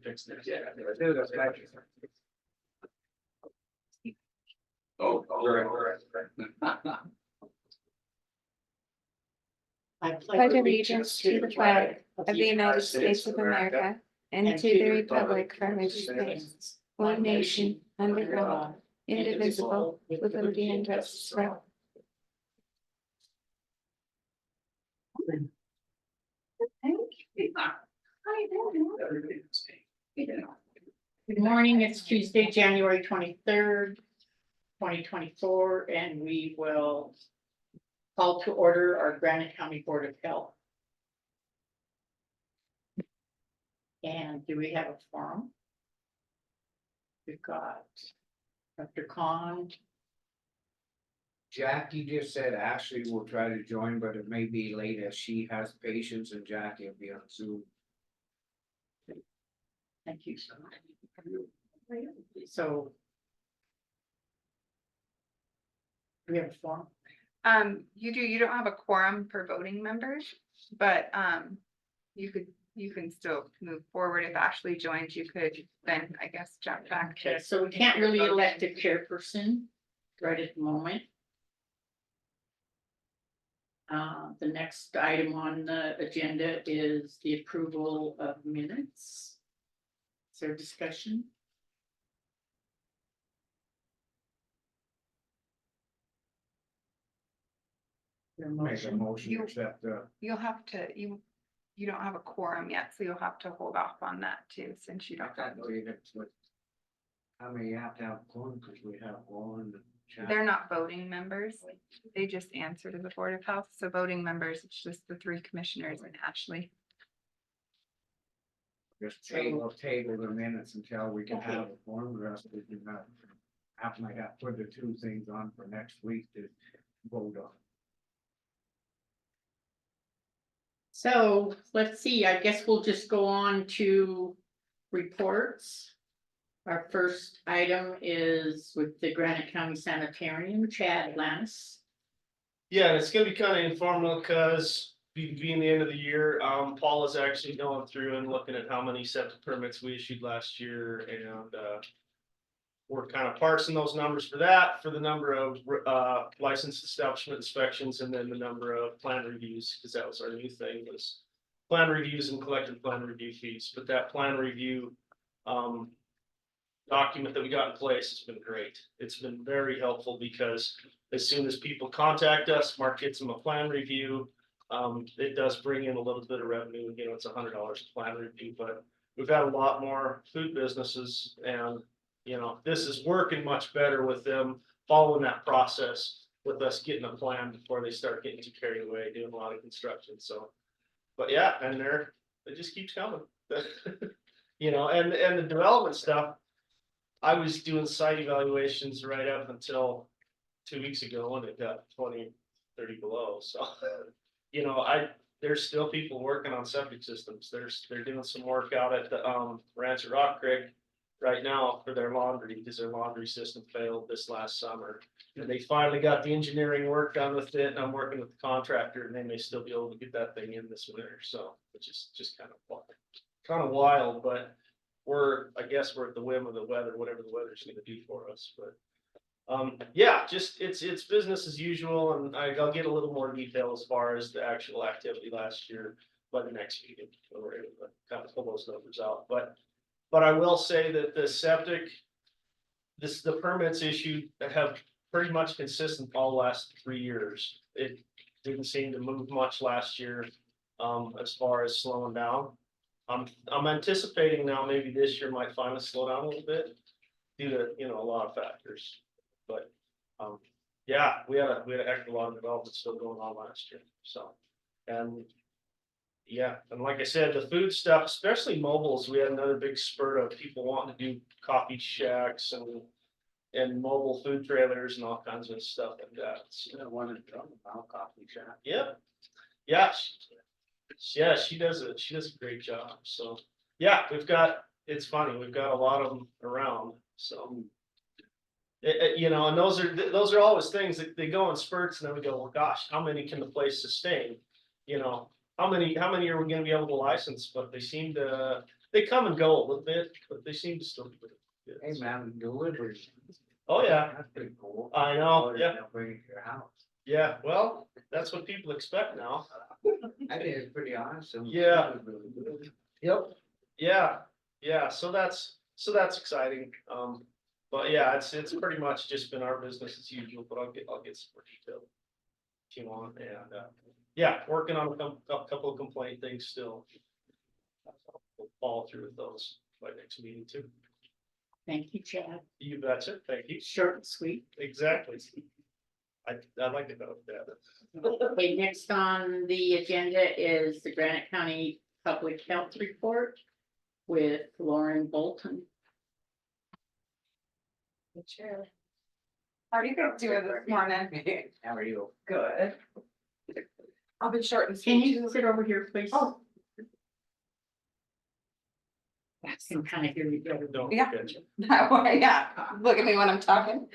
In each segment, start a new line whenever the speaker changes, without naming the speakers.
fix this.
Yeah.
Oh, right.
I
Pledge allegiance to the flag of the United States of America and to the republic for which it stands, one nation, under God, indivisible, with liberty and justice for all.
Good morning, it's Tuesday, January 23rd, 2024, and we will call to order our Granite County Board of Health. And do we have a forum? We've got Dr. Khan.
Jackie just said Ashley will try to join, but it may be late as she has patients and Jackie will be on Zoom.
Thank you so much. So. Do we have a forum?
You don't have a quorum for voting members, but, you can still move forward. If Ashley joins, you could then, I guess, jump back
Okay,
to.
so we can't really elect a chairperson right at the moment. The next item on the agenda is the approval of minutes. Is there discussion? Your
Make a
motion,
motion to accept the.
You'll have to, you don't have a quorum yet, so you'll have to hold off on that too, since you don't.
I mean, you have to have one because we have one.
They're not voting members. They just answer to the Board of Health. So voting members, it's just the three commissioners and Ashley.
Just table the minutes until we can have a form, the rest we do not. After I got put the two things on for next week to vote on.
so let's see, I guess we'll just go on to reports. Our first item is with the Granite County Sanitarium, Chad Lannis.
Yeah, and it's gonna be kind of informal because being the end of the year, Paul is actually going through and looking at how many septic permits we issued last year and, we're kind of parsing those numbers for that, for the number of, licensed establishment inspections and then the number of plan reviews, because that was our new thing was plan reviews and collected plan review fees, but that plan review, document that we got in place has been great. It's been very helpful because as soon as people contact us, Mark gets them a plan review. It does bring in a little bit of revenue, you know, it's $100 a plan review, but we've had a lot more food businesses and, you know, this is working much better with them following that process with us getting a plan before they start getting too carried away, doing a lot of construction, so. But yeah, and it just keeps coming. You know, and the development stuff, I was doing site evaluations right up until 2 weeks ago when it got 20, 30 below, so. You know, there's still people working on septic systems. They're doing some work out at the Ranch at Rock Creek right now for their laundry, because their laundry system failed this last summer. And they finally got the engineering work done with it, and I'm working with the contractor, and they may still be able to get that thing in this winter, so, which is just kind of wild, but I guess we're at the whim of the weather, whatever the weather's gonna do for us, but. Yeah, just it's business as usual, and I'll get a little more detail as far as the actual activity last year by the next meeting. So we're able to kind of pull those numbers out, but I will say that the septic, the permits issued have pretty much consistent all the last 3 years. It didn't seem to move much last year, as far as slowing down. I'm anticipating now maybe this year might finally slow down a little bit due to, you know, a lot of factors. But, yeah, we had a heck of a lot of development still going on last year, so, and yeah, and like I said, the food stuff, especially mobiles, we had another big spurt of people wanting to do coffee shacks and mobile food trailers and all kinds of stuff like that. So,
One in Drummound Coffee Shop.
yeah, yeah, she does a great job. So, yeah, it's funny, we've got a lot of them around, so. You know, and those are always things that they go in spurts, and then we go, well, gosh, how many can the place sustain? You know, how many are we gonna be able to license? But they seem to They come and go a little bit, but they seem to still be pretty good.
Hey, man, delivery.
Oh, yeah,
That's pretty cool.
I know, yeah.
They'll bring it to your house.
yeah, well, that's what people expect now.
I think it's pretty awesome.
Yeah.
It was really good.
Yep. Yeah, so that's exciting, but yeah, it's pretty much just been our business as usual, but I'll get some more detail. If you want, and, yeah, working on a couple of complaint things still. We'll follow through with those by next meeting too.
Thank you, Chad.
You betcha, thank you,
Short and sweet.
exactly. I like it though, yeah.
Okay, next on the agenda is the Granite County Public Health Report with Lauren Bolton.
Sure. How are you guys doing this morning?
How are you?
Good. I'll be short and
Can
sweet.
you sit over here, please?
Oh.
I can kind of hear you better.
Don't
Yeah.
forget you.
Yeah, look at me when I'm talking.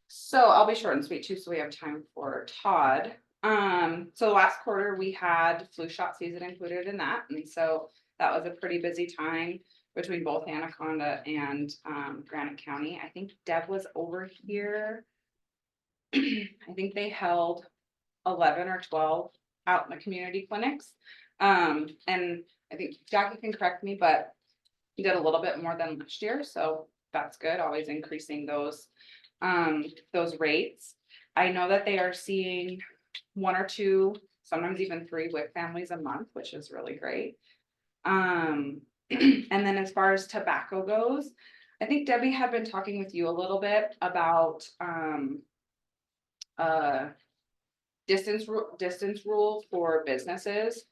So I'll be short and sweet too, so we have time for Todd. So last quarter we had flu shot season included in that, and so that was a pretty busy time between both Anaconda and Granite County. I think Deb was over here. I think they held 11 or 12 out in the community clinics. And I think Jackie can correct me, but we did a little bit more than last year, so that's good, always increasing those rates. I know that they are seeing 1 or 2, sometimes even 3 WIC families a month, which is really great. And then as far as tobacco goes, I think Debbie had been talking with you a little bit about distance rule for businesses.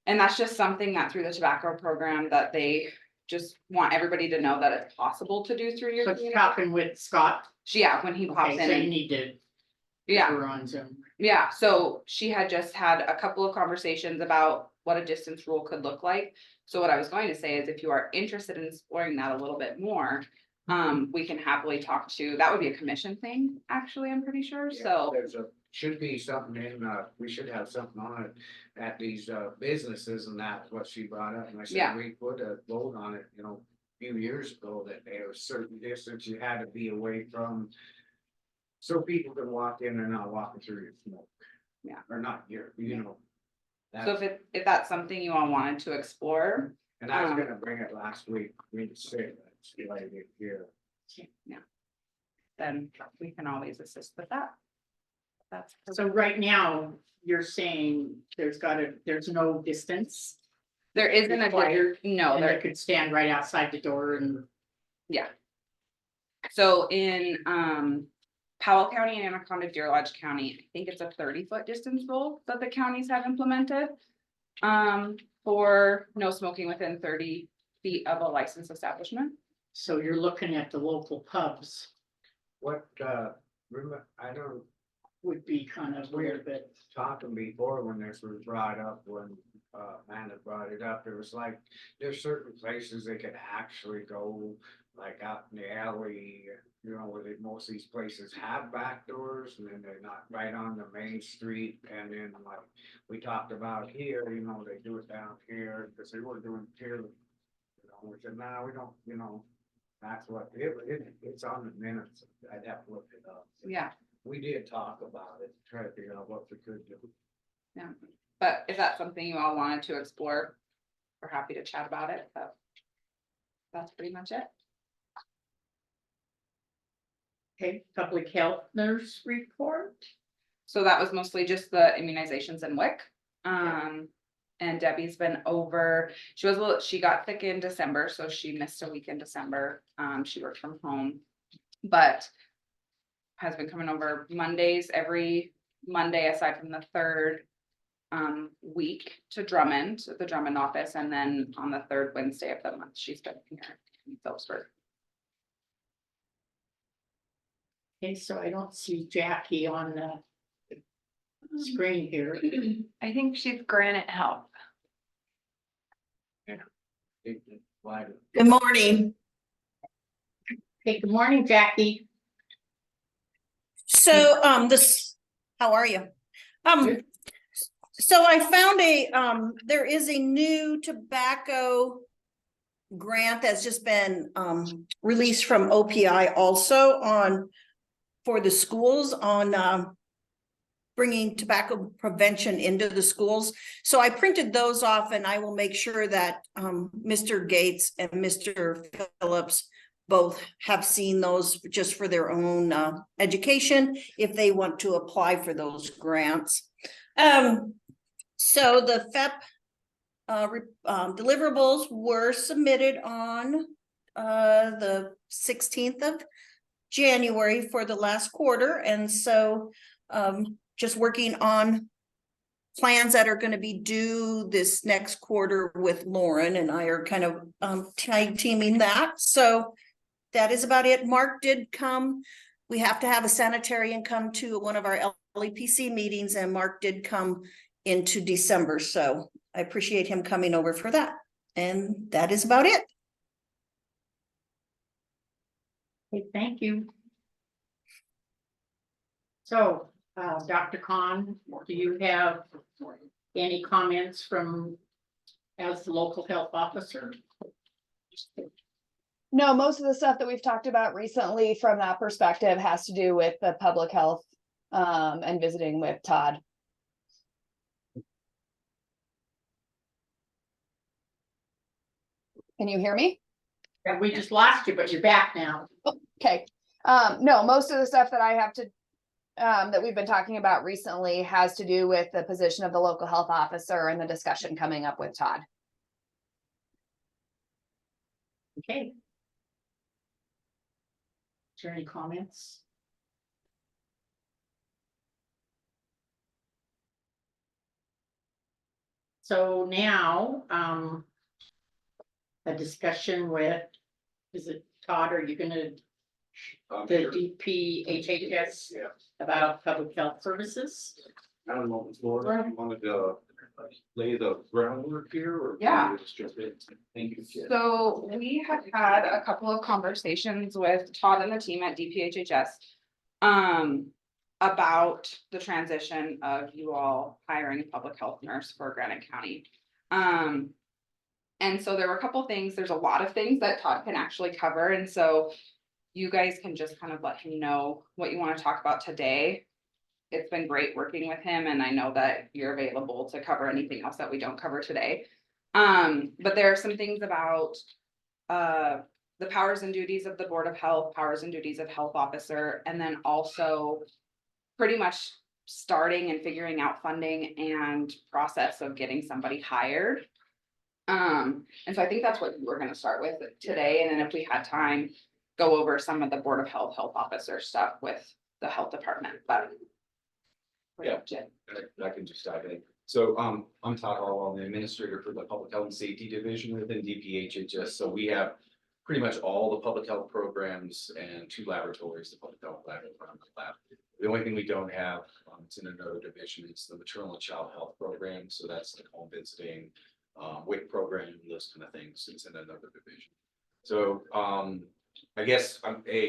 And that's just something that through the tobacco program that they just want everybody to know that it's possible to do through your
So
community.
talking with Scott.
Yeah, when he pops
Okay,
in
so you
and,
need to.
yeah.
We're on Zoom.
Yeah, so she had just had a couple of conversations about what a distance rule could look like. So what I was going to say is if you are interested in exploring that a little bit more, we can happily talk to, that would be a commission thing, actually, I'm pretty sure,
Yeah,
so.
should be something in, we should have something on it at these businesses, and that's what she brought up, and I
Yeah.
said, we put a vote on it, a few years ago, that there was certain distance you had to be away from. So people can walk in and not walking through your smoke.
Yeah.
Or not your,
So
that's-
if that's something you all wanted to explore,
and I was gonna bring it last week, we said, see like it here.
then we can always assist with that. That's.
So right now, you're saying there's no distance.
There isn't a,
required,
no,
And
there,
they could stand right outside the door and.
so in, Powell County and Anaconda Deer Lodge County, I think it's a 30-foot distance rule that the counties have implemented. For no smoking within 30 feet of a licensed establishment.
So you're looking at the local pubs
What, remember, I don't,
would be kind of weird, but
talking before when this was brought up, when Amanda brought it up, it was like, there's certain places they could actually go, like out in the alley, where most of these places have back doors, and then they're not right on the main street, and then like we talked about here, they do it down here, because they were doing here. We said, no, we don't, that's what, it's on the minutes, I'd have to look it up.
Yeah,
We did talk about it, try to figure out what we could do.
yeah. But if that's something you all wanted to explore, we're happy to chat about it, but that's pretty much it.
okay, public health nurse report.
So that was mostly just the immunizations and WIC. And Debbie's been over, she got sick in December, so she missed a week in December. She worked from home, but has been coming over Mondays, every Monday aside from the third week to Drummond, the Drummond office, and then on the third Wednesday of the month, she's been here in Phillipsburg.
Okay, so I don't see Jackie on the screen here.
I think she's Granite Health.
Why?
Good morning.
Okay, good morning, Jackie.
So, how are you? So I found there is a new tobacco grant that's just been, released from OPI also for the schools on, bringing tobacco prevention into the schools. So I printed those off and I will make sure that, Mr. Gates and Mr. Phillips both have seen those just for their own, education, if they want to apply for those grants. So the FEP deliverables were submitted on the 16th of January for the last quarter. And so just working on plans that are going to be due this next quarter with Lauren, and I are kind of tag teaming that. So that is about it. Mark did come. We have to have a sanitarian come to one of our LEPC meetings, and Mark did come into December. So I appreciate him coming over for that. And that is about it.
Okay, thank you. So, Dr. Khan, do you have any comments from, as the local health officer?
No, most of the stuff that we've talked about recently from that perspective has to do with the public health and visiting with Todd. Can you hear me?
Yeah, we just lost you, but you're back now.
Okay. No, most of the stuff that I have to that we've been talking about recently has to do with the position of the local health officer and the discussion coming up with Todd.
Okay. Is there any comments? So now, a discussion with, is it Todd, are you gonna, the DPHHS
Yeah.
about public health services?
I don't know, Laura, if you wanted to lay the groundwork here or?
Yeah.
Just jump in? Thank you.
So we have had a couple of conversations with Todd and the team at DPHHS. About the transition of you all hiring a public health nurse for Granite County. And so there were a couple things, there's a lot of things that Todd can actually cover, and so you guys can just kind of let him know what you want to talk about today. It's been great working with him, and I know that you're available to cover anything else that we don't cover today. But there are some things about the powers and duties of the Board of Health, powers and duties of health officer, and then also pretty much starting and figuring out funding and process of getting somebody hired. And so I think that's what we're gonna start with today, and then if we had time, go over some of the Board of Health, health officer stuff with the health department, but.
Yeah. I can just dive in. So, I'm Todd Harwell, I'm the administrator for the Public Health and Safety Division within DPHHS. So we have pretty much all the public health programs and 2 laboratories, the public health lab and environmental lab. The only thing we don't have, it's in another division, it's the maternal and child health program. So that's the home visiting, WIC program, those kind of things. It's in another division. So, I guess,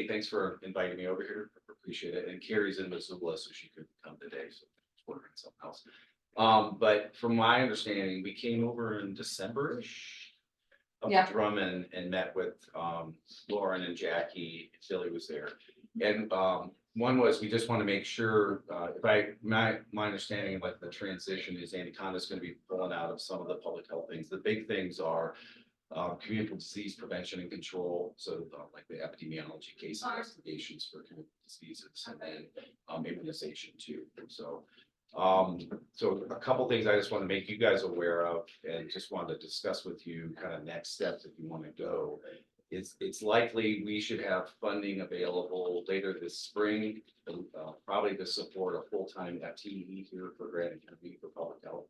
thanks for inviting me over here. Appreciate it. And Carrie's in Missoula, so she couldn't come today. So she's ordering something else. But from my understanding, we came over in December-ish up
Yeah.
to Drummond and met with Lauren and Jackie. Philly was there. And one was, we just want to make sure, my understanding of like the transition is Anaconda's going to be pulling out of some of the public health things. The big things are communicable disease prevention and control. So like the epidemiology case investigations for communicable diseases, and then immunization too. So a couple things I just want to make you guys aware of, and just wanted to discuss with you kind of next steps if you want to go. It's likely we should have funding available later this spring, probably to support a full-time FTE here for Granite County for public health.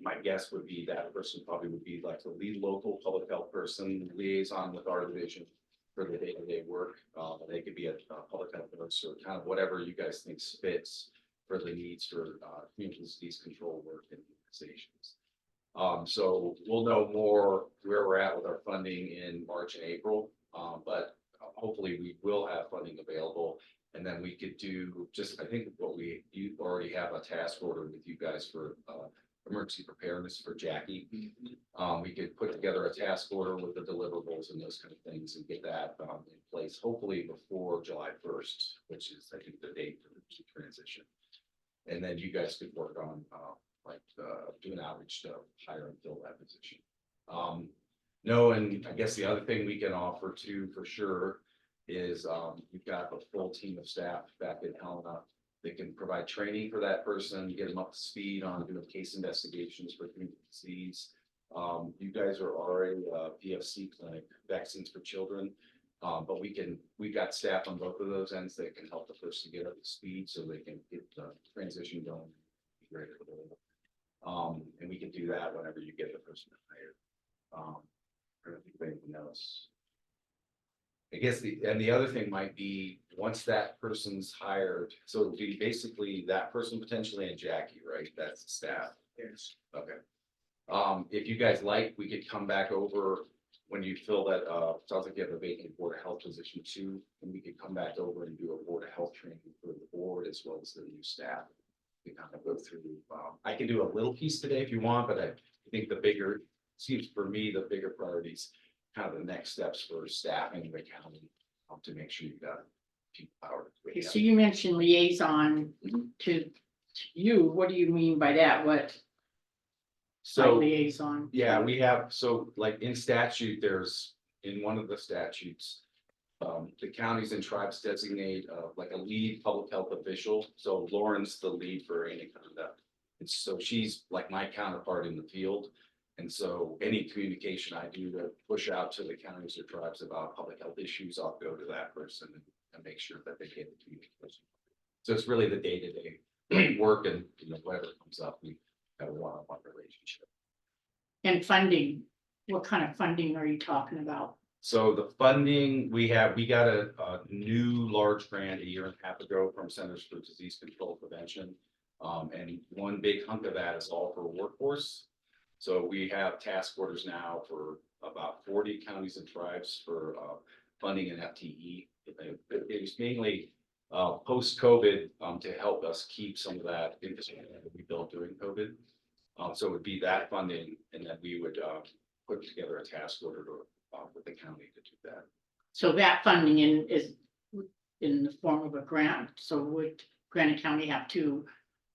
My guess would be that person probably would be like the lead local public health person, liaison with our division for the day-to-day work. They could be a public health nurse or kind of whatever you guys think fits for the needs for community disease control work and immunizations. So we'll know more where we're at with our funding in March and April, but hopefully we will have funding available. And then we could do just, I think what you already have a task order with you guys for, emergency preparedness for Jackie. We could put together a task order with the deliverables and those kind of things and get that, in place, hopefully before July 1st, which is, I think, the date for the transition. And then you guys could work on, doing outreach to hire and fill that position. No, and I guess the other thing we can offer too, for sure, is, we've got a full team of staff back in Helena. They can provide training for that person, get them up to speed on doing case investigations for communicable disease. You guys are already a VFC clinic, vaccines for children. But we've got staff on both of those ends that can help the person get up to speed so they can get the transition going. Be ready to roll. And we can do that whenever you get the person hired. I don't think of anything else. I guess the other thing might be, once that person's hired, so it'll be basically that person potentially and Jackie, right? That's the staff.
Yes.
Okay. If you guys like, we could come back over when you fill that, sounds like you have a vacant Board of Health position too, and we could come back over and do a Board of Health training for the board as well as the new staff. We kind of go through, I can do a little piece today if you want, but I think the bigger, seems for me, the bigger priorities, kind of the next steps for staffing the county, to make sure you've got people power.
Okay, so you mentioned liaison to you. What do you mean by that? What? by
So.
liaison.
Yeah, we have, so like in statute, there's, in one of the statutes. The counties and tribes designate like a lead public health official, so Lauren's the lead for Anaconda. And so she's like my counterpart in the field. And so any communication I do to push out to the counties or tribes about public health issues, I'll go to that person and make sure that they get the communication. So it's really the day-to-day work and, whatever comes up, we have a one-on-one relationship.
And funding, what kind of funding are you talking about?
So the funding, we got a new large grant a year and a half ago from Centers for Disease Control Prevention. And one big hunk of that is all for workforce. So we have task orders now for about 40 counties and tribes for funding an FTE. It was mainly post-COVID to help us keep some of that infrastructure that we built during COVID. So it would be that funding, and then we would put together a task order with the county to do that.
So that funding is in the form of a grant, so would Granite County have to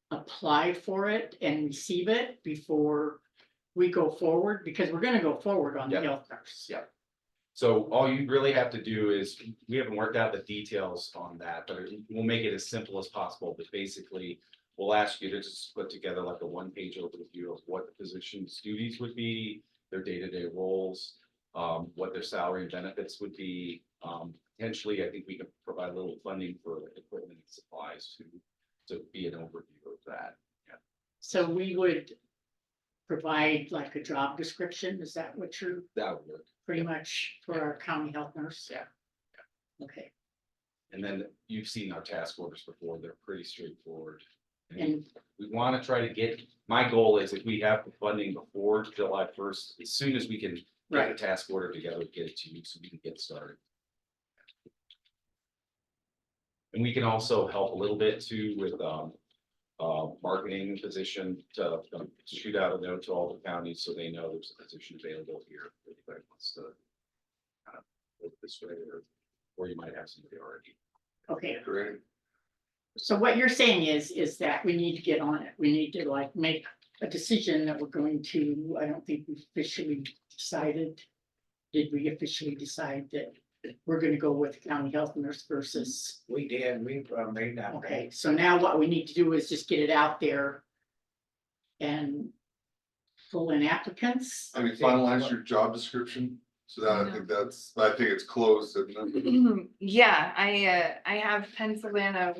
apply for it and receive it before we go forward? Because we're gonna go forward on the
Yep.
health nurse.
Yep. So all you really have to do is, we haven't worked out the details on that, but we'll make it as simple as possible, but basically. We'll ask you to just put together like a one-page overview of what the position's duties would be, their day-to-day roles, what their salary and benefits would be. Potentially, I think we can provide a little funding for equipment and supplies to be an overview of that. Yeah.
So we would provide like a job description, is that what you're
That would work.
pretty much for our county health nurse?
Yeah.
Okay,
And then you've seen our task orders before, they're pretty straightforward.
and
We want to try to get, my goal is if we have the funding before July 1st, as soon as we can get the
Right.
task order together, get it to you so we can get started. And we can also help a little bit too with marketing position to shoot out a note to all the counties so they know there's a position available here. If anybody wants to kind of work this way, or you might have somebody already.
okay.
Great.
So what you're saying is that we need to get on it. We need to like make a decision that we're going to, I don't think we officially decided. Did we officially decide that we're gonna go with county health nurse versus?
We did, we made that.
Okay, so now what we need to do is just get it out there. And pull in applicants.
I mean, finalize your job description, so that I think it's closed, isn't it?
Yeah, I have penciled in a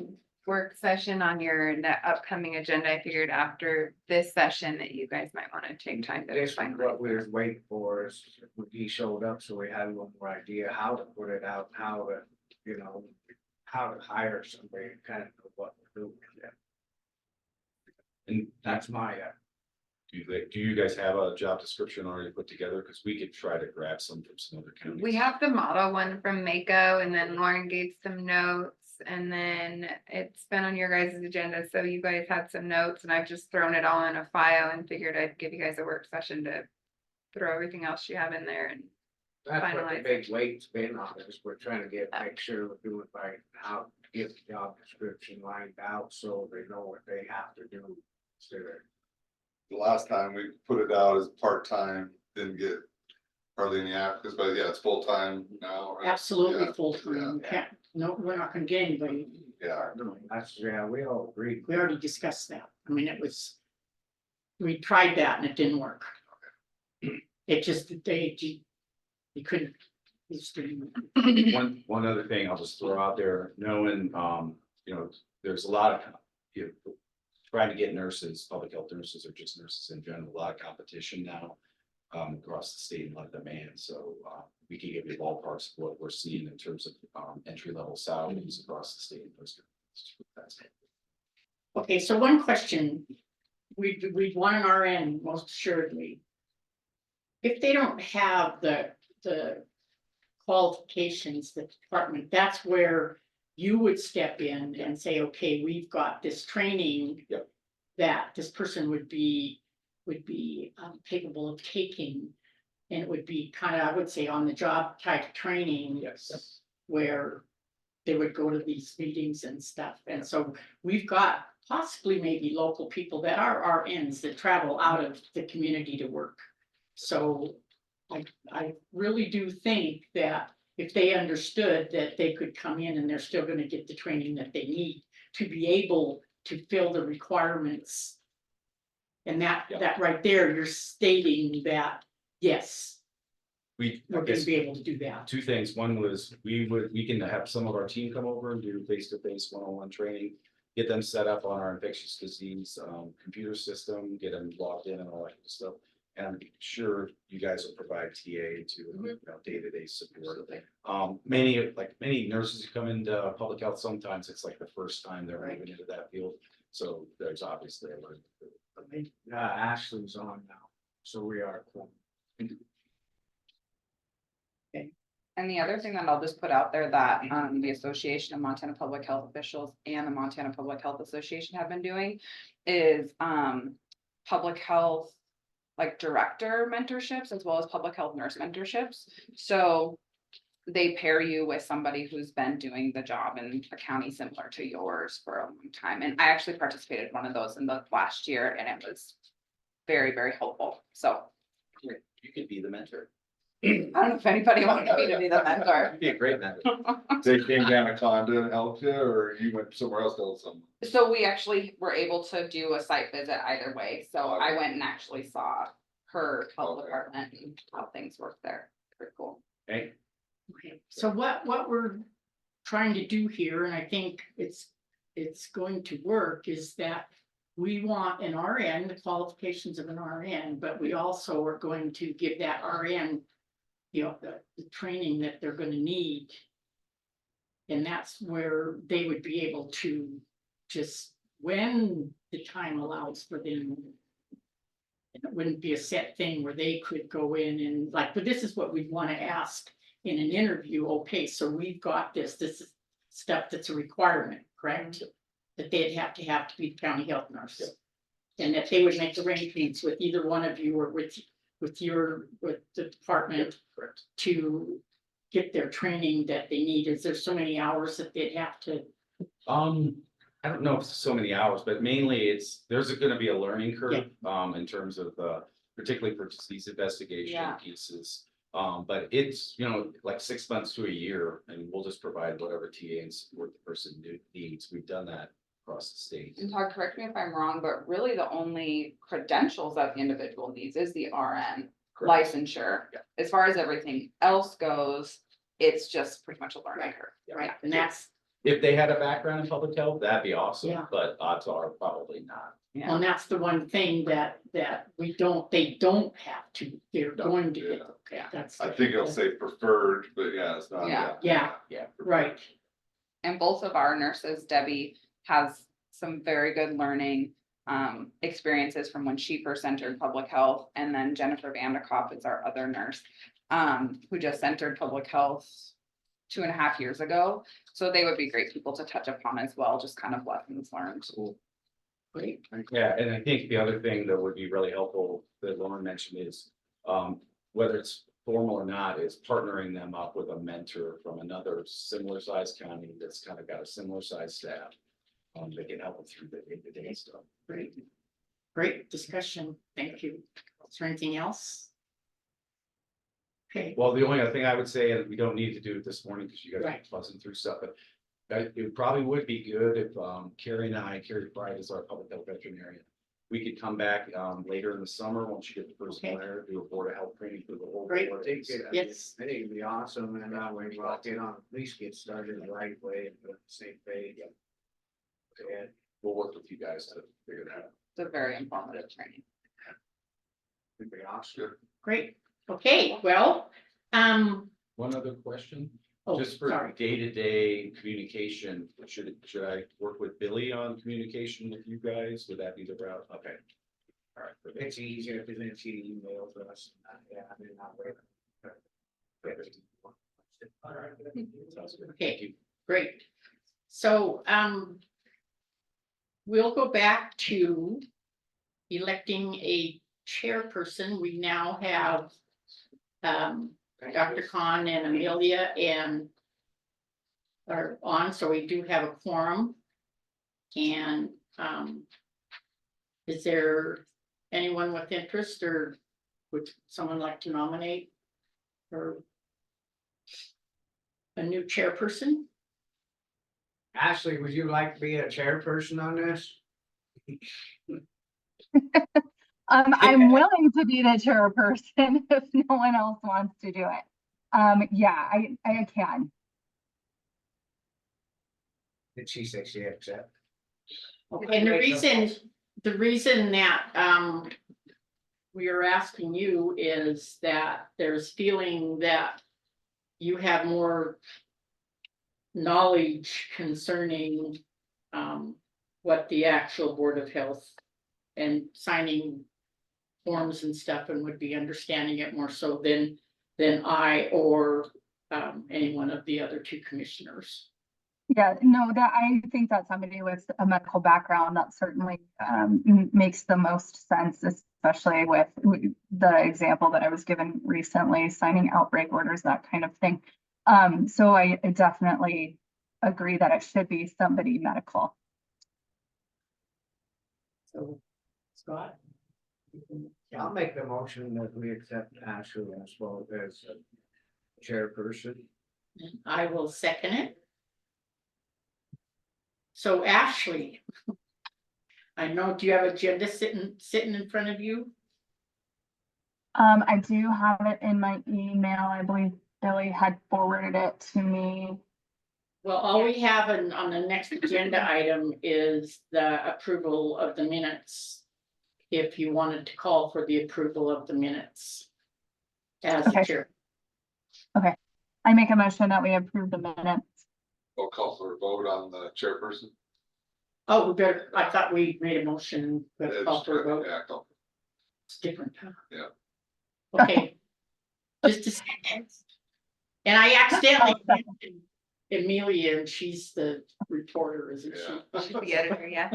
work session on your the upcoming agenda. I figured after this session that you guys might want to take time to
This is
find.
what we was waiting for, is when he showed up, so we had a little more idea how to put it out, how to, how to hire somebody, kind of know what to do.
And
That's my,
do you guys have a job description already put together? Because we could try to grab some from some other counties.
We have the model one from Mako, and then Lauren gave some notes, and then it's been on your guys' agenda, so you guys had some notes, and I've just thrown it all in a file and figured I'd give you guys a work session to throw everything else you have in there and
That's what the
finalize.
big weight's been on is we're trying to make sure we're doing right now, get the job description lined out so they know what they have to do. So that
The last time we put it out as part-time, didn't get hardly any applicants, but yeah, it's full-time now. right?
Absolutely
Yeah,
full-time. Can't, no, we're not gonna get anybody.
Yeah,
That's, yeah, we all agree.
We already discussed that. I mean, it was. We tried that and it didn't work. It just, you couldn't. it just didn't-
One other thing I'll just throw out there, knowing, you know, there's a lot of, you know, trying to get nurses, public health nurses or just nurses in general, a lot of competition now. Across the state and a lot of demand, so we can give you ballparks of what we're seeing in terms of entry level salaries across the state. That's it.
Okay, so one question. We want an RN most assuredly. If they don't have the qualifications, the department, that's where you would step in and say, okay, we've got this training.
Yep.
That this person would be capable of taking. And it would be kind of, I would say, on the job type training.
Yes.
Where they would go to these meetings and stuff. And so we've got possibly maybe local people that are RNs that travel out of the community to work. So I really do think that if they understood that they could come in and they're still gonna get the training that they need to be able to fill the requirements. And that right there, you're stating that, yes,
I
we're gonna
guess
be able to do that.
two things. One was we can have some of our team come over and do face-to-face one-on-one training. Get them set up on our infectious disease computer system, get them logged in and all that good stuff. And I'm sure you guys will provide TA to, you know, day-to-day support. Many nurses who come into public health, sometimes it's like the first time they're moving into that field. So there's obviously a learning curve.
Yeah, Ashley's on now, so we are. Cool.
And the other thing that I'll just put out there that the Association of Montana Public Health Officials and the Montana Public Health Association have been doing is public health like director mentorships as well as public health nurse mentorships. So they pair you with somebody who's been doing the job in a county similar to yours for a long time. And I actually participated in one of those in the last year and it was very, very helpful. So
You could be the mentor.
I don't know if anybody wanted me to be the mentor.
You'd be a great mentor.
they came to Anaconda and helped you, or you went somewhere else to help someone?
So we actually were able to do a site visit either way. So I went and actually saw her health
Okay.
department and how things work there. Pretty cool.
Okay,
Okay, so what we're trying to do here, and I think it's going to work, is that we want an RN, the qualifications of an RN, but we also are going to give that RN, you know, the training that they're gonna need. And that's where they would be able to just, when the time allows for them. And it wouldn't be a set thing where they could go in and like, but this is what we want to ask in an interview. Okay, so we've got this is stuff that's a requirement, correct? That they'd have to be the county health nurse. And that they would make arrangements with either one of you or with the department.
correct.
To get their training that they need. Is there so many hours that they'd have to?
I don't know if it's so many hours, but mainly there's gonna be a learning curve, in terms of, particularly for disease investigation
Yeah.
pieces. But it's, you know, like 6 months to a year, and we'll just provide whatever TA and support the person needs. We've done that across the state.
And Todd, correct me if I'm wrong, but really the only credentials that the individual needs is the RN
Correct.
licensure.
Yeah.
As far as everything else goes, it's just pretty much a learning curve.
Right, and that's,
If they had a background in public health, that'd be awesome,
Yeah.
but odds are probably not.
Yeah.
and that's the one thing that they don't have to, they're going to get,
Yeah.
okay, that's.
I think it'll say preferred, but yeah, it's not.
Yeah.
Yeah, right,
And both of our nurses, Debbie has some very good learning experiences from when she first entered public health. And then Jennifer Vanderkop is our other nurse who just entered public health 2.5 years ago. So they would be great people to touch upon as well, just kind of lessons learned.
Great.
Yeah, and I think the other thing that would be really helpful that Lauren mentioned is, whether it's formal or not, is partnering them up with a mentor from another similar sized county that's kind of got a similar sized staff. That can help them through the day-to-day stuff.
Great. Great discussion. Thank you. Is there anything else? Okay,
Well, the only other thing I would say, and we don't need to do it this morning because you guys
Right.
are buzzing through stuff, but. It probably would be good if Carrie Pride is our public health veterinarian. We could come back later in the summer, once you get the first
Okay.
hire, do a board of health training for the whole.
Great.
board.
I think
Yes.
I think it'd be awesome, and that way we'll get on, at least get started the right way and the same page. And
We'll work with you guys to figure that out.
It's a very informative training.
it'd be awesome.
great. Okay, well,
One other question,
oh,
just for
sorry.
day-to-day communication, should I work with Billy on communication with you guys? Would that be the route? Okay. All right. perfect.
It's easier if it's email for us. Yeah, I mean, not wait.
All right. Sounds good.
Okay.
Thank you.
Great. So, we'll go back to electing a chairperson. We now have Dr. Khan and Amelia and are on, so we do have a quorum. And is there anyone with interest, or would someone like to nominate for a new chairperson?
Ashley, would you like to be a chairperson on this?
I'm willing to be the chairperson if no one else wants to do it. Yeah, I can.
Did she say she accept?
Okay, and the reason that we are asking you is that there's feeling that you have more knowledge concerning what the actual Board of Health and signing forms and stuff, and would be understanding it more so than I or any one of the other two commissioners.
Yeah, no, that I think that somebody with a medical background, that certainly makes the most sense, especially with the example that I was given recently, signing outbreak orders, that kind of thing. So I definitely agree that it should be somebody medical.
So, Scott?
I'll make the motion that we accept Ashley as well as chairperson.
I will second it. So Ashley, I know, do you have agenda sitting in front of you?
I do have it in my email. I believe Billy had forwarded it to me.
Well, all we have on the next agenda item is the approval of the minutes. If you wanted to call for the approval of the minutes. As
Okay.
chair.
I make a motion that we approve the minutes.
I'll call for a vote on the chairperson.
Oh, we better, I thought we made a motion, but call for a vote.
Yeah, call.
It's different, huh?
Yeah.
Okay. Just a second. And I accidentally mentioned Amelia, and she's the reporter, isn't she?
The editor, yeah.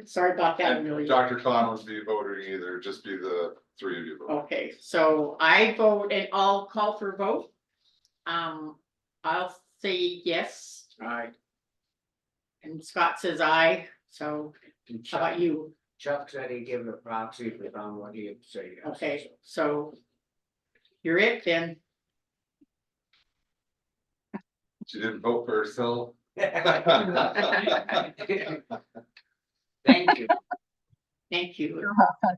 Sorry about that,
And
Amelia.
Dr. Khan would be voting either, just be the three of you. voting.
Okay, so I vote, and I'll call for a vote. I'll say yes,
Aye.
and Scott says aye, so how about you?
Chuck said he'd give a proxy if we found what he'd say. yes.
Okay, so you're it then.
She didn't vote for herself.
Thank you.
Thank you.
You're welcome.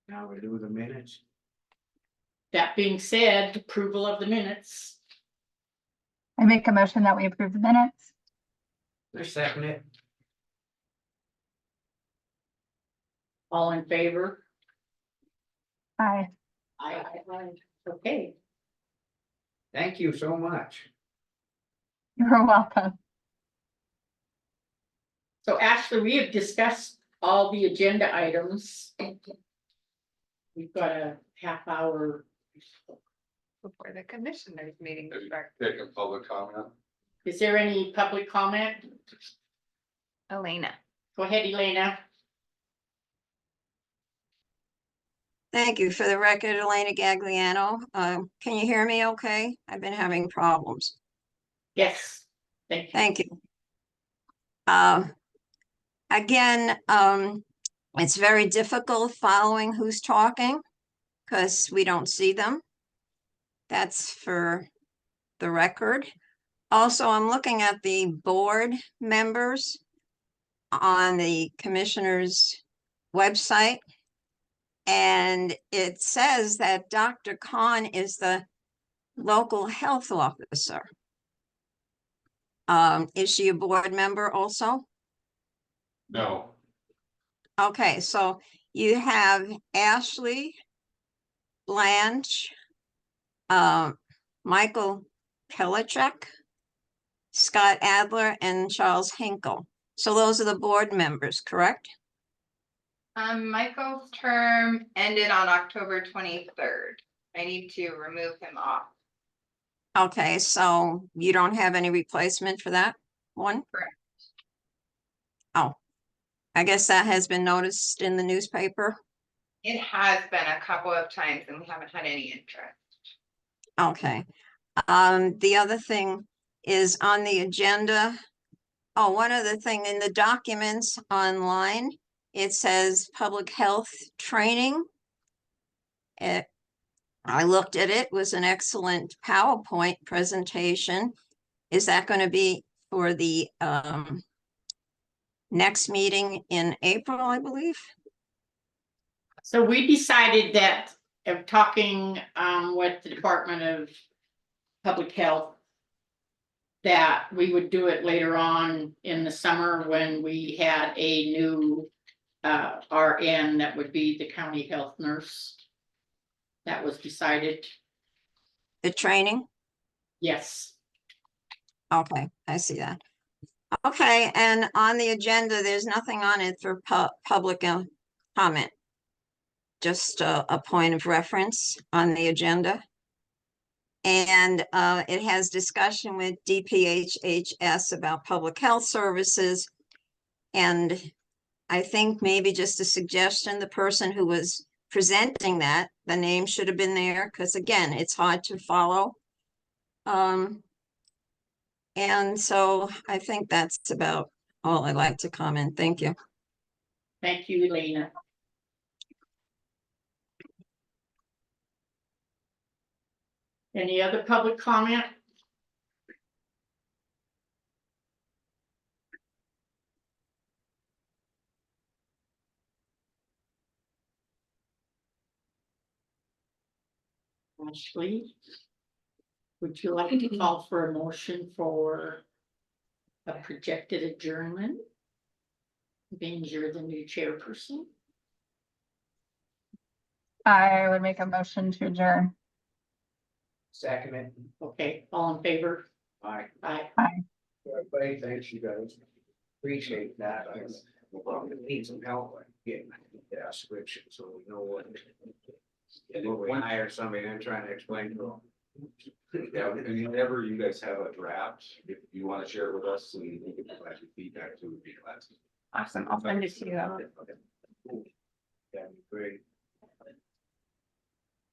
Now we do the minutes.
That being said, approval of the minutes.
I make a motion that we approve the minutes.
I second it.
All in favor?
Aye.
Aye. Okay,
Thank you so much.
You're welcome.
so Ashley, we have discussed all the agenda items. We've got a half hour
before the commissioners meeting
Have you
starts.
taken public comment?
Is there any public comment?
Elena.
Go ahead, Elena.
Thank you. For the record, Elena Gagliano. Can you hear me okay? I've been having problems.
Yes. Thank you.
Thank you. Again, it's very difficult following who's talking because we don't see them. That's for the record. Also, I'm looking at the board members on the commissioner's website. And it says that Dr. Khan is the local health officer. Is she a board member also?
No.
Okay, so you have Ashley Blanche, Michael Kelichek, Scott Adler, and Charles Hinkle. So those are the board members, correct?
Michael's term ended on October 23rd. I need to remove him off.
Okay, so you don't have any replacement for that one?
Correct.
Oh, I guess that has been noticed in the newspaper.
It has been a couple of times and we haven't had any interest.
Okay. The other thing is on the agenda. Oh, one other thing in the documents online, it says public health training. I looked at it, was an excellent PowerPoint presentation. Is that going to be for the next meeting in April, I believe?
So we decided that of talking with the Department of Public Health, that we would do it later on in the summer when we had a new RN that would be the county health nurse. That was decided.
The training?
Yes.
Okay, I see that. Okay, and on the agenda, there's nothing on it for public comment. Just a point of reference on the agenda. And it has discussion with DPHHS about public health services. And I think maybe just a suggestion, the person who was presenting that, the name should have been there, because again, it's hard to follow. And so I think that's about all I'd like to comment. Thank you.
Thank you, Elena. Any other public comment? Ashley, would you like to call for a motion for a projected adjournment? Being you're the new chairperson.
I would make a motion to adjourn.
Second it.
Okay, all in favor?
Aye.
Aye.
Everybody, thanks you guys. Appreciate that. We need some help getting that switch, so we know what. When we hire somebody and trying to explain to them.
Yeah, and whenever you guys have a draft, if you want to share it with us, and you can provide your feedback to, would be glad to.
Awesome. I'll send it to you.
That'd be great.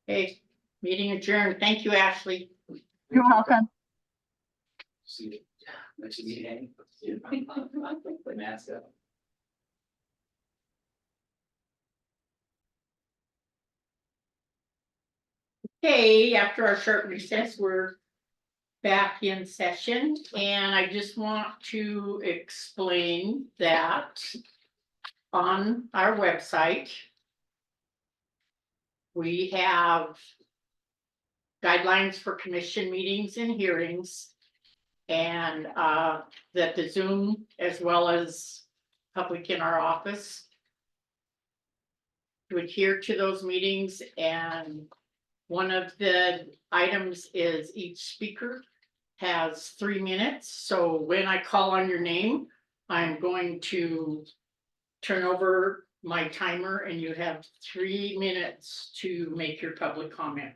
Okay, meeting adjourned. Thank you, Ashley.
You're welcome.
See you. Next meeting. Mask up.
Okay, after our short recess, we're back in session, and I just want to explain that on our website, we have guidelines for commission meetings and hearings, and that the Zoom as well as public in our office to adhere to those meetings. And one of the items is each speaker has 3 minutes. So when I call on your name, I'm going to turn over my timer and you have 3 minutes to make your public comment.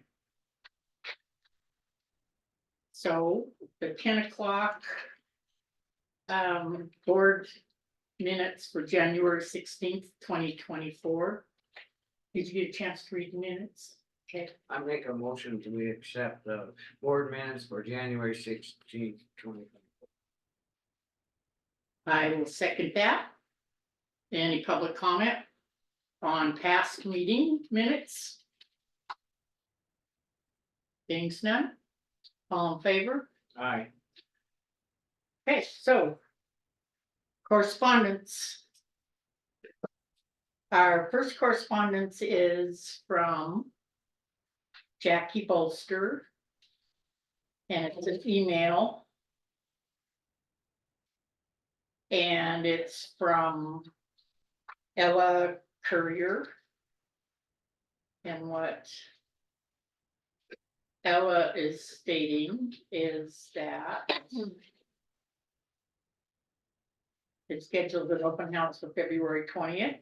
So the 10 o'clock. Board minutes for January 16th, 2024. Did you get a chance to read the minutes? Okay,
I make a motion to we accept the board minutes for January 16th, 2020.
I will second that. Any public comment on past meeting minutes? Things none? All in favor?
Aye.
Okay, so. Correspondence. Our first correspondence is from Jackie Bolster. And it's an email. And it's from Ella Courier. And what Ella is stating is that it's scheduled an open house for February 20th.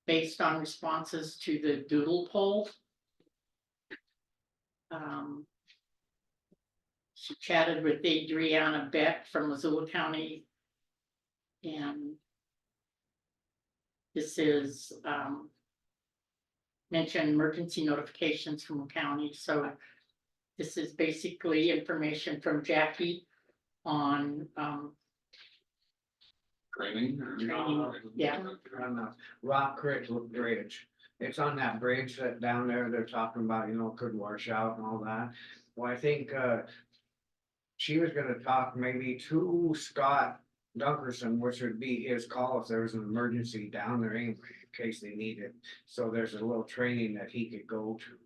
Based on responses to the doodle poll. She chatted with Adriana Beck from Missoula County. And this is mentioned emergency notifications from the county. So this is basically information from Jackie on
Training or?
training. Yeah.
On the Rock Creek Bridge. It's on that bridge that down there they're talking about, you know, could wash out and all that. Well, I think she was gonna talk maybe to Scott Dunkerson, which would be his call if there was an emergency down there anyway, in case they need it. So there's a little training that he could go to.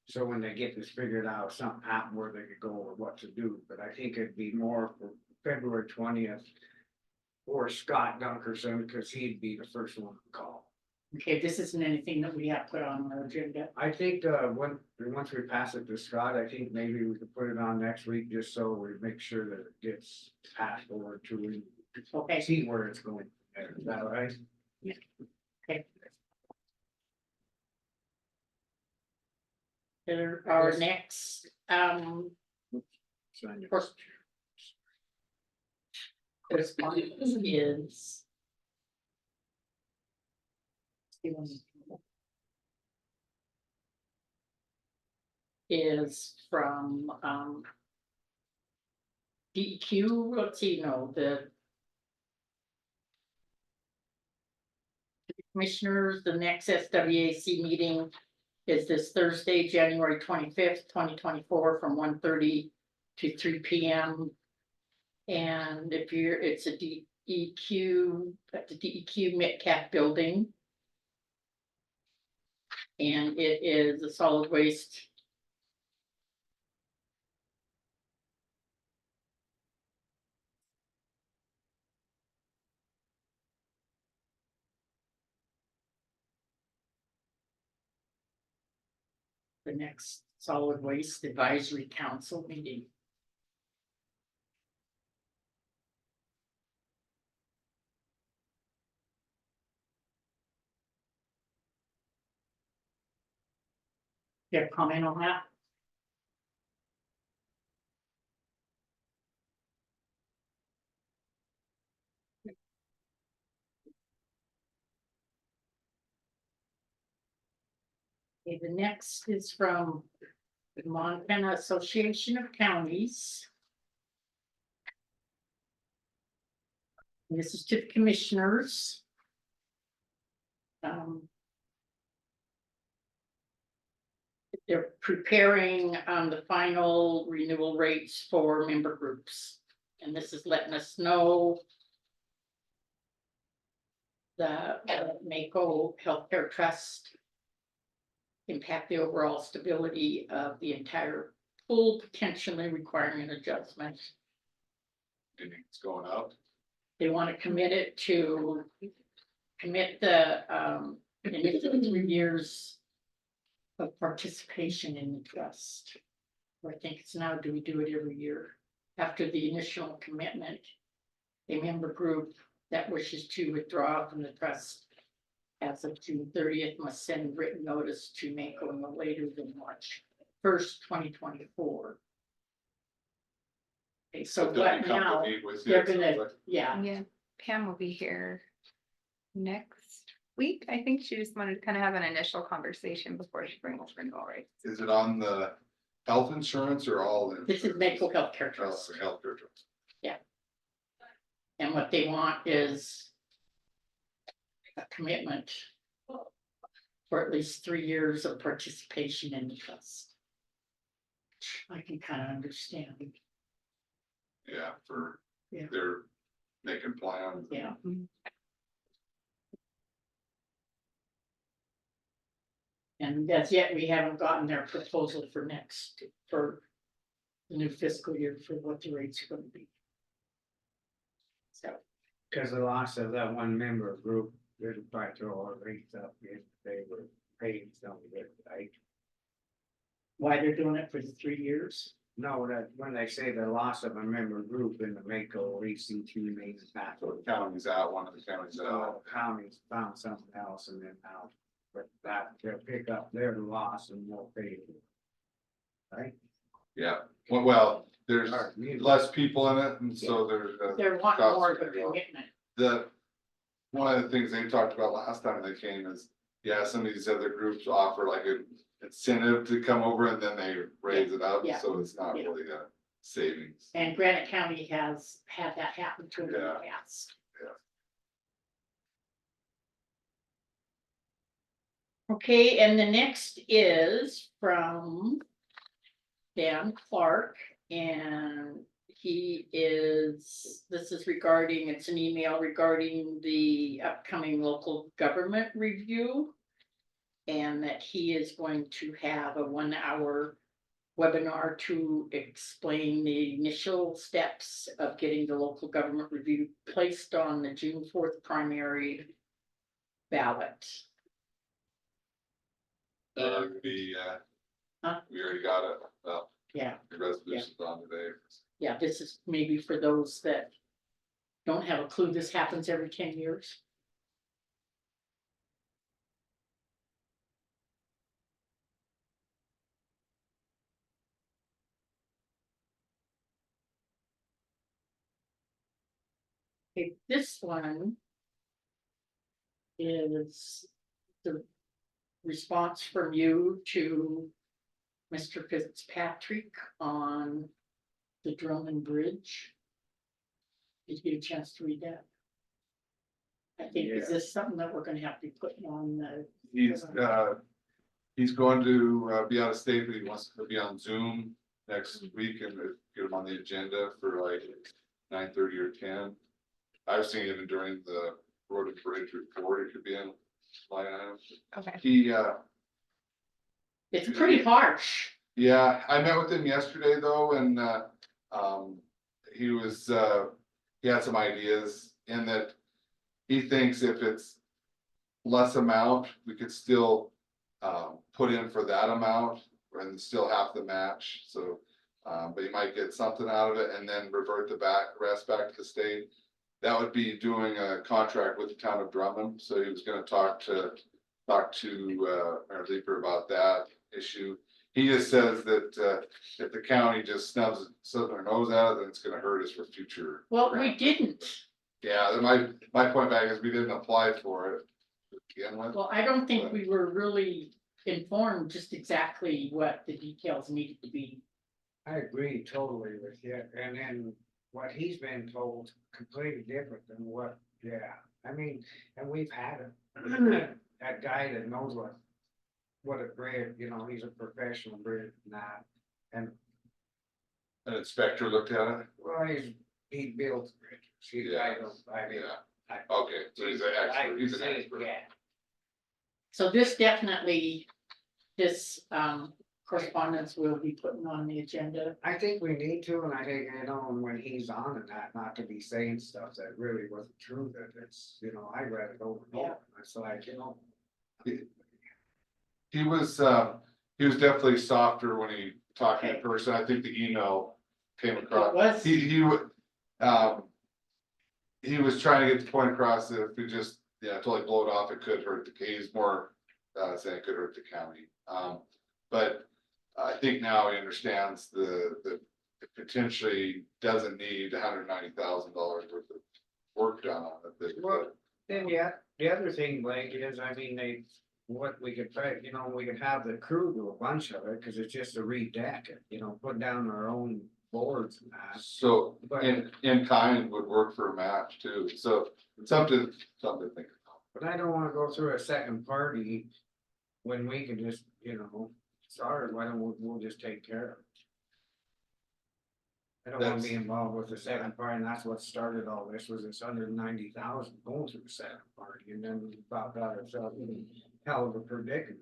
So when they get this figured out, if something happened where they could go or what to do, but I think it'd be more for February 20th. Or Scott Dunkerson, because he'd be the first one to call.
Okay, this isn't anything that we have put on our agenda.
I think once we pass it to Scott, I think maybe we could put it on next week, just so we make sure that it gets passed over to him.
Okay.
See where it's going. Is that all right?
Okay. Our next,
Sign it.
first correspondence is. Is from, DEQ, let's see, no, the. Commissioners, the next SWAC meeting is this Thursday, January 25th, 2024, from 1:30 to 3 p.m. And if you're, it's a DEQ, at the DEQ Metcalf building. And it is a solid waste. The next solid waste advisory council meeting. You have a comment on that? Okay, the next is from the Montana Association of Counties. And this is to the commissioners. They're preparing the final renewal rates for member groups. And this is letting us know the Mako Healthcare Trust impact the overall stability of the entire pool, potentially requiring an adjustment.
Do you think it's going up?
They want to commit it to commit the initial 3 years of participation in the trust. Or I think it's now, do we do it every year? After the initial commitment, a member group that wishes to withdraw from the trust as of June 30th must send written notice to Mako no later than March 1st, 2024. Okay, so
But they'll
what
be coming to
now?
meet with you,
They're
it sounds
gonna,
like.
yeah,
Yeah, Pam will be here next week. I think she just wanted to kind of have an initial conversation before she brings renewal rates.
Is it on the health insurance or all?
this is Maple Healthcare
Oh,
Trust.
the healthcare trust.
And what they want is a commitment for at least 3 years of participation in the trust. I can kind of understand,
Yeah, for,
Yeah.
they're making plans.
yeah. And as yet, we haven't gotten their proposal for for the new fiscal year for what the rates are gonna be. So,
Cause the loss of that one member group, there's probably throw our rates up if they were paying something, right?
why they're doing it for the 3 years?
No, that, when they say the loss of a member group in the Mako ECT main back.
So the county's out, one of the counties out.
Counties found something else and then now, but that, they'll pick up their loss and won't pay. Right?
Yeah, well, there's
Alright, you-
less people in it, and so there's.
They're wanting
costs
more
are
of a
gonna go up.
commitment.
One of the things they talked about last time they came is, yeah, some of these other groups offer like an incentive to come over and then they raise it up,
Yeah.
so it's not
Yeah.
really a savings.
And Granite County has had that happen to them in the
Yeah.
past.
Yeah.
Okay, and the next is from Dan Clark, and this is regarding, it's an email regarding the upcoming local government review. And that he is going to have a 1-hour webinar to explain the initial steps of getting the local government review placed on the June 4th primary ballot.
We
Huh?
we already got it, well,
Yeah,
the resolution's on today.
yeah, this is maybe for those that don't have a clue, this happens every 10 years. Okay, this one is the response from you to Mr. Fitzpatrick on the Drummond Bridge. Did you get a chance to read that? I think, is this something that we're gonna have to be putting on the?
He's going to be out of state, but he wants to be on Zoom next week and get him on the agenda for like 9:30 or 10. I was thinking even during the road and bridge report, it could be in line item.
Okay.
He,
It's pretty harsh.
yeah, I met with him yesterday though, and, he was, he had some ideas in that he thinks if it's less amount, we could still, put in for that amount and still have the match, so, but you might get something out of it and then revert the rest back to the state. That would be doing a contract with the town of Drummond, so he was gonna talk to Mayor Leeper about that issue. He just says that, if the county just snubs their nose at it, then it's gonna hurt us for future.
Well, we
grants.
didn't.
Yeah, then my point back is we didn't apply for it to begin with.
Well, I don't think we were really informed just exactly what the details needed to be.
I agree totally with you, and then what he's been told completely different than what, yeah, I mean, and we've had it. That guy that knows what a bridge, you know, he's a professional bridge, not, and,
An inspector looked at it,
well, he builds bridges,
Yeah.
I mean.
yeah, okay, so he's an expert, he's an expert.
Yeah,
So this definitely, this correspondence will be putting on the agenda.
I think we need to, and I think, you know, when he's on and that, not to be saying stuff that really wasn't true, that it's, you know, I read it over and over, and it's like, you know.
He was definitely softer when he talked in
Okay.
person, I think the email came across.
It was,
He was trying to get the point across that if we just, totally blow it off, it could hurt he's more, saying it could hurt the county. But, I think now he understands the it potentially doesn't need $190,000 worth of work done on it.
Well, then, yeah, the other thing, like, is, I mean, what we could try, we could have the crew do a bunch of it, cause it's just a redeck it, put down our own boards and that.
So
But-
in kind would work for a match too, so it's something to think about.
But I don't wanna go through a second party when we can just, start, why don't we'll just take care of it. I don't wanna be involved with the second party, and that's what started all this, was it's $190,000 going through the second party, and then we about got ourselves in a hell of a predicament.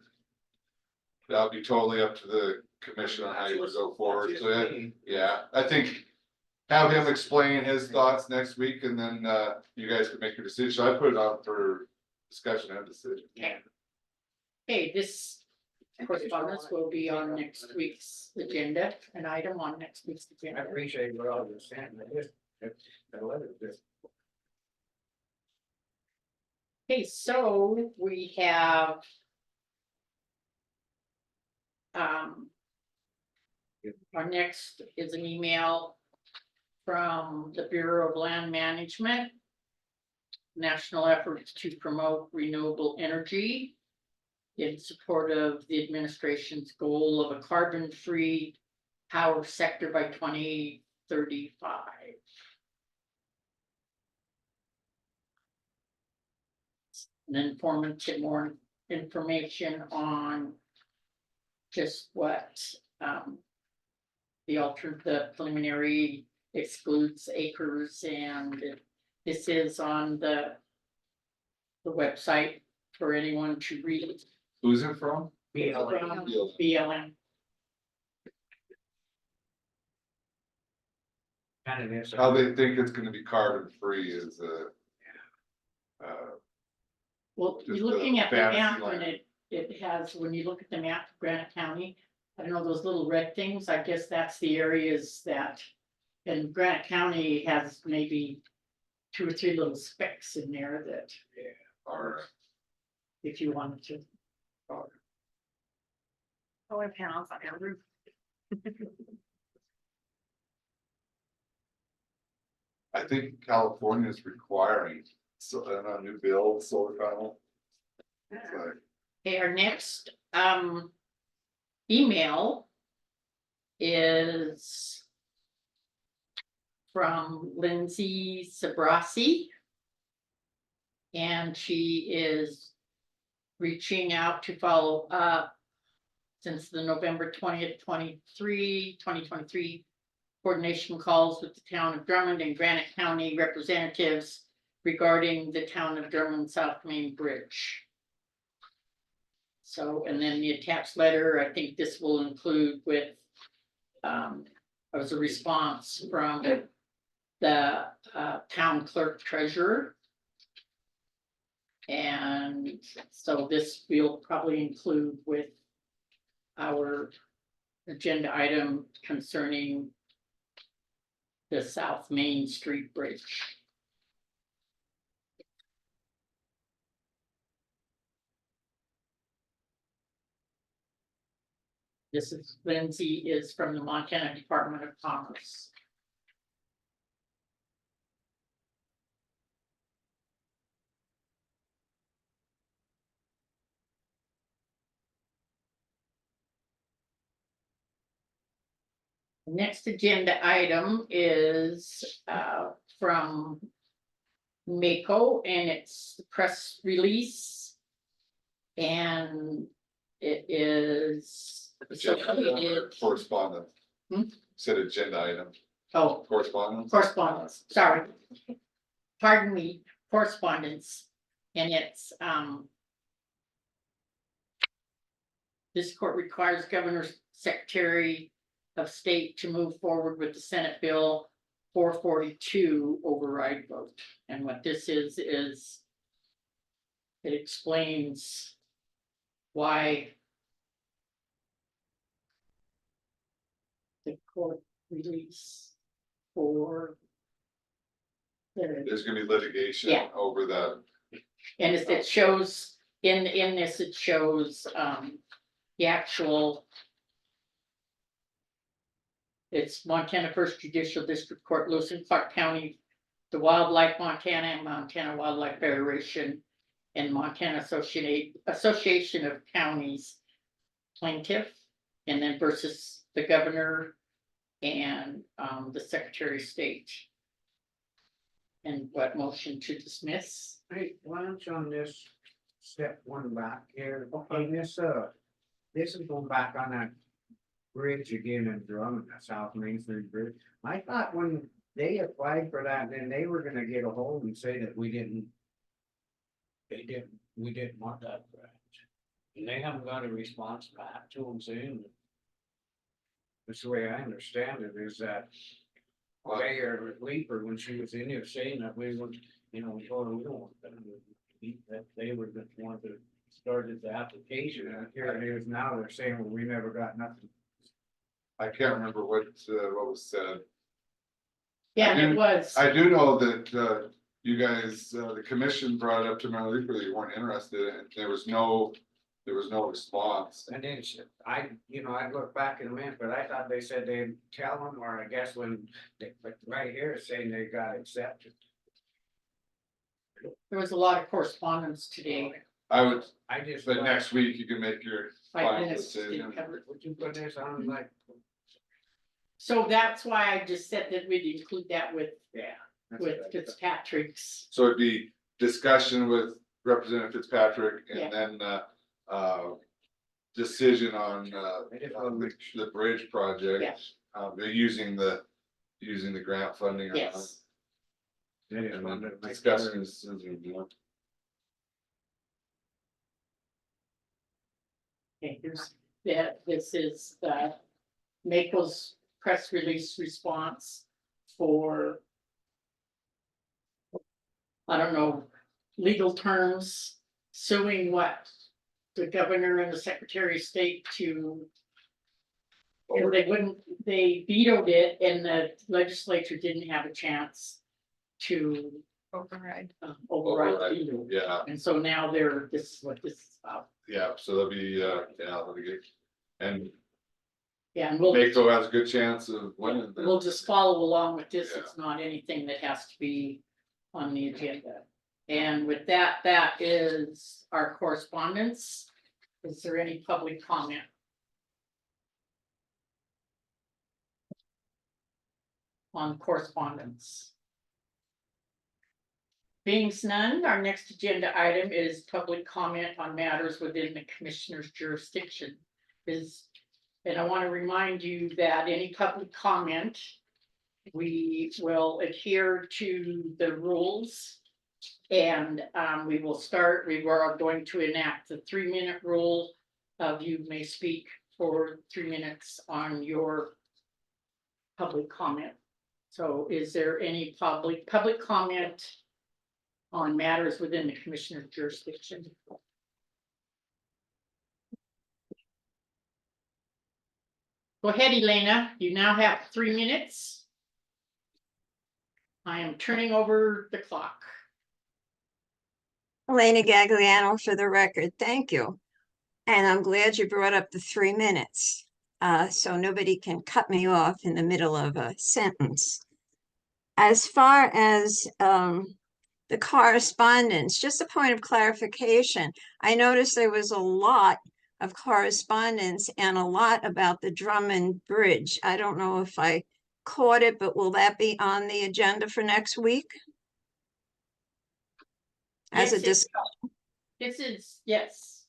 That'll be totally up to the commission on how you would go forward,
That's
so
just me.
yeah, I think. Have him explain his thoughts next week and then you guys can make your decision, so I put it on for discussion and decision.
Okay, this correspondence will be on next week's agenda, an item on next week's
I
agenda.
appreciate what all you're saying, I letter just.
Okay, so we have. Our next is an email from the Bureau of Land Management. National efforts to promote renewable energy in support of the administration's goal of a carbon-free power sector by 2035. And then more information on just what the preliminary excludes acres, and this is on the website for anyone to read.
Who's it from?
From BLM.
Kind of is.
How they think it's gonna be carbon free is
Well,
Just
you're looking
the
at the
fantasy
map,
land.
and it has, when you look at the map of Granite County, I don't know, those little red things, I guess that's the areas that. And Granite County has maybe 2 or 3 little specks in there that,
are,
if you wanted to.
Solar panels on your roof.
I think California is requiring, so, a new bill, solar panel. It's like,
Okay, our next email is from Lindsay Sabrasi. And she is reaching out to follow up since the November 20th, 2023 coordination calls with the town of Drummond and Granite County representatives regarding the town of Drummond South Main Bridge. So, and then the attached letter, I think this will include with, as a response from the town clerk treasurer. And so this will probably include with our agenda item concerning the South Main Street Bridge. This is Lindsay is from the Montana Department of Commerce. Next agenda item is from Mako, and it's the press release. And it is.
agenda, correspondence.
Hmm?
Said agenda item,
Oh,
correspondence.
correspondence, sorry. Pardon me, correspondence, and it's this court requires Governor's Secretary of State to move forward with the Senate Bill 442 override vote. And what this is it explains why the court release for
There's gonna be litigation
Yeah.
over that.
and it shows in this, it shows the actual It's Montana First Judicial District Court, Lewis and Clark County, the Wildlife Montana and Montana Wildlife Federation, and Montana Association of Counties plaintiff, and then versus the governor and the Secretary of State. And what motion to dismiss?
Hey, why don't you on this, step one back here, okay, this is going back on that bridge again in Drummond, that South Main Street Bridge. I thought when they applied for that, then they were gonna get a hold and say that we didn't want that bridge. And they haven't got a response back to them saying that. That's the way I understand it, is that Mayor Leeper, when she was in here saying that we would, we told her we don't want them to, that they were the ones that started the application, and here it is now, they're saying, well, we never got nothing.
I can't remember what was said.
Yeah, it was.
I do know that, you guys, the commission brought it up to Mayor Leeper that you weren't interested in, it. There was no response.
And then I look back in a minute, but I thought they said they'd tell them, or I guess but right here it's saying they got accepted.
There was a lot of correspondence today.
I
just.
but next week you can make your
5
final
minutes didn't
decision.
cover it.
Would you put this on like?
So that's why I just said that we'd include that with
Yeah.
Fitzpatrick's.
So it'd be discussion with Representative Fitzpatrick
Yeah.
and then, decision on,
I just wanna make
the bridge project.
Yes.
They're using the grant funding or not.
Yes,
They just
And
wanted
then
to make
discussing
sure.
this,
okay, this is Makel's press release response for, I don't know, legal terms, suing what? The governor and the Secretary of State to. Or they vetoed it and the legislature didn't have a chance to
Override.
override the
Override,
veto.
yeah.
And so now this is what this is about.
Yeah, so there'll be, that'll be good. And
Yeah, and we'll.
Mako has a good chance of winning. then.
We'll just follow along with this.
Yeah.
It's not anything that has to be on the agenda. And with that, that is our correspondence. Is there any public comment? On correspondence? Being none, our next agenda item is public comment on matters within the commissioner's jurisdiction. And I want to remind you that any public comment, we will adhere to the rules. And we are going to enact the 3-minute rule of you may speak for 3 minutes on your public comment. So is there any public comment on matters within the commissioner's jurisdiction? Go ahead, Elena. You now have 3 minutes. I am turning over the clock.
Elena Gagliano for the record, thank you. And I'm glad you brought up the 3 minutes. So nobody can cut me off in the middle of a sentence. As far as the correspondence, just a point of clarification. I noticed there was a lot of correspondence and a lot about the Drummond Bridge. I don't know if I caught it, but will that be on the agenda for next week? As a discussion.
This is, yes.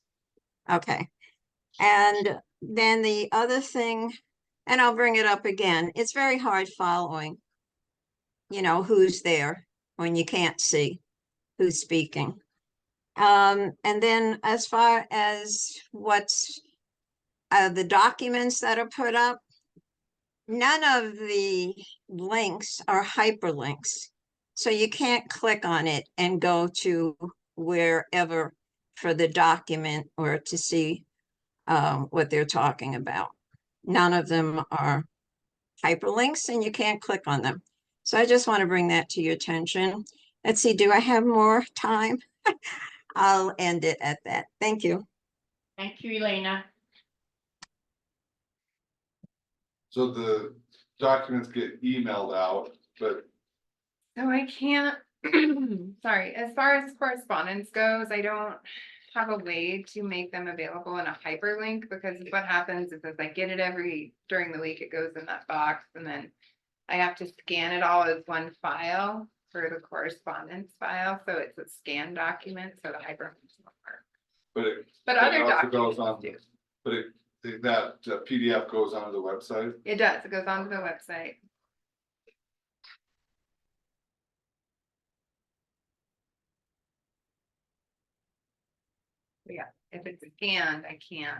Okay. And then the other thing, and I'll bring it up again, it's very hard following, who's there when you can't see who's speaking. And then as far as what's the documents that are put up, none of the links are hyperlinks. So you can't click on it and go to wherever for the document or to see what they're talking about. None of them are hyperlinks and you can't click on them. So I just want to bring that to your attention. Let's see, do I have more time? I'll end it at that. Thank you.
Thank you, Elena.
So documents get emailed out, but
So I can't, sorry, as far as correspondence goes, I don't have a way to make them available in a hyperlink, because what happens is as I get it during the week, it goes in that box, and then I have to scan it all as one file for the correspondence file, so it's a scanned document, so the hyperlinks won't work.
but it.
But
it
other
also goes
documents
on-
do.
But that PDF goes onto the website.
It does, it goes onto the website. But yeah, if it's scanned, I can't,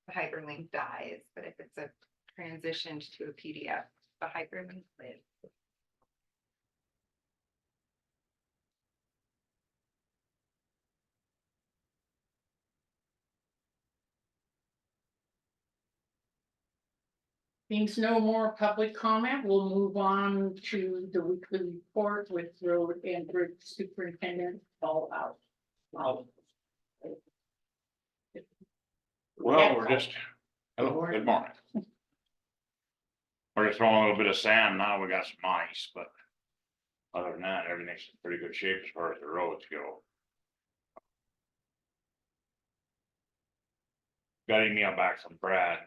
the hyperlink dies, but if it's a transitioned to a PDF, the hyperlink lives.
Means no more public comment. We'll move on to the weekly report with road and bridge superintendent all out.
Well, we're just, hello, good morning. We're just throwing a little bit of sand now, we got some ice, but other than that, everything's in pretty good shape as far as the roads go. Got an email back from Brad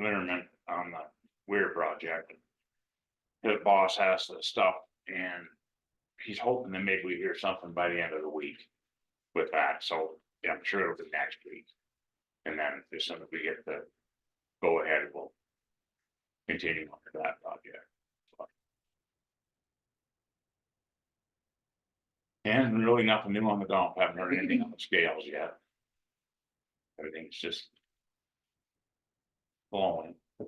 Linderman on the Weir project. His boss has the stuff and he's hoping that maybe we hear something by the end of the week with that, so yeah, I'm sure it'll be next week. And then as soon as we get the go ahead, we'll continue on to that project. And really nothing new on the dump, haven't heard anything on the scales yet. Everything's just flowing. A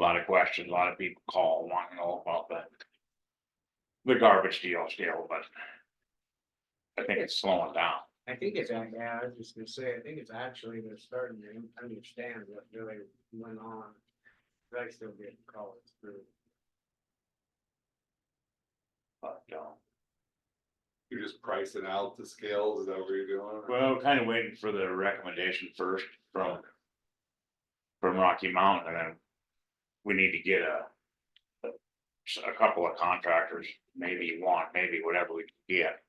lot of questions, a lot of people call, wanting to know about the garbage deal still, but I think it's slowing down.
I think it's, yeah, I was just gonna say, I think it's actually, they're starting to understand what really went on. But I still get calls through.
But,
You're just pricing out the scales, is that what you're doing?
well, kind of waiting for the recommendation first from Rocky Mountain, and then we need to get a couple of contractors, maybe one, maybe whatever we can get,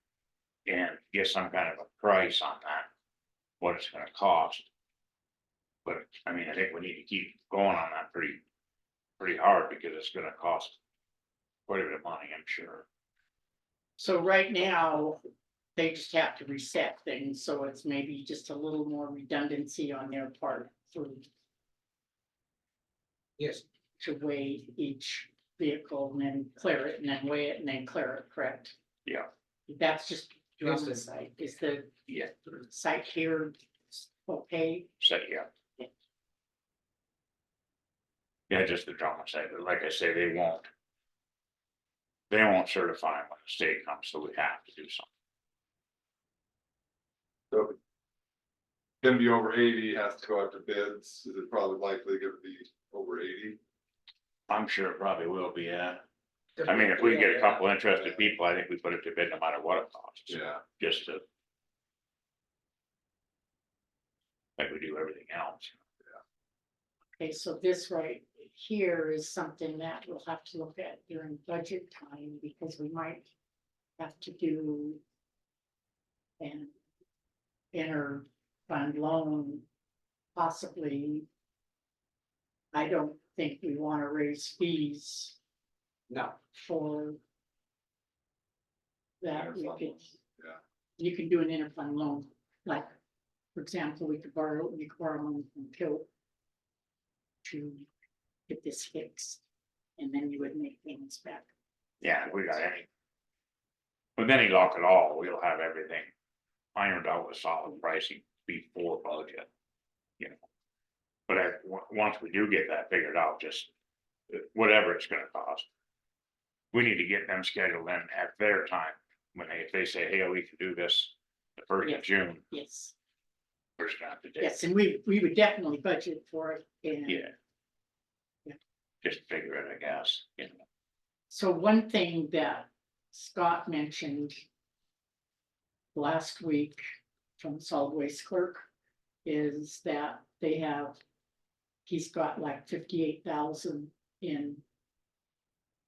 and get some kind of a price on that, what it's gonna cost. But, I mean, I think we need to keep going on that pretty hard, because it's gonna cost quite a bit of money, I'm sure.
So right now, they just have to reset things, so it's maybe just a little more redundancy on their part for
Yes,
to weigh each vehicle and then clear it and then weigh it and then clear it, correct?
Yeah.
That's just
Yes,
Drummond
sir.
site. Is the
Yeah.
site here okay?
So, yeah. Yeah, just the Drummond side, but like I say, they won't certify when the state comes, so we have to do something.
So gonna be over 80, has to go out to bids, is it probably likely gonna be over 80?
I'm sure it probably will be, yeah. I mean, if we can get a couple interested people, I think we put it to bid no matter what it costs.
Yeah,
Just to. Like we do everything else.
Okay, so this right here is something that we'll have to look at during budget time, because we might have to do an interfund loan, possibly. I don't think we want to raise fees
no,
for that. We could,
yeah.
you can do an interfund loan, like, for example, we could borrow money from Pilt to get this fixed, and then you would make payments back.
Yeah, if we got any. With any luck at all, we'll have everything ironed out with solid pricing before budget. You know. But once we do get that figured out, just whatever it's gonna cost. We need to get them scheduled in at their time, when if they say, hey, we can do this the first
Yeah.
of June,
Yes,
we're just gonna have to do.
yes, and we would definitely budget for it, and
Yeah.
Yeah.
Just figure it, I guess, you know.
so one thing that Scott mentioned last week from the solid waste clerk is that he's got like 58,000 in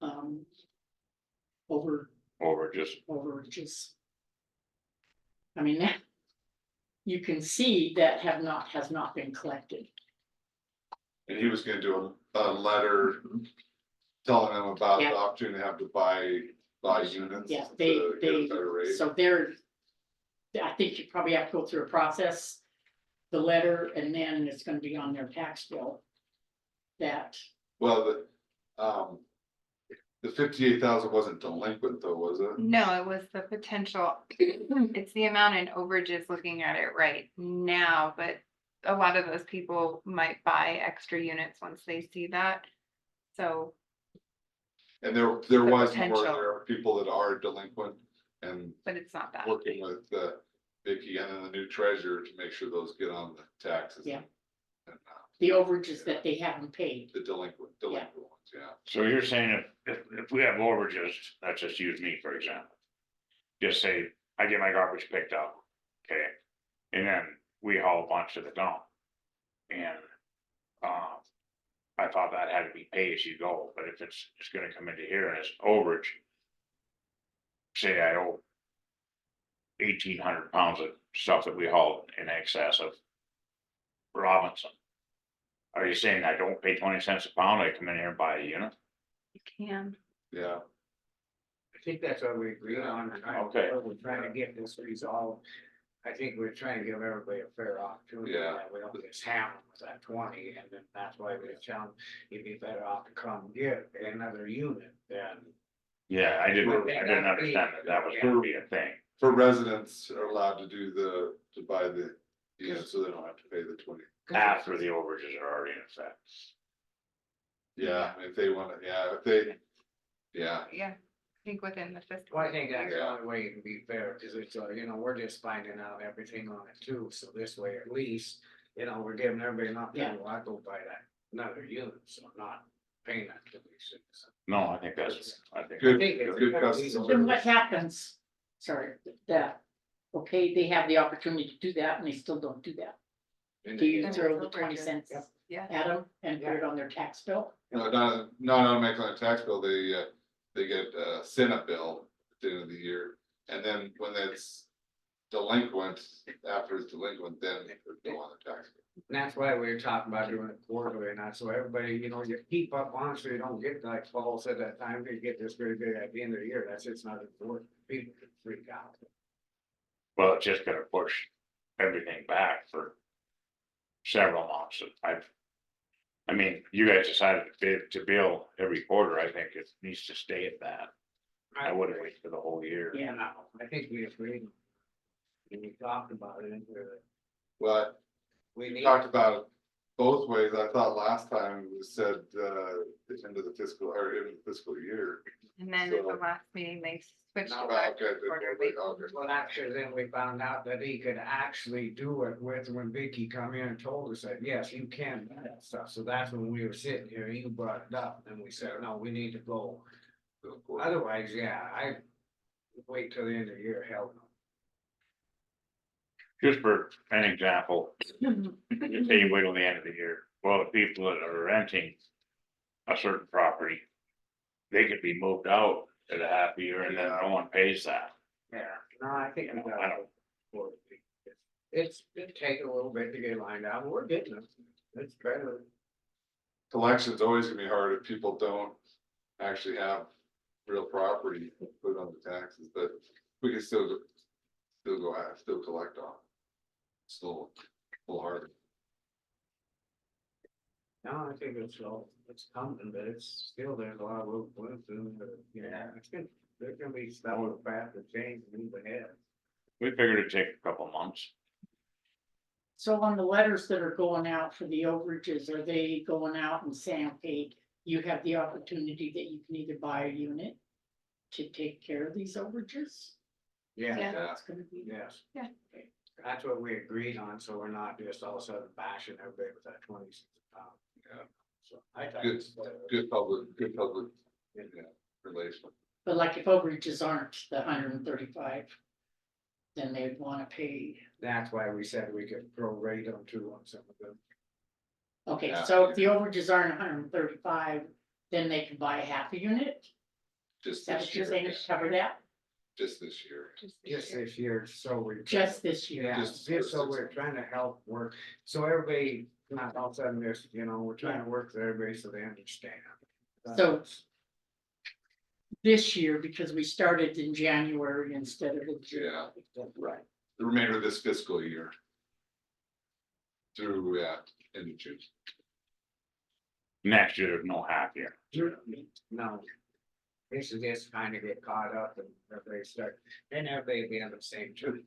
over,
Over just,
overages. I mean, that, you can see that has not been collected.
And he was gonna do a letter telling them about
Yeah.
the opportunity to have to buy units.
Yeah,
to
they,
get a better rate.
so they're, I think you probably have to go through a process, the letter, and then it's gonna be on their tax bill. That,
Well, the 58,000 wasn't delinquent though, was it?
No, it was the potential, it's the amount in overages looking at it right now, but a lot of those people might buy extra units once they see that. So,
And there was
The
more,
potential.
there are people that are delinquent and
but it's not that.
working with Vicky and then the new treasurer to make sure those get on the taxes.
Yeah.
And,
the overages that they haven't paid.
the delinquent ones, yeah.
so you're saying if we have overages, let's just use me for example. Just say, I get my garbage picked up, okay, and then we haul a bunch to the dump. And, I thought that had to be pay as you go, but if it's just gonna come into here and it's overage. Say I owe 1,800 pounds of stuff that we hauled in excess of Robinson. Are you saying I don't pay 20 cents a pound, I come in here and buy a unit?
You can.
Yeah,
I think that's what we agreed on.
Okay.
We're trying to get this resolved. I think we're trying to give everybody a fair opportunity.
Yeah.
that We don't get hammered with that 20, and then that's why we tell them you'd be better off to come get another unit than.
Yeah, I didn't understand that was gonna be a thing.
for residents are allowed to to buy the unit, so they don't have to pay the 20.
After the overages are already in effect.
Yeah, if they wanna, if they, yeah.
Yeah, I think within the fiscal.
Well, I think that's the
Yeah.
only way you can be fair, because it's, we're just finding out everything on it too, so this way at least, we're giving everybody enough
Yeah.
time, well, I go buy that another unit, so I'm not paying that to be citizen.
No, I think that's, I think.
Good,
I think it's
good
gonna be
customer
the-
Then what
service.
happens? Sorry, that, okay, they have the opportunity to do that and they still don't do that. Do you
Then
throw
it's
the 20
overages.
cents
Yeah.
at them and put it on their tax bill?
No, not automatically on a tax bill, they get a Senate bill at the end of the year. And then when it's delinquent, after it's delinquent, then it would go on the tax bill.
And that's why we were talking about doing it quarterly and that, so everybody, you keep up on, it so you don't get like Paul said that time, you get this very big at the end of the year, that's, it's not important, people can freak out.
Well, it's just gonna push everything back for several months. I mean, you guys decided to bill every quarter. I think it needs to stay at that. I wouldn't wait for the whole year.
Yeah.
No, I think we agreed. And we talked about it, and
But
we
we
need.
talked about it both ways. I thought last time it was said, the end of the fiscal, or end of the fiscal year.
And then at the last meeting, they switched it
Well,
back
okay,
to quarterly.
Well, actually, then we found out that he could actually do it with, when Vicky come in and told us that, yes, you can do that stuff, so that's when we were sitting here, you brought it up, and we said, no, we need to go. Otherwise, yeah, I wait till the end of the year, hell no.
Just for an example, you say you wait till the end of the year. Well, the people that are renting a certain property, they could be moved out at a half year and then no one pays that.
Yeah, no, I think we got it. It's taking a little bit to get lined out, but we're getting it. It's better.
Collection's always gonna be hard if people don't actually have real property to put on the taxes, but we can still go out, still collect on. Still, a little hard.
No, I think it's coming, but it's still, there's a lot of road going through, it's gonna, there's gonna be stuff with fast to change and move ahead.
We figured it'd take a couple months.
So on the letters that are going out for the overages, are they going out and saying, okay, you have the opportunity that you can either buy a unit to take care of these overages?
Yeah,
Yeah.
That's gonna be.
yes.
Yeah.
That's what we agreed on, so we're not just all of a sudden bashing everybody with that 20 cents a pound.
Yeah.
So I thought.
Good,
it's,
good public relation.
But like if overages aren't the 135, then they'd wanna pay.
That's why we said we could prorate them too on some of them.
Okay,
Yeah.
so if the overages aren't 135, then they can buy a half a unit?
Just
Is that
this
what you're
year,
saying, to cover that?
just this year.
Just this year, so we.
Just this year?
Yeah,
Just
just so
for
we're
6
trying to help work, so everybody, not all of a sudden there's, you know, we're trying to work with everybody so they understand.
So- This year, because we started in January instead of in June.
Yeah.
Right.
The remainder of this fiscal year. Through, into June.
Next year, there's no half year.
No. This is just kind of get caught up and everybody start, then everybody be on the same too.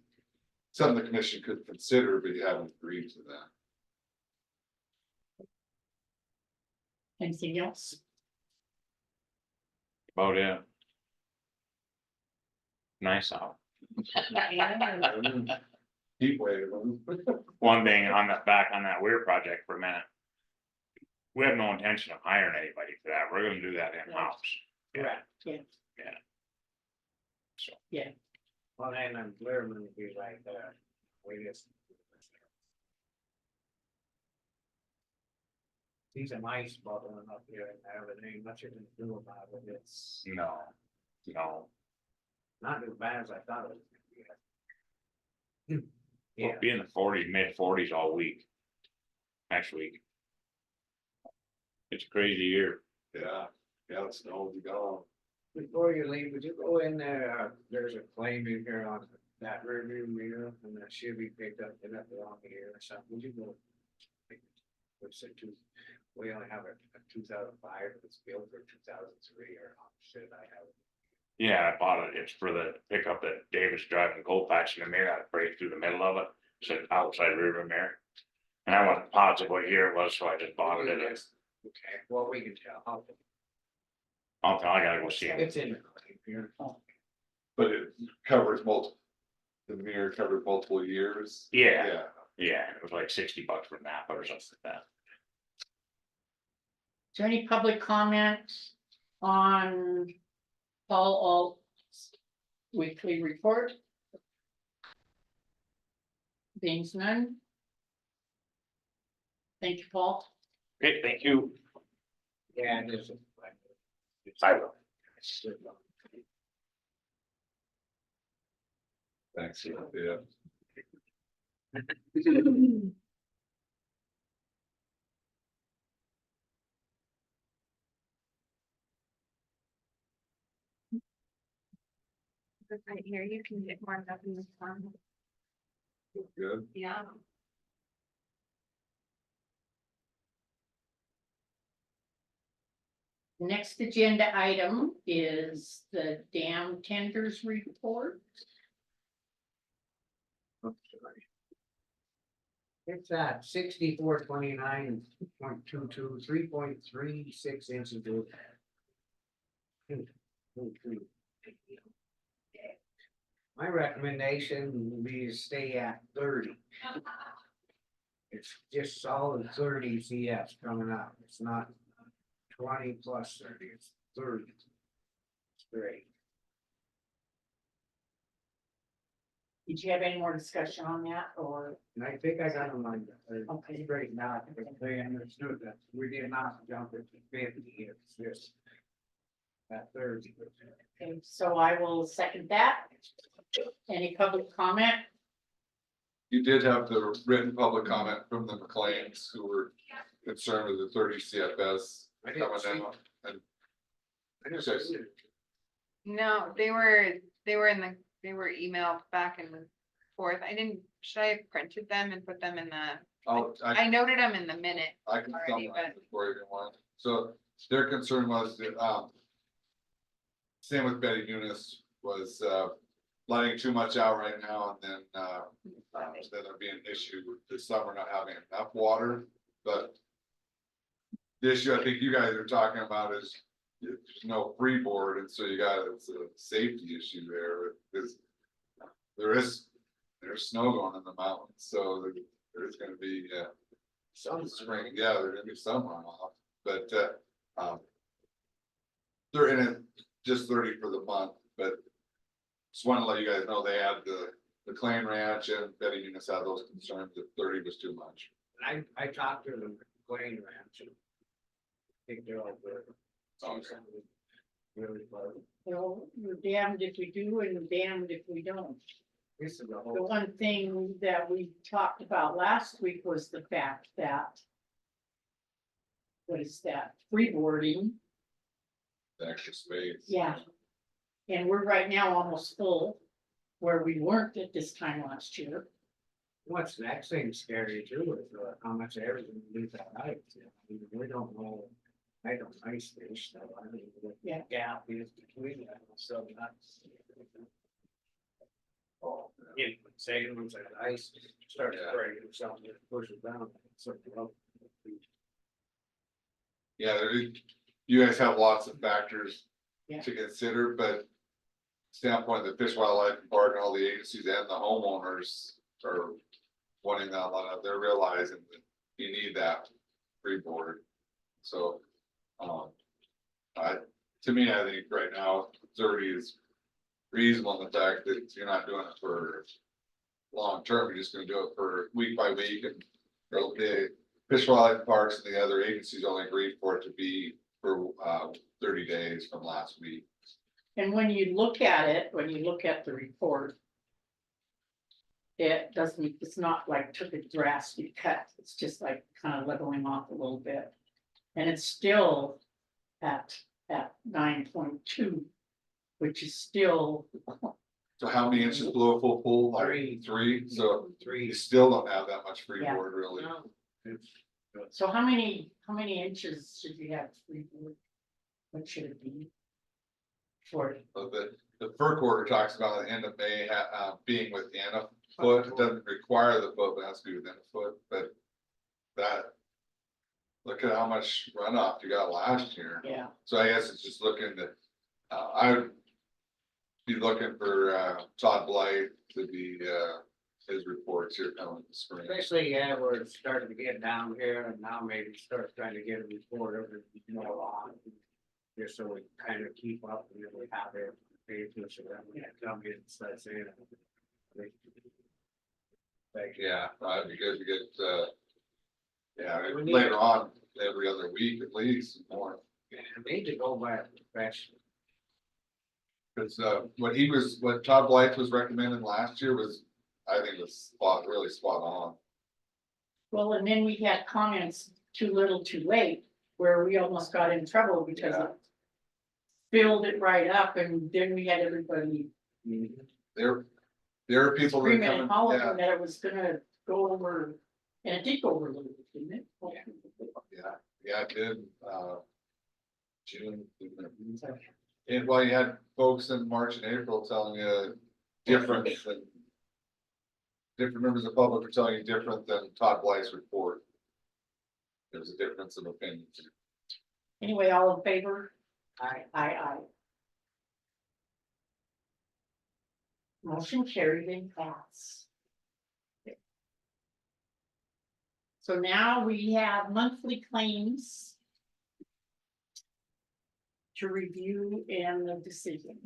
Something the commission could consider, but you haven't agreed to that.
Anything else?
About it. Nice out.
Heat wave.
One thing on that, back on that weir project for a minute. We have no intention of hiring anybody for that. We're gonna do that in-house.
Right.
Yeah.
So.
Yeah.
Well, then I'm Blairman would be like, we just. These are nice bubbling up here and everything, much you can do about it, it's
No,
not as bad as I thought it was gonna be. Yeah,
we'll be in the 40s, mid-40s all week. Next week. It's a crazy year.
Yeah, the snow will be gone.
before you leave, would you go in there, there's a claim in here on that rearview mirror, and that should be picked up in that wrong here or something, would you go? What's it, we only have a 2005, it's built for 2003, or should I have it?
Yeah, I bought it. It's for the pickup that David's driving cold patch in the mirror. I break through the middle of it. It's an outside rear mirror. And I wasn't positive what year it was, so I just bought it.
Okay, well, we can tell,
I gotta go see it.
it's in the claim here.
But it covers multiple. The mirror covered multiple years.
Yeah. Yeah, it was like $60 for Napa or something like that.
Is there any public comment on Paul Alt's weekly report? Being none. Thank you, Paul.
Okay, thank you.
Yeah, it is.
I will.
Thanks, yeah.
Right here, you can get marked up in the farm.
Good.
Yeah.
Next agenda item is the dam tenders report.
It's at 6429.22, 3.36 inches. My recommendation would be to stay at 30. It's just solid 30 CFs coming up, it's not 20 plus 30, it's 30. It's great.
Did you have any more discussion on that or?
And I think I got them on,
Okay.
straight now, because they understood that we did not jump it to 50, it's just at 30.
Okay, so I will second that. Any public comment?
You did have the written public comment from the McLeans who were concerned with the 30 CFS
I didn't
coming
see-
out. And
I just-
No, they were emailed back and forth. Should I have printed them and put them in the, I noted them in the minute.
I can
already,
summarize
but-
before you want. So their concern was that, same with Betty Eunice was, letting too much out right now and then, then there'd be an issue with the summer not having enough water, but the issue I think you guys are talking about is there's no freeboard, and so it's a safety issue there, because there's snow going in the mountains, so there's gonna be, some spring, there's gonna be some runoff, but, they're in it just 30 for the month, but just wanna let you guys know they had the Clan Ranch and Betty Eunice had those concerns that 30 was too much.
I talked to the Blaine Ranch. I think they're all good. Really close.
Well, we're damned if we do and damned if we don't.
This is the
The
whole,
one thing that we talked about last week was the fact that. What is that, freeboarding,
The extra space.
yeah. And we're right now almost full, where we weren't at this time last year.
what's next thing scary too is how much everything leaves that night. We don't know. I don't ice fish, so I don't know what
Yeah.
gap is between that, so that's. Oh, yeah, say it was like ice, starts breaking or something, it pushes down. something up.
Yeah, you guys have lots of factors
Yeah.
to consider, but. Standpoint of the Fish Wildlife Park and all the agencies and the homeowners are wanting that a lot of, they're realizing that you need that freeboard. So, to me, I think right now 30 is reasonable in the fact that you're not doing it for long term, you're just gonna do it for week by week and the Fish Wildlife Parks and the other agencies only agreed for it to be for 30 days from last week.
And when you look at it, when you look at the report. It doesn't, it's not like took a drastic cut, it's just like kind of leveling off a little bit. And it's still at 9.2. Which is still,
So how many inches below full pool? Like three, so you still don't have that much freeboard really.
so how many inches should you have freeboard? What should it be? 40.
So the FERC order talks about the end of May, being within a foot, it doesn't require the foot, but it has to be within a foot, but. That. Look at how much runoff you got last year,
Yeah,
so I guess it's just looking to, I would. Be looking for Todd Blight to be his reports here coming in the spring.
Especially, yeah, we're starting to get down here and now maybe start trying to get a report of it, on. Just so we kind of keep up and then we have it, pay attention, that we come in and start saying. Like,
Yeah, it'd be good to get, yeah,
We need-
later on, every other week at least, more.
we need to go by a professional.
Cause what Todd Blythe was recommending last year was, I think was really spot on.
well, and then we had comments too little, too late, where we almost got in trouble because
Yeah.
it. Filled it right up and then we had everybody
There are people that
screaming
come,
and hollering
yeah,
that it was gonna go over, and it did go over a little bit, didn't it?
yeah, it did, June. And while you had folks in March and April telling you different than. Different members of the public are telling you different than Todd Blythe's report. There's a difference of opinion.
Anyway, all in favor?
I,
Aye. Motion carried and pass. So now we have monthly claims. To review and the decision.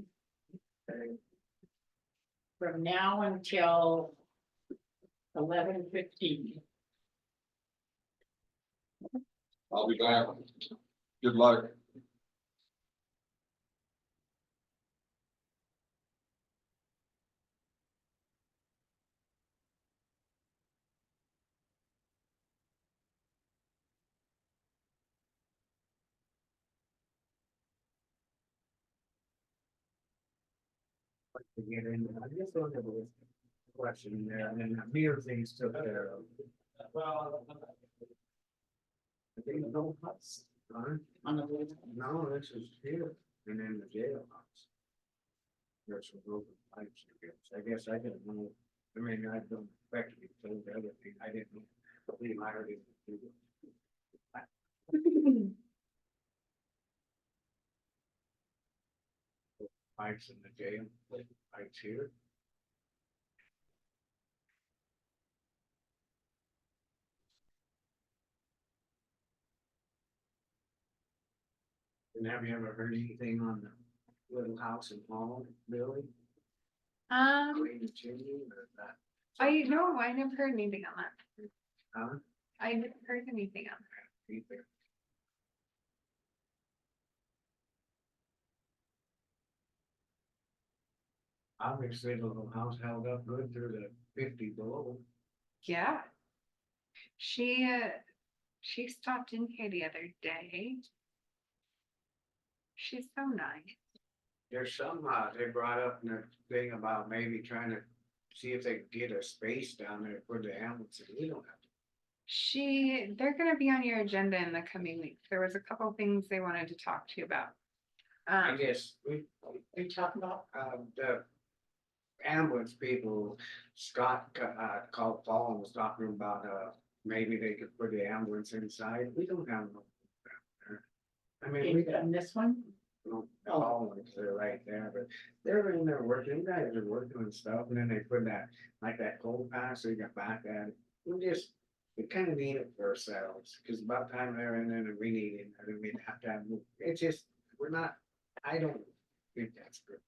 From now until 11:15.
I'll be back. Good luck.
to get in, I just don't have a question there, and then the beer thing's took care of. Well. I think no huts, huh?
On the list.
No, this is here, and then the jailhouse. There's some broken pipes, I guess I didn't know, I mean, I don't expect me to do the other thing, I didn't know. We hired him to do it. Pipes in the jail, pipes here. And have you ever heard anything on the little house in Hall, Billy? Clean the chimney or that?
I no, I never heard anything on that.
Huh?
I never heard anything on
Either. Obviously, the little house held up good through the 50 below.
Yeah. She stopped in here the other day. She's so nice.
There's some, they brought up in the thing about maybe trying to see if they could get a space down there for the ambulances. We don't have to.
They're gonna be on your agenda in the coming weeks. There was a couple things they wanted to talk to you about.
I guess
We talking about?
the ambulance people, Scott, called Paul and was talking about, maybe they could put the ambulance inside. We don't have no. I mean, we got
In this one?
no columns, they're right there, but they're in there working, you guys are working and stuff, and then they put that, like that cold pass, so you got back at it. We kind of need it for ourselves, because about time they're in there and we need it, and we'd have to have, it's just, we're not, I don't think that's good.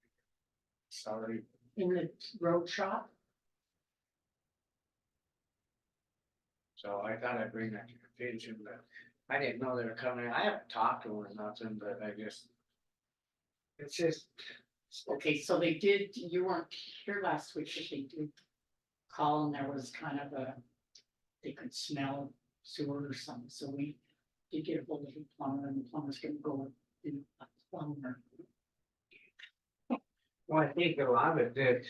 Sorry.
In the road shop?
So I thought I'd bring that to your attention, but I didn't know they were coming. I haven't talked to them or nothing, but I just. It's just.
Okay, so they did, you weren't here last week, but they did call and there was kind of a, they could smell sewer or something, so we did get a hold of the plumber and the plumber's gonna go in a plumber.
Well, I think a lot of it did,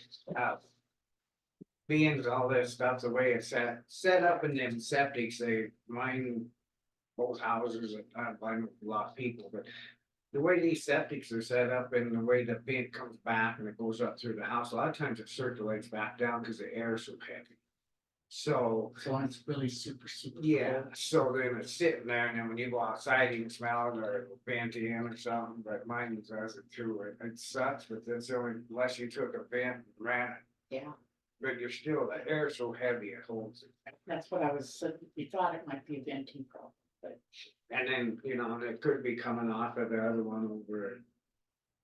being all this stuff, the way it's set up in them septics, they mine both houses, and I find a lot of people, but the way these septics are set up and the way the vent comes back and it goes up through the house, a lot of times it circulates back down because the air is so heavy. So,
So it's really super.
yeah, so then it's sitting there, and then when you go outside, you can smell it or vent in or something, but mine does it too. It sucks, but that's the only, unless you took a vent and ran it.
Yeah,
But you're still, the air is so heavy, it holds it.
that's what I was, we thought it might be a venting problem, but.
And then, and it could be coming off of the other one over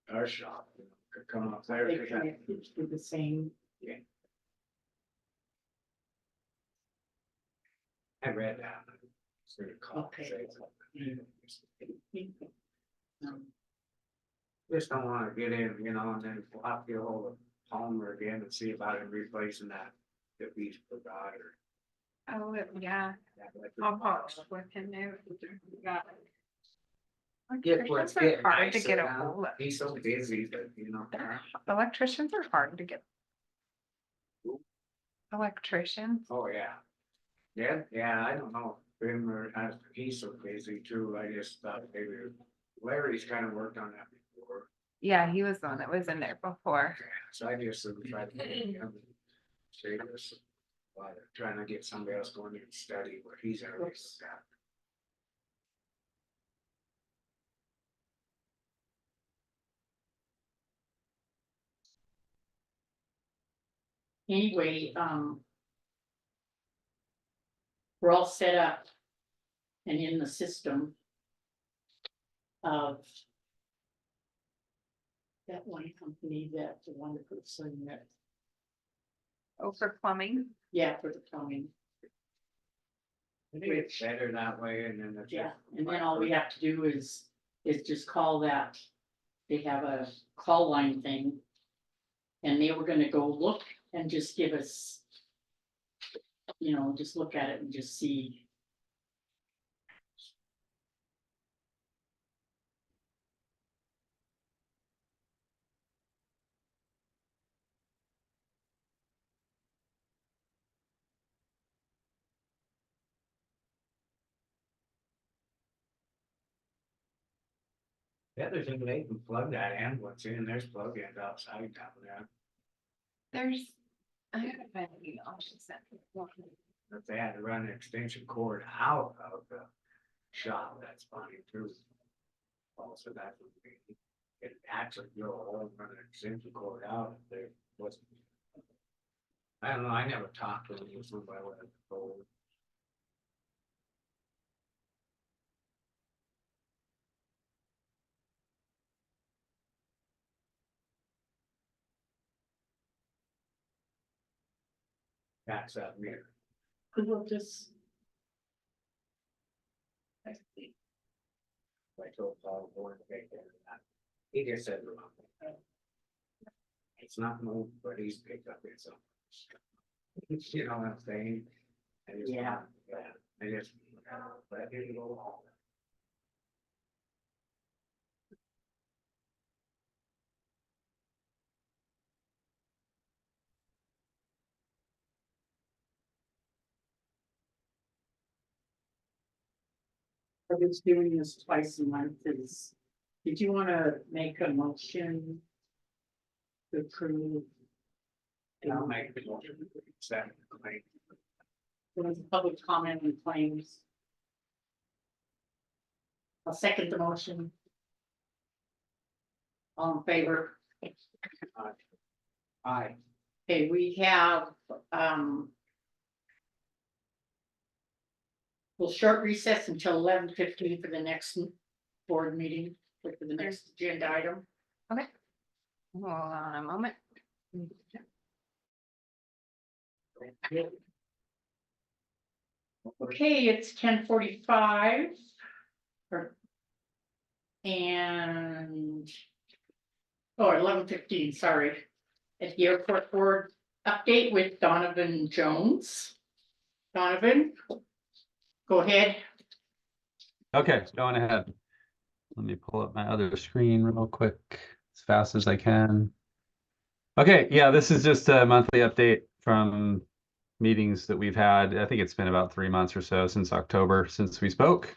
at our shop, could come off there.
They
'cause that-
connected to the same.
I read that. It's gonna call,
Okay.
say something.
Um,
Just don't wanna get in, and then we'll have to get ahold of Palmer again and see about him replacing that, if he's forgot or.
Oh, yeah, I'll talk with him now. Yeah.
Get where it's
Electricians are
getting
hard to
nicer
get a
now.
hold of.
He's so busy, but
Electricians are hard to get. Electricians,
oh, yeah. Yeah, I don't know, him or, he's so busy too, I just thought maybe Larry's kind of worked on that before.
yeah, he was the one that was in there before.
So I just tried to get him say this, while they're trying to get somebody else going in and study where he's already looked at.
Anyway, we're all set up and in the system of that one company, that the one person that,
Oh, for plumbing,
yeah, for the plumbing.
I think it's better that way and then. it's
Yeah,
just-
and then all we have to do is just call that, they have a call line thing. And they were gonna go look and just give us, just look at it and just see.
The other thing, they can plug that ambulance in, there's plug ins outside down there.
there's, I haven't been any options that.
If they had to run an extension cord out of the shop, that's fine too. Also, that would be, it actually go all and run an extension cord out if there wasn't. I don't know, I never talked to them, it was somebody with a told. That's up here.
We'll just,
I told Paul going to take care of that. He just said, It's not nobody's picked up it, so. You know what I'm saying? I just-
Yeah.
I just, let it go.
We're just doing this twice a month is, did you wanna make a motion? To approve?
And I'll make the motion. Second, like,
There was a public comment on claims. I'll second the motion. All in favor?
aye.
Okay, we have, we'll short recess until 11:15 for the next board meeting, for the next agenda item.
Hold on a moment.
Okay, it's 10:45. And. Oh, 11:15, sorry. At the airport board update with Donovan Jones. Donovan? Go ahead.
Okay, going ahead. Let me pull up my other screen real quick, as fast as I can. Okay, yeah, this is just a monthly update from meetings that we've had. I think it's been about 3 months or so since October, since we spoke.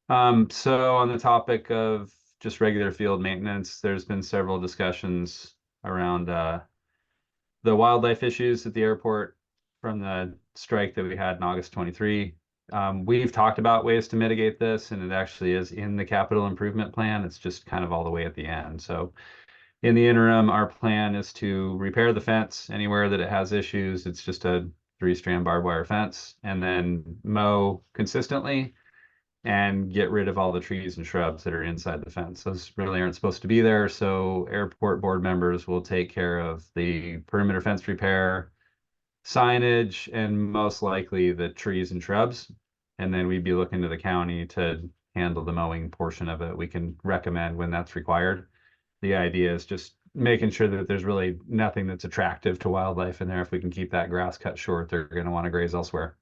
So on the topic of just regular field maintenance, there's been several discussions around the wildlife issues at the airport from the strike that we had in August 23. We've talked about ways to mitigate this, and it actually is in the capital improvement plan. It's just kind of all the way at the end. So in the interim, our plan is to repair the fence anywhere that it has issues. It's just a 3-strand barbed wire fence, and then mow consistently and get rid of all the trees and shrubs that are inside the fence. Those really aren't supposed to be there. So airport board members will take care of the perimeter fence repair, signage, and most likely the trees and shrubs. And then we'd be looking to the county to handle the mowing portion of it. We can recommend when that's required. The idea is just making sure that there's really nothing that's attractive to wildlife in there. If we can keep that grass cut short, they're going to want to graze elsewhere.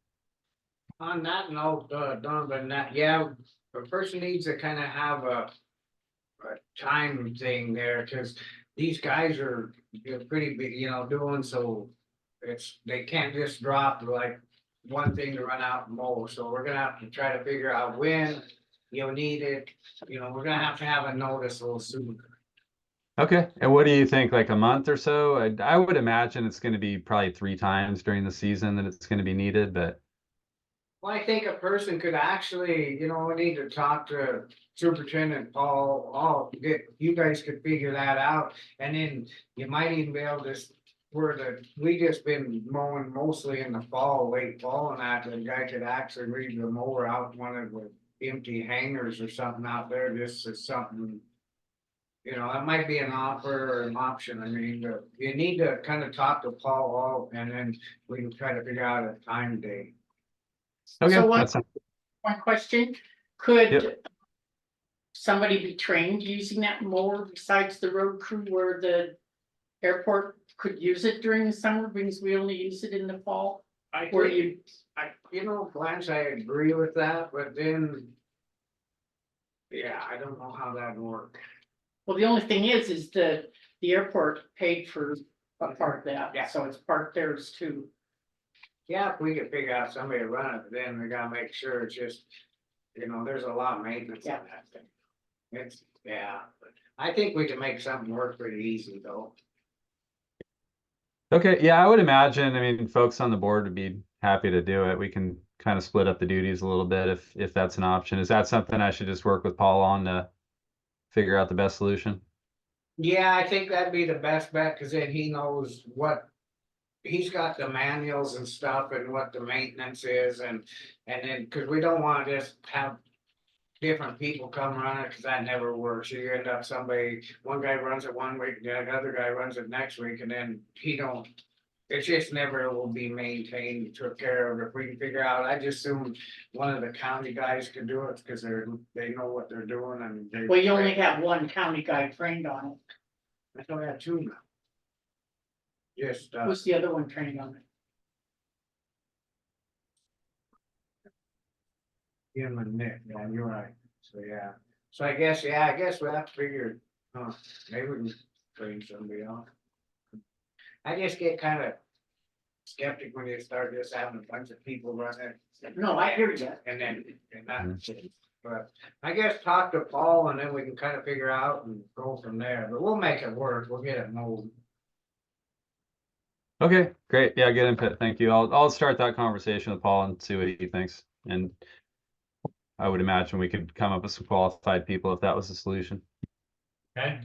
On that note, Donovan, that, yeah, a person needs to kind of have a time thing there, because these guys are, pretty big, doing so. They can't just drop like one thing to run out and mow, so we're gonna have to try to figure out when you'll need it. We're gonna have to have a notice a little sooner.
Okay, and what do you think, like a month or so? I would imagine it's going to be probably 3 times during the season that it's going to be needed, but
Well, I think a person could actually, we need to talk to Superintendent Paul, you guys could figure that out, and then you might even be able to. We just been mowing mostly in the fall, late fall, and that, the guy could actually read the mower out one of the empty hangers or something out there, just as something. That might be an offer or an option. I mean, you need to kind of talk to Paul, and then we can try to figure out a time date.
okay,
So
that's
one question, could
Yep.
somebody be trained using that mower besides the road crew where the airport could use it during the summer, because we only use it in the fall? Where
Blanche, I agree with that, but then. Yeah, I don't know how that'd work.
Well, the only thing is the airport paid for a part of that,
Yeah.
so it's part theirs too.
Yeah, if we could figure out somebody to run it, but then we gotta make sure it's just, there's a lot of maintenance on that thing. But I think we can make something work pretty easy though.
okay. Yeah, I would imagine. I mean, folks on the board would be happy to do it. We can kind of split up the duties a little bit if that's an option. Is that something I should just work with Paul on to figure out the best solution?
Yeah, I think that'd be the best bet, cause then he knows what. He's got the manuals and stuff and what the maintenance is and then, cause we don't wanna just have. Different people come run it, cause that never works. You end up one guy runs it one week, the other guy runs it next week, and then it just never will be maintained, took care of. If we can figure out, I just assume one of the county guys could do it, cause they know what they're doing and.
Well, you only have one county guy trained on it.
I thought I had 2 now. just,
What's the other one turning on?
him and Nick, yeah, you're right, so, yeah. So I guess we have to figure, maybe we can train somebody else. I just get kind of skeptic when you start just having a bunch of people running.
No, I hear you.
And then, and that, but I guess talk to Paul and then we can kind of figure out and go from there, but we'll make it work, we'll get it moved.
Okay, great. Yeah, good input. Thank you. I'll start that conversation with Paul and see what he thinks. And I would imagine we could come up with some qualified people if that was the solution.
Okay.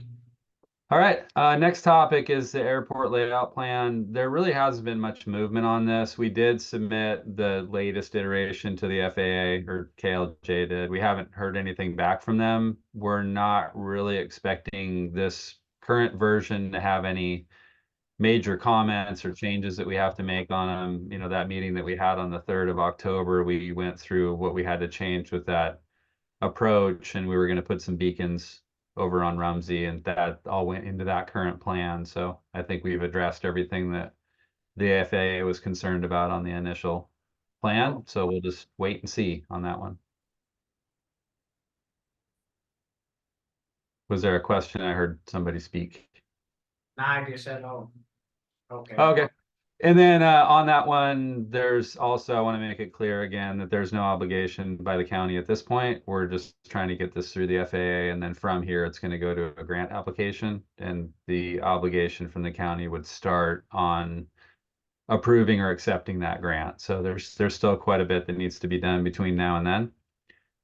All right, next topic is the airport layout plan. There really hasn't been much movement on this. We did submit the latest iteration to the FAA, or KLJ did. We haven't heard anything back from them. We're not really expecting this current version to have any major comments or changes that we have to make on them. You know, that meeting that we had on the 3rd of October, we went through what we had to change with that approach, and we were going to put some beacons over on Rumsey, and that all went into that current plan. So I think we've addressed everything that the FAA was concerned about on the initial plan. So we'll just wait and see on that one. Was there a question? I heard somebody speak.
Nah, I just said, oh, okay.
Okay. And then on that one, there's also, I want to make it clear again that there's no obligation by the county at this point. We're just trying to get this through the FAA, and then from here, it's going to go to a grant application, and the obligation from the county would start on approving or accepting that grant. So there's still quite a bit that needs to be done between now and then.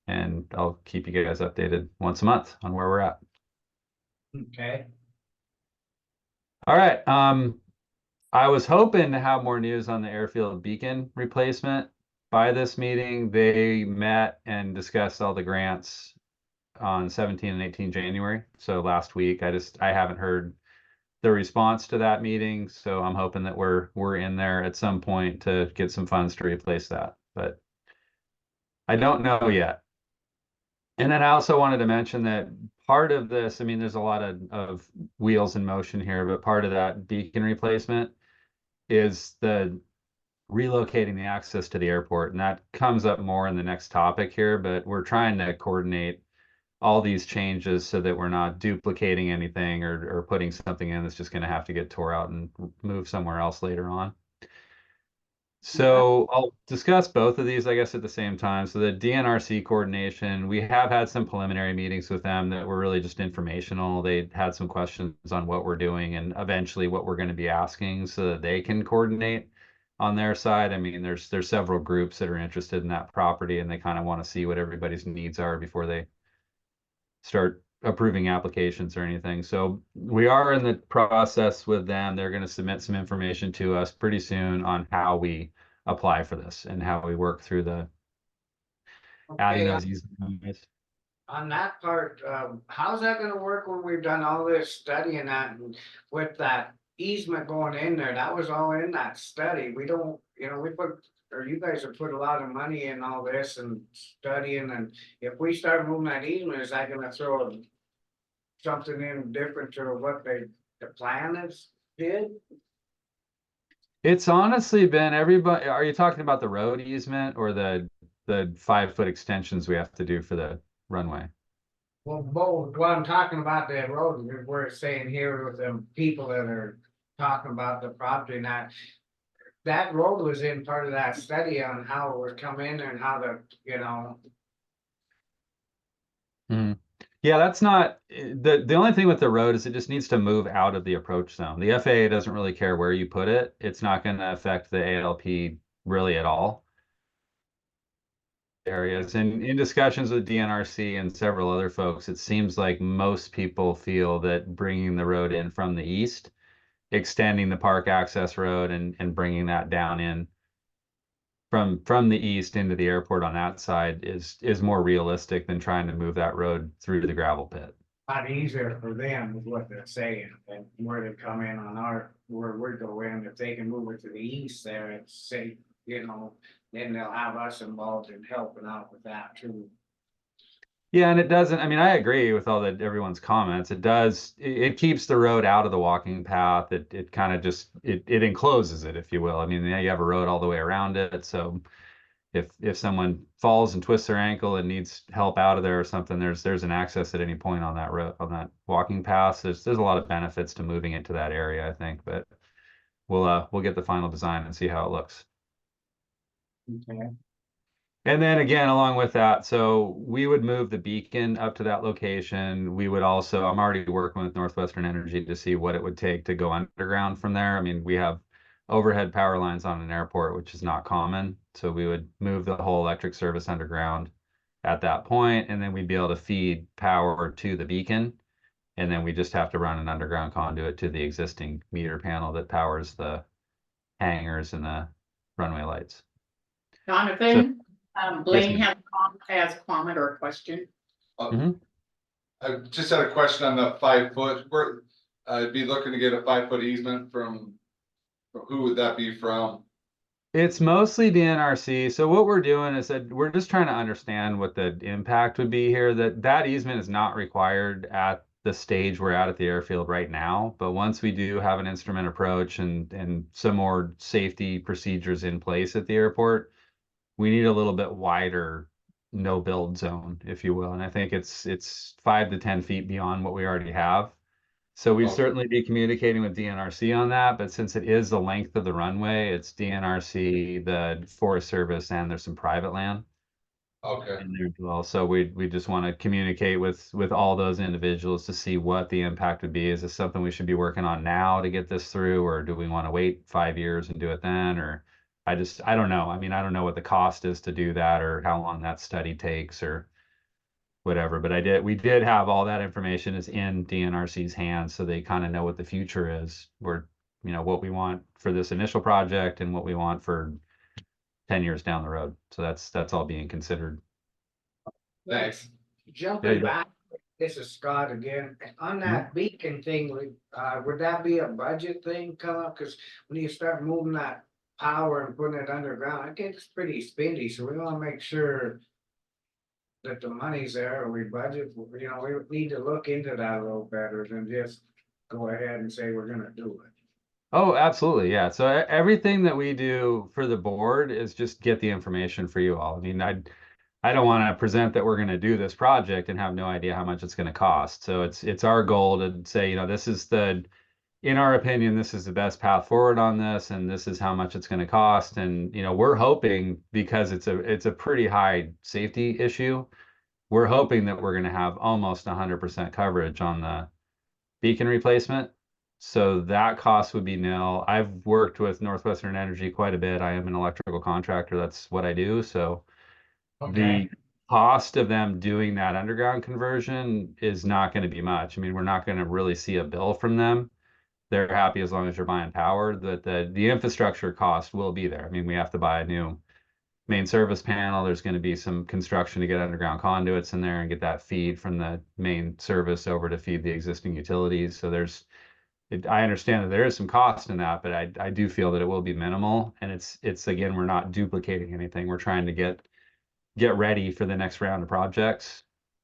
And I'll keep you guys updated once a month on where we're at.
Okay.
All right. I was hoping to have more news on the airfield beacon replacement by this meeting. They met and discussed all the grants on 17 and 18 January. So last week, I haven't heard the response to that meeting. So I'm hoping that we're in there at some point to get some funds to replace that, but I don't know yet. And then I also wanted to mention that part of this, I mean, there's a lot of wheels in motion here, but part of that beacon replacement is the relocating the access to the airport. And that comes up more in the next topic here, but we're trying to coordinate all these changes so that we're not duplicating anything or putting something in that's just going to have to get tore out and move somewhere else later on. So I'll discuss both of these, I guess, at the same time. So the DNRC coordination, we have had some preliminary meetings with them that were really just informational. They had some questions on what we're doing and eventually what we're going to be asking so that they can coordinate on their side. I mean, there's several groups that are interested in that property, and they kind of want to see what everybody's needs are before they start approving applications or anything. So we are in the process with them. They're going to submit some information to us pretty soon on how we apply for this and how we work through the adding
Okay,
those easements.
on that part, how's that gonna work when we've done all this study and that, and with that easement going in there, that was all in that study, we don't, we put, or you guys have put a lot of money in all this and studying, and if we start moving that easement, is that gonna throw something in different to what the plan is did?
It's honestly been everybody. Are you talking about the road easement or the 5-foot extensions we have to do for the runway?
Well, both, what I'm talking about the road, we're saying here with them people that are talking about the property and that road was in part of that study on how it would come in and how
Yeah, that's not the only thing with the road is it just needs to move out of the approach zone. The FAA doesn't really care where you put it. It's not going to affect the ALP really at all. Areas and in discussions with DNRC and several other folks, it seems like most people feel that bringing the road in from the east, extending the park access road and bringing that down in from the east into the airport on that side is more realistic than trying to move that road through the gravel pit.
a lot easier for them is what they're saying, and where they come in on where we go in, if they can move it to the east there, it's safe, then they'll have us involved in helping out with that too.
Yeah, and it doesn't, I mean, I agree with all that everyone's comments. It does, it keeps the road out of the walking path. It kind of just, it encloses it, if you will. I mean, yeah, you have a road all the way around it. So if someone falls and twists their ankle and needs help out of there or something, there's an access at any point on that road, on that walking path. There's a lot of benefits to moving it to that area, I think, but we'll get the final design and see how it looks.
Okay.
And then again, along with that, so we would move the beacon up to that location. We would also, I'm already working with Northwestern Energy to see what it would take to go underground from there. I mean, we have overhead power lines on an airport, which is not common. So we would move the whole electric service underground at that point, and then we'd be able to feed power to the beacon. And then we just have to run an underground conduit to the existing meter panel that powers the hangars and the runway lights.
Donovan, Blaine
ma'am.
has a comment or a question.
I just had a question on the 5 foot, where I'd be looking to get a 5 foot easement from, who would that be from?
It's mostly DNRC. So what we're doing is that we're just trying to understand what the impact would be here. That easement is not required at the stage we're at the airfield right now. But once we do have an instrument approach and some more safety procedures in place at the airport, we need a little bit wider no build zone, if you will. And I think it's 5 to 10 feet beyond what we already have. So we'd
Okay.
certainly be communicating with DNRC on that, but since it is the length of the runway, it's DNRC, the Forest Service, and there's some private land
Okay,
in there as well. So we just want to communicate with all those individuals to see what the impact would be. Is this something we should be working on now to get this through, or do we want to wait 5 years and do it then? Or I don't know. I mean, I don't know what the cost is to do that, or how long that study takes, or whatever. But we did have all that information is in DNRC's hands, so they kind of know what the future is. We're, what we want for this initial project and what we want for 10 years down the road. So that's all being considered.
Thanks.
Yeah, you
Jumping
bet.
back, this is Scott again. On that beacon thing, would that be a budget thing come up? Cause when you start moving that power and putting it underground, it gets pretty spendy, so we wanna make sure that the money's there, or we budget, we need to look into that a little better than just go ahead and say we're gonna do it.
Oh, absolutely. Yeah. So everything that we do for the board is just get the information for you all. I mean, I don't want to present that we're going to do this project and have no idea how much it's going to cost. So it's our goal to say, this is in our opinion, this is the best path forward on this, and this is how much it's going to cost. And, we're hoping, because it's a pretty high safety issue, we're hoping that we're going to have almost 100% coverage on the beacon replacement. So that cost would be nil. I've worked with Northwestern Energy quite a bit. I am an electrical contractor. That's what I do. So the cost of them doing that underground conversion is not going to be much. I mean, we're not going to really see a bill from them. They're happy as long as you're buying power. That the infrastructure cost will be there. I mean, we have to buy a new main service panel. There's going to be some construction to get underground conduits in there and get that feed from the main service over to feed the existing utilities. So I understand that there is some cost in that, but I do feel that it will be minimal. And it's again, we're not duplicating anything. We're trying to get ready for the next round of projects,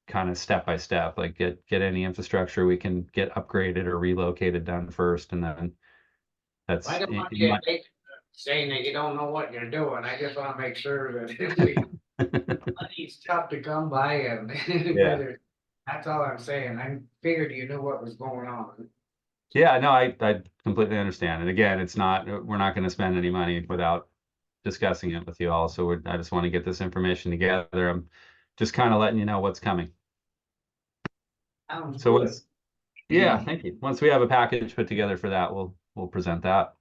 kind of step by step, like get any infrastructure we can get upgraded or relocated done first. And then that's
I don't want you saying that you don't know what you're doing. I just wanna make sure that money's tough to come by and
Yeah.
that's all I'm saying. I figured you knew what was going on.
Yeah, no, I completely understand. And again, we're not going to spend any money without discussing it with you all. So I just want to get this information together. I'm just kind of letting you know what's coming. So yeah, thank you. Once we have a package put together for that, we'll present that.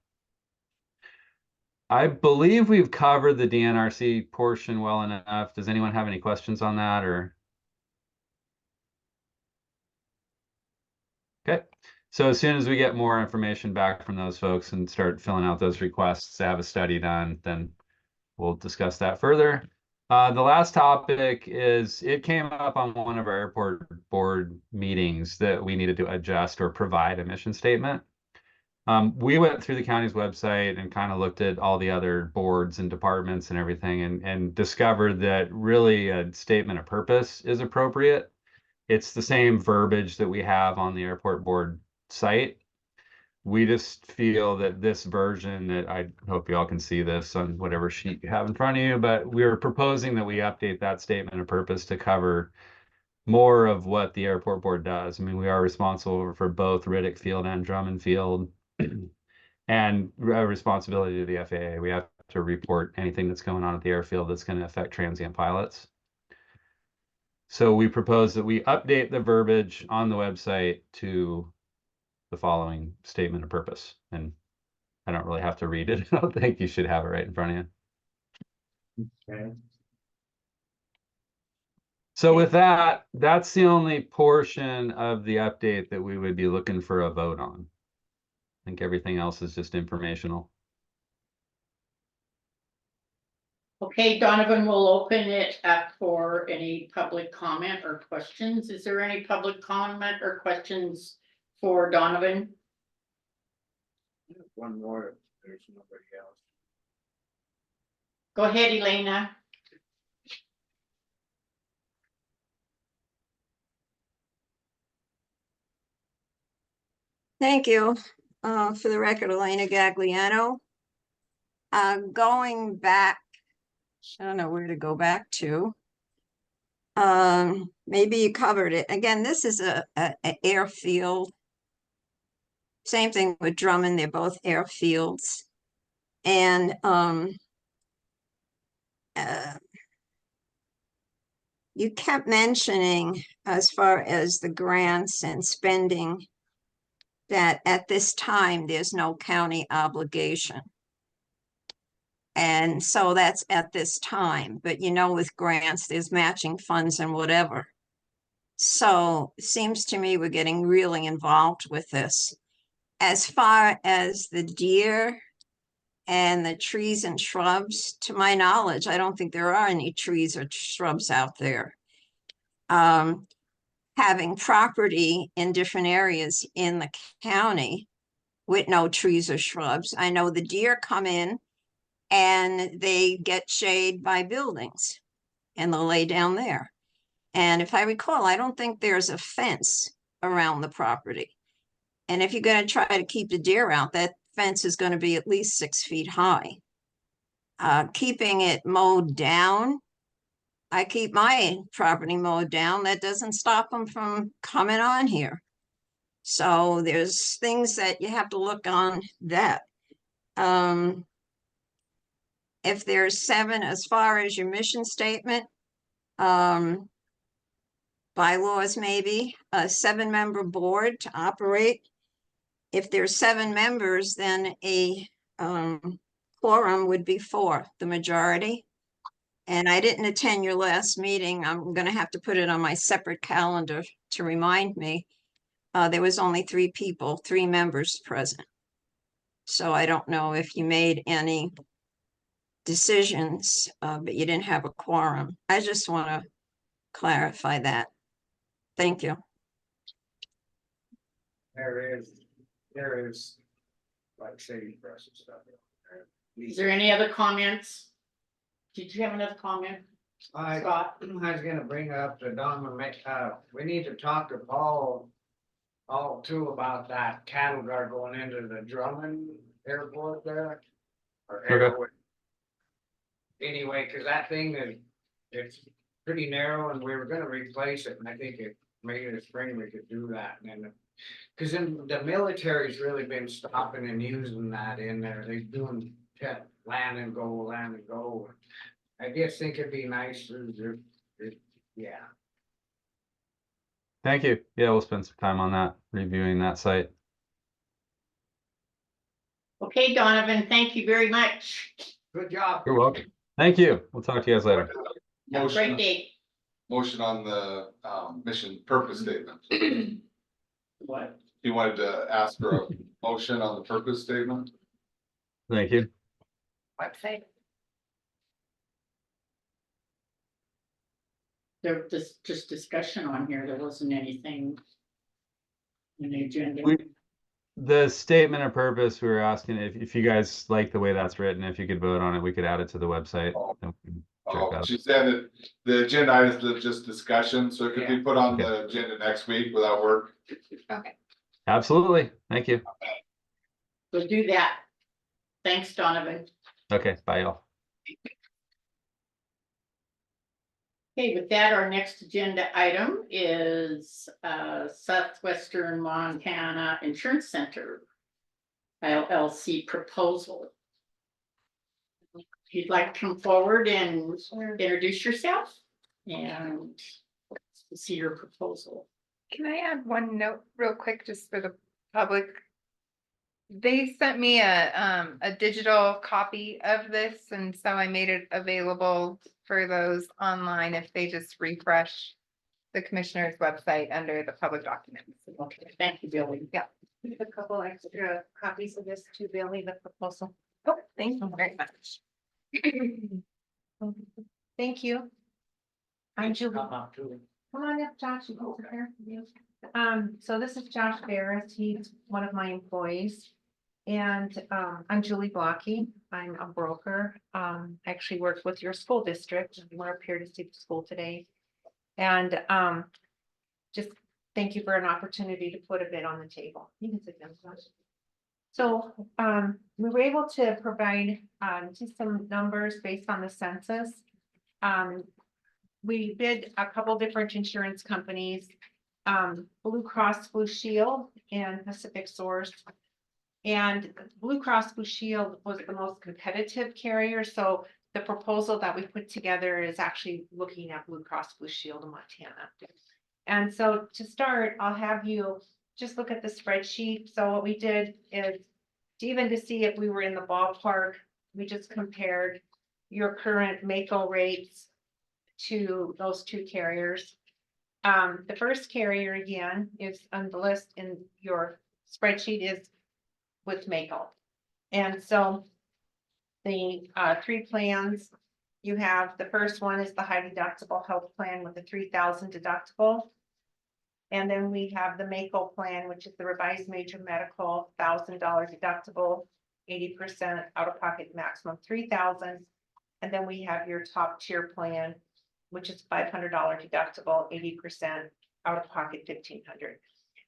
I believe we've covered the DNRC portion well enough. Does anyone have any questions on that, or? Okay. So as soon as we get more information back from those folks and start filling out those requests to have a study done, then we'll discuss that further. The last topic is, it came up on one of our airport board meetings that we needed to adjust or provide a mission statement. We went through the county's website and kind of looked at all the other boards and departments and everything and discovered that really a statement of purpose is appropriate. It's the same verbiage that we have on the airport board site. We just feel that this version, that I hope you all can see this on whatever sheet you have in front of you, but we're proposing that we update that statement of purpose to cover more of what the airport board does. I mean, we are responsible for both Riddick Field and Drummond Field, and a responsibility to the FAA. We have to report anything that's going on at the airfield that's going to affect transient pilots. So we propose that we update the verbiage on the website to the following statement of purpose. And I don't really have to read it. I don't think you should have it right in front of you.
Okay.
So with that, that's the only portion of the update that we would be looking for a vote on. I think everything else is just informational.
Okay, Donovan will open it up for any public comment or questions. Is there any public comment or questions for Donovan?
One more, if there's nobody else.
Go ahead, Elena.
Thank you. For the record, Elena Gagliano. Going back, I don't know where to go back to. Maybe you covered it. Again, this is a airfield. Same thing with Drummond, they're both airfields. And you kept mentioning, as far as the grants and spending, that at this time, there's no county obligation. And so that's at this time, but you know, with grants, there's matching funds and whatever. So it seems to me we're getting really involved with this. As far as the deer and the trees and shrubs, to my knowledge, I don't think there are any trees or shrubs out there. Having property in different areas in the county with no trees or shrubs, I know the deer come in and they get shade by buildings and they'll lay down there. And if I recall, I don't think there's a fence around the property. And if you're going to try to keep the deer out, that fence is going to be at least 6 feet high. Keeping it mowed down, I keep my property mowed down. That doesn't stop them from coming on here. So there's things that you have to look on that. If there's 7, as far as your mission statement, bylaws maybe, a 7-member board to operate. If there's 7 members, then a quorum would be 4, the majority. And I didn't attend your last meeting. I'm going to have to put it on my separate calendar to remind me. There was only 3 people, 3 members present. So I don't know if you made any decisions, but you didn't have a quorum. I just want to clarify that. Thank you.
There is like shady press and stuff.
Is there any other comments? Did you have another comment, Scott?
I was gonna bring up the we need to talk to Paul too about that cattle guard going into the Drummond Airport there. Or
Okay.
airport. Anyway, cause that thing it's pretty narrow and we were gonna replace it, and I think maybe in the spring we could do that, and then. Cause then the military's really been stopping and using that in there, they're doing land and go. I guess think it'd be nice to, yeah.
Thank you. Yeah, we'll spend some time on that, reviewing that site.
Okay, Donovan, thank you very much.
Good job.
You're welcome. Thank you. We'll talk to you guys later.
Have a great day.
Motion on the mission purpose statement.
What?
You wanted to ask for a motion on the purpose statement?
Thank you.
Website. There was just discussion on here. There wasn't anything in the agenda.
the statement of purpose, we were asking if you guys like the way that's written, if you could vote on it, we could add it to the website. And we can check
Oh,
that out.
she said that the agenda item is just discussion, so it could be put on the agenda next week without work.
Okay.
Absolutely. Thank you.
We'll do that. Thanks, Donovan.
Okay, bye y'all.
Okay, with that, our next agenda item is Southwestern Montana Insurance Center LLC proposal. If you'd like to come forward and introduce yourself and see your proposal.
Can I add one note real quick, just for the public? They sent me a digital copy of this, and so I made it available for those online if they just refresh the commissioner's website under the public documents.
Okay, thank you, Billy.
Yeah.
A couple extra copies of this to Billy, the proposal.
Oh, thank you very much.
Thank you. I'm Julie.
Come up to it.
Come on up, Josh. You go over here. So this is Josh Barris. He's one of my employees. And I'm Julie Blocky. I'm a broker. I actually work with your school district. We're up here to see the school today. And just thank you for an opportunity to put a bid on the table. You can sit down, Josh. So we were able to provide just some numbers based on the census. We bid a couple different insurance companies, Blue Cross Blue Shield and Pacific Source. And Blue Cross Blue Shield was the most competitive carrier, so the proposal that we put together is actually looking at Blue Cross Blue Shield in Montana. And so to start, I'll have you just look at the spreadsheet. So what we did is, even to see if we were in the ballpark, we just compared your current MACO rates to those two carriers. The first carrier again is on the list in your spreadsheet is with MACO. And so the three plans you have, the first one is the high deductible health plan with a 3,000 deductible. And then we have the MACO plan, which is the revised major medical $1,000 deductible, 80% out of pocket maximum 3,000. And then we have your top tier plan, which is $500 deductible, 80% out of pocket 1,500.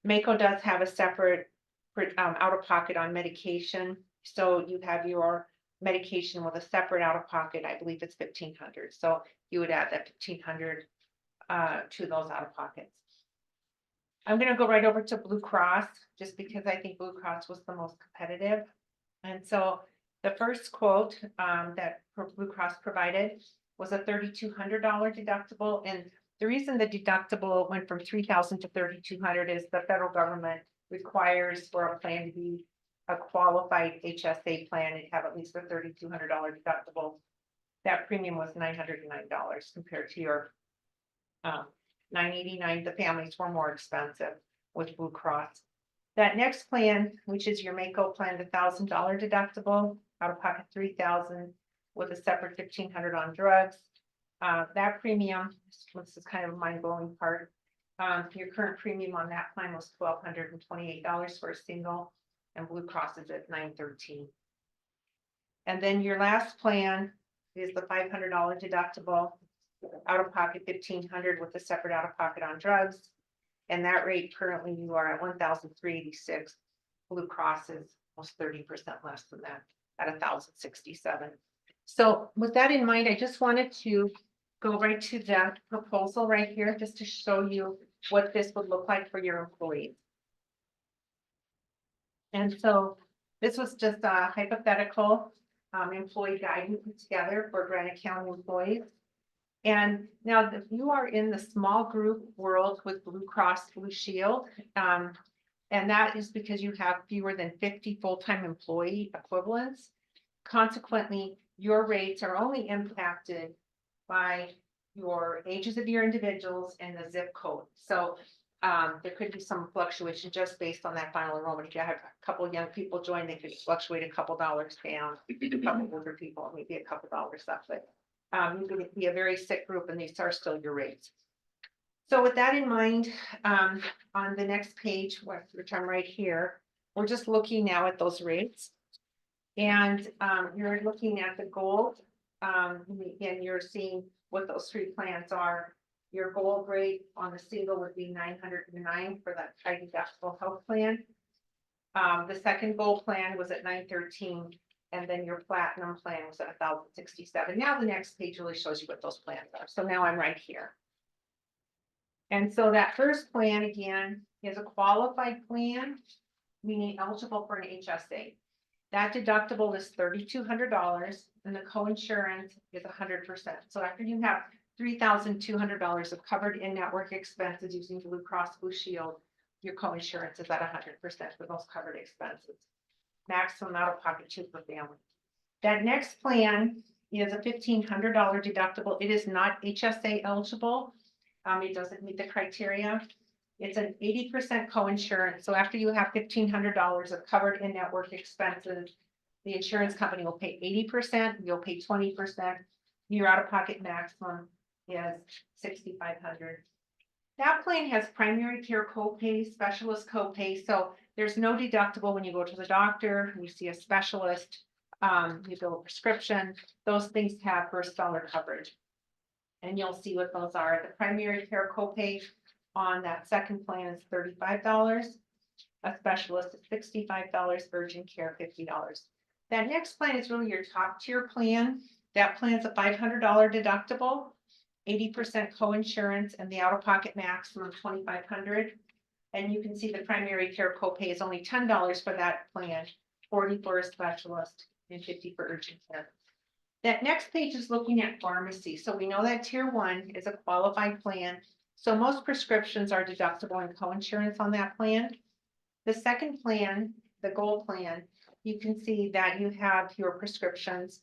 MACO does have a separate out of pocket on medication. So you have your medication with a separate out of pocket, I believe it's 1,500. So you would add that 1,500 to those out of pockets. I'm going to go right over to Blue Cross just because I think Blue Cross was the most competitive. And so the first quote that Blue Cross provided was a $3,200 deductible. And the reason the deductible went from 3,000 to 3,200 is the federal government requires for a plan to be a qualified HSA plan and have at least a $3,200 deductible. That premium was $909 compared to your $989. The families were more expensive with Blue Cross. That next plan, which is your MACO plan, the $1,000 deductible, out of pocket 3,000 with a separate 1,500 on drugs. That premium, this is kind of a mind-blowing part. Your current premium on that plan was $1,228 for a single, and Blue Cross is at $913. And then your last plan is the $500 deductible, out of pocket 1,500 with a separate out of pocket on drugs. And that rate currently you are at $1,386. Blue Cross is almost 30% less than that at $1,067. So with that in mind, I just wanted to go right to that proposal right here, just to show you what this would look like for your employees. And so this was just a hypothetical employee guide we put together for Granite County employees. And now if you are in the small group world with Blue Cross Blue Shield, and that is because you have fewer than 50 full-time employee equivalents. Consequently, your rates are only impacted by your ages of your individuals and the zip code. So there could be some fluctuation just based on that final enrollment. If you have a couple of young people join, they could fluctuate a couple dollars down, a couple older people, maybe a couple dollars up, but you could be a very sick group and these are still your rates. So with that in mind, on the next page, which I'm right here,
we're just looking now at those rates. And you're looking at the gold, and you're seeing what those three plans are. Your gold rate on the single would be 909 for that high deductible health plan. The second gold plan was at 913, and then your platinum plan was at 1067. Now the next page really shows you what those plans are. So now I'm right here. And so that first plan again is a qualified plan, meaning eligible for an HSA. That deductible is $3,200 and the co-insurance is 100%. So after you have $3,200 of covered in-network expenses using Blue Cross Blue Shield, your co-insurance is at 100% for those covered expenses. Maximum out-of-pocket too per family. That next plan is a $1,500 deductible. It is not HSA eligible. It doesn't meet the criteria. It's an 80% co-insurance. So after you have $1,500 of covered in-network expenses, the insurance company will pay 80%, you'll pay 20%. Your out-of-pocket maximum is $6,500. That plan has primary care copay, specialist copay. So there's no deductible when you go to the doctor, you see a specialist, you fill a prescription. Those things have first dollar coverage. And you'll see what those are. The primary care copay on that second plan is $35. A specialist is $65, urgent care $50. That next plan is really your top tier plan. That plan is a $500 deductible, 80% co-insurance, and the out-of-pocket maximum $2,500. And you can see the primary care copay is only $10 for that plan, 40 for a specialist, and 50 for urgent care. That next page is looking at pharmacy. So we know that tier 1 is a qualified plan. So most prescriptions are deductible and co-insurance on that plan. The second plan, the gold plan, you can see that you have your prescriptions.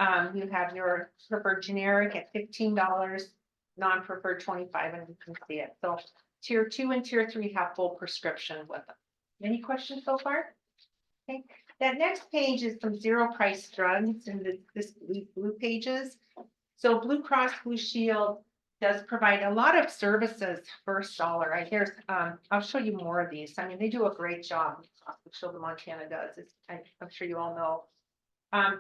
You have your preferred generic at $15, non-preferred $25, and you can see it. So tier 2 and tier 3 have full prescription with them. Any questions so far? Okay. That next page is some zero price drugs in this blue pages. So Blue Cross Blue Shield does provide a lot of services first dollar. I'll show you more of these. I mean, they do a great job. Blue Shield of Montana does. I'm sure you all know.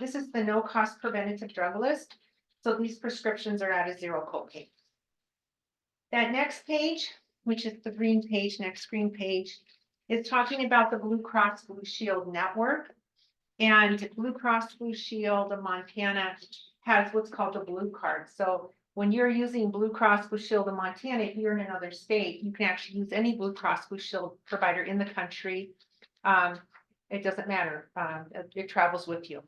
This is the no cost preventative drug list. So these prescriptions are at a zero copay. That next page, which is the green page, next green page, is talking about the Blue Cross Blue Shield network. And Blue Cross Blue Shield of Montana has what's called a blue card. So when you're using Blue Cross Blue Shield of Montana, if you're in another state, you can actually use any Blue Cross Blue Shield provider in the country. It doesn't matter. It travels with you.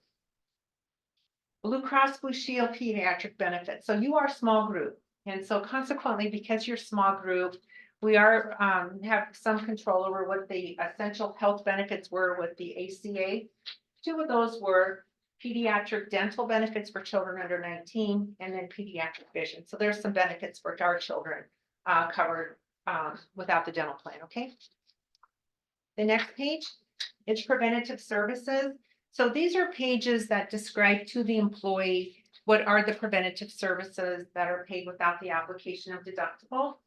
Blue Cross Blue Shield pediatric benefits. So you are a small group. And so consequently, because you're a small group, we are have some control over what the essential health benefits were with the ACA. 2 of those were pediatric dental benefits for children under 19 and then pediatric vision. So there's some benefits for our children covered without the dental plan, okay? The next page is preventative services. So these are pages that describe to the employee what are the preventative services that are paid without the application of deductible.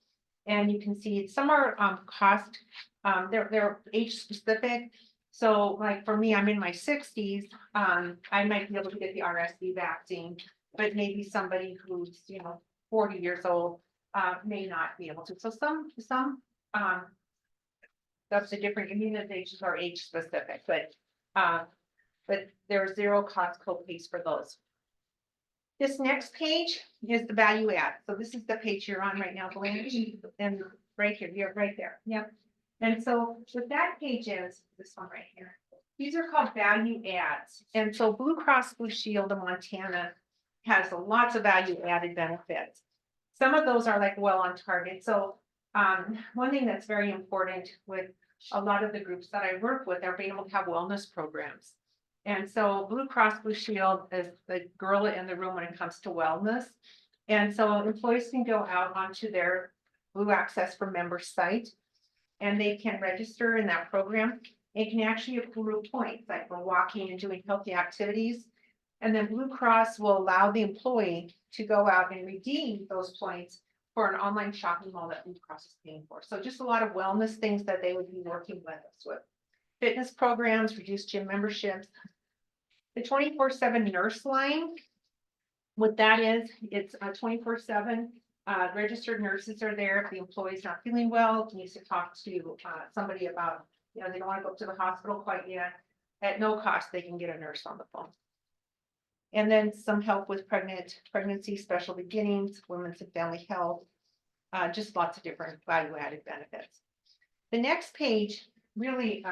And you can see some are cost, they're age specific. So like for me, I'm in my 60s, I might be able to get the RSV vaccine, but maybe somebody who's, 40 years old may not be able to. So some that's the different immunizations are age specific, but there are zero cost copays for those. This next page is the value add. So this is the page you're on right now, Blanche, and right here, you're right there. Yep. And so what that page is this one right here. These are called value adds. And so Blue Cross Blue Shield of Montana has lots of value added benefits. Some of those are like well on target. So one thing that's very important with a lot of the groups that I work with are being able to have wellness programs. And so Blue Cross Blue Shield is the gorilla in the room when it comes to wellness. And so employees can go out onto their Blue Access for Members site and they can register in that program. It can actually accrue points like for walking and doing healthy activities. And then Blue Cross will allow the employee to go out and redeem those points for an online shopping mall that Blue Cross is paying for. So just a lot of wellness things that they would be working with us with. fitness programs, reduced gym memberships. The 24/7 nurse line. What that is, it's a 24/7, registered nurses are there if the employee's not feeling well, needs to talk to, somebody about, you know, they don't wanna go to the hospital quite yet. At no cost, they can get a nurse on the phone. And then some help with pregnancy, special beginnings, women's and family health, just lots of different value-added benefits. The next page, really,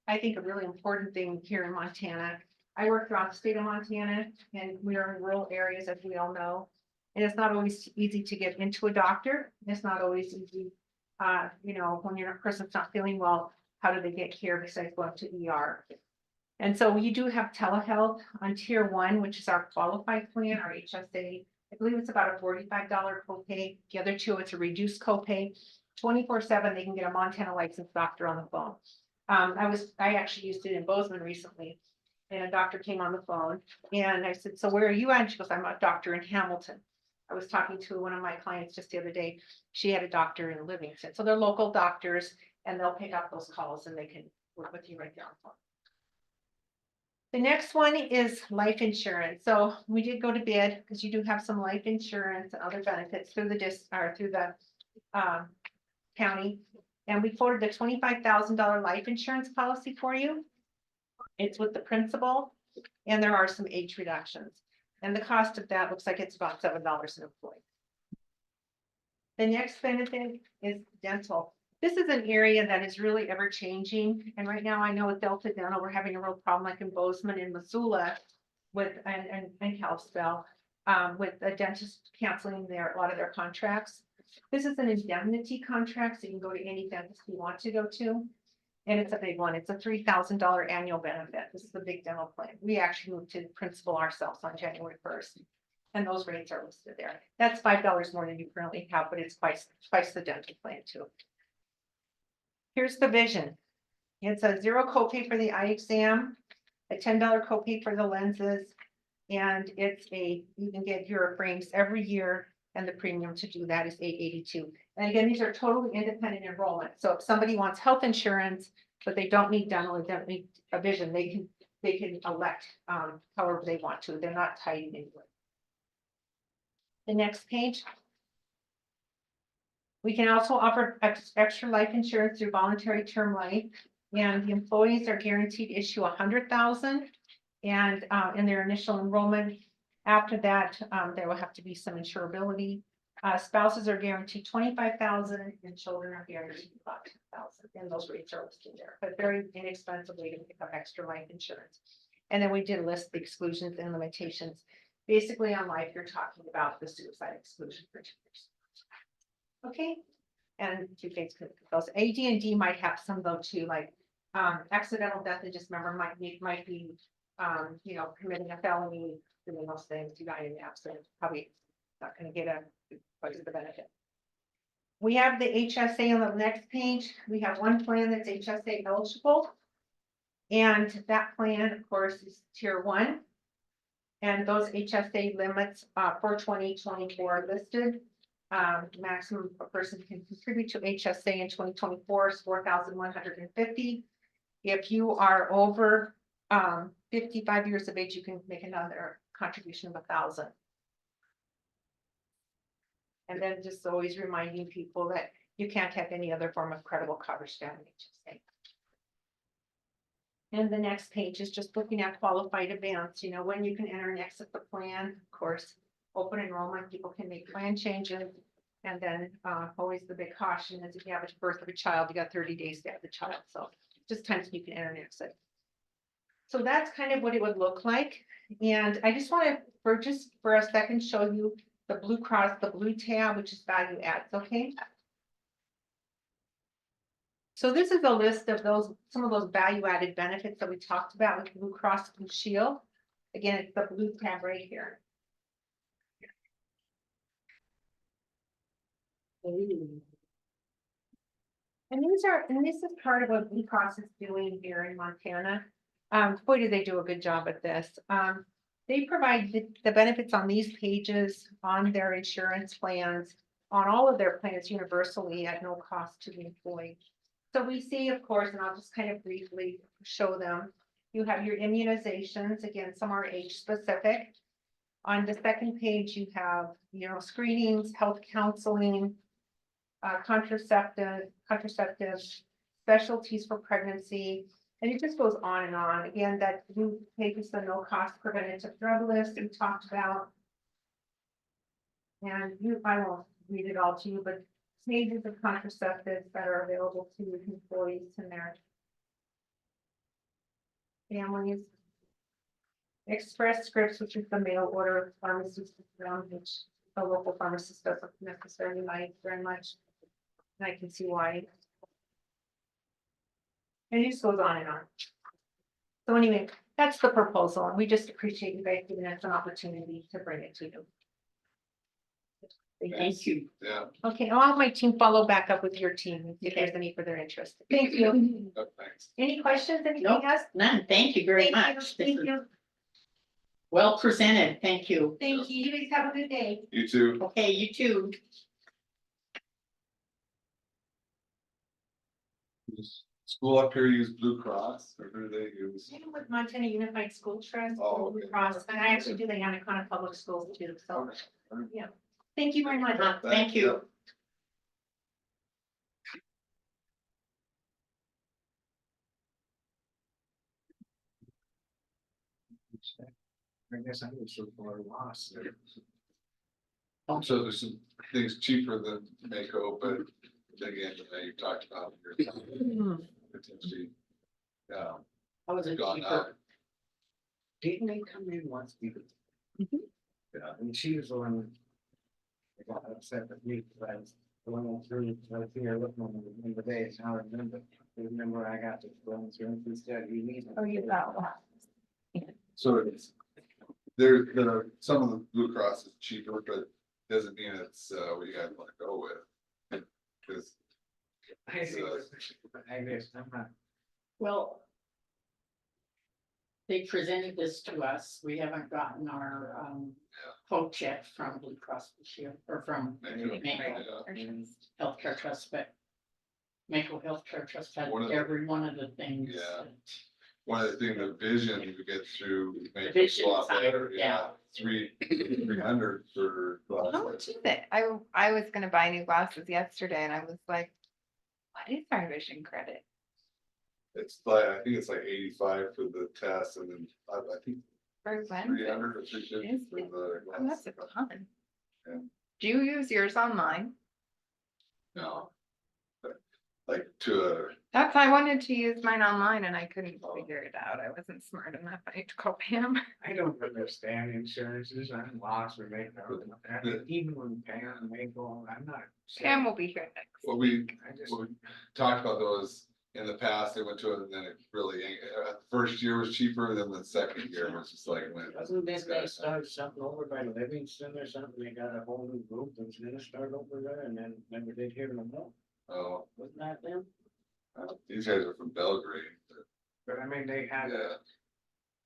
I think a really important thing here in Montana. I work throughout the state of Montana, and we are in rural areas, as we all know. And it's not always easy to get into a doctor. It's not always easy, you know, when your person's not feeling well, how do they get care besides going to ER? And so we do have telehealth on tier 1, which is our qualified plan, our HSA. I believe it's about a $45 copay. The other two, it's a reduced copay. 24/7, they can get a Montana licensed doctor on the phone. I actually used it in Bozeman recently. And a doctor came on the phone and I said, so where are you at? And she goes, I'm a doctor in Hamilton. I was talking to one of my clients just the other day. She had a doctor in Livingston. So they're local doctors and they'll pick up those calls and they can work with you right there on the phone. The next one is life insurance. So we did go to bid because you do have some life insurance and other benefits through the county. And we quoted a $25,000 life insurance policy for you. It's with the principal, and there are some age reductions. And the cost of that looks like it's about $7 an employee. The next benefit is dental. This is an area that is really ever changing. And right now I know with Delta Dental, we're having a real problem like in Bozeman and Missoula with, and Kalispell, with the dentist canceling a lot of their contracts. This is an indemnity contract, so you can go to any dentist you want to go to. And it's a big one. It's a $3,000 annual benefit. This is a big dental plan. We actually moved to principal ourselves on January 1st. And those rates are listed there. That's $5 more than you currently have, but it's twice the dental plan too. Here's the vision. It's a $0 copay for the eye exam, a $10 copay for the lenses, and you can get your frames every year, and the premium to do that is $882. And again, these are totally independent enrollment. So if somebody wants health insurance, but they don't need dental or don't need a vision, they can elect however they want to. They're not tied into it. The next page. We can also offer extra life insurance through voluntary term life, and the employees are guaranteed to issue $100,000 and in their initial enrollment. After that, there will have to be some insurability. Spouses are guaranteed $25,000 and children are guaranteed about $10,000, and those rates are listed there, but very inexpensively to pick up extra life insurance. And then we did list the exclusions and limitations. Basically on life, you're talking about the suicide exclusion for 2 years. Okay, and two things, those AD&D might have some though too, like accidental death and dismemberment might be you know, committing a felony, doing those things, you die in the accident, probably not going to get quite the benefit. We have the HSA on the next page. We have one plan that's HSA eligible. And that plan, of course, is tier 1. And those HSA limits for 2024 are listed. Maximum a person can contribute to HSA in 2024 is $4,150. If you are over 55 years of age, you can make another contribution of $1,000. And then just always reminding people that you can't have any other form of credible coverage down HSA. And the next page is just looking at qualified advance, you know, when you can enter and exit the plan. Of course, open enrollment, people can make plan changes. And then always the big caution is if you have a birth of a child, you got 30 days to have the child. So just times you can enter and exit. So that's kind of what it would look like. And I just want to, for a second, show you the Blue Cross, the blue tab, which is value adds, okay? So this is a list of some of those value added benefits that we talked about with Blue Cross Blue Shield. Again, it's the blue tab right here. And this is part of what Blue Cross is doing here in Montana. Boy, do they do a good job at this. They provide the benefits on these pages, on their insurance plans, on all of their plans universally at no cost to the employee. So we see, of course, and I'll just kind of briefly show them. You have your immunizations, again, some are age specific. On the second page, you have, screenings, health counseling, contraceptive, specialties for pregnancy. And it just goes on and on. Again, that blue page is the no cost preventative drug list we talked about. And I won't read it all to you, but pages of contraceptives that are available to employees and their families. Express Scripts, which is the mail order pharmacies around which a local pharmacist doesn't necessarily like very much. And I can see why. And it just goes on and on. So anyway, that's the proposal, and we just appreciate you guys giving us an opportunity to bring it to you.
Thank you.
Yeah,
Okay, I'll have my team follow back up with your team if there's any further interest. Thank you.
thanks.
Any questions, anything
Nope.
else?
None, thank you very
Thank you,
much. This
Thank
is
you.
well presented, thank you.
Thank you. You guys have a good day.
You too.
Okay, you too.
School up here use Blue Cross, or who do they use?
I'm with Montana Unified School Trust,
Oh,
Blue
okay.
Cross, and I actually do the Anaconda Public Schools too, so,
Okay.
yeah. Thank you very much.
Thank you.
I guess I was so far lost there.
So there's some things cheaper than Mako, but again, you talked about your potentially. Yeah.
How was it
Gone
cheaper?
up.
Didn't they come in once before? Yeah, and she was the one that got upset with me, because I was going through, I was here looking on the day, and I remember I got to going through instead, you need.
Oh, you got one.
So it's, some of the Blue Cross is cheaper, but doesn't mean it's, what you guys wanna go with. Cause
I guess I'm not.
Well, they presented this to us. We haven't gotten our quote yet from Blue Cross this year, or from
Mako,
Mako
yeah.
Healthcare Trust, but Mako Healthcare Trust had
One of the-
every one of the things.
Yeah. One of the things, the vision you get through. Mako's
vision
a lot
side,
better,
yeah.
300 for.
How much is it? I was gonna buy new glasses yesterday and I was like, what is our vision credit?
It's like, I think it's like 85 for the test, and then I think
For when?
300 or 350
Is
for
it?
the.
Oh, that's a ton.
Yeah.
Do you use yours online?
No. But, like to
I wanted to use mine online and I couldn't figure it out. I wasn't smart enough. I need to call Pam.
I don't understand insurances, I'm lost or make even when Pam may go, I'm not.
Pam will be here next.
what we
I just,
what we talked about those in the past, they went to it and then it really, first year was cheaper than the second year was just like when.
doesn't this guy start something over by Livingston or something, they got a whole new group that's gonna start over there, and then never did hear no more,
Oh,
wasn't that them?
these guys are from Belgrade,
But I mean, they had,
yeah,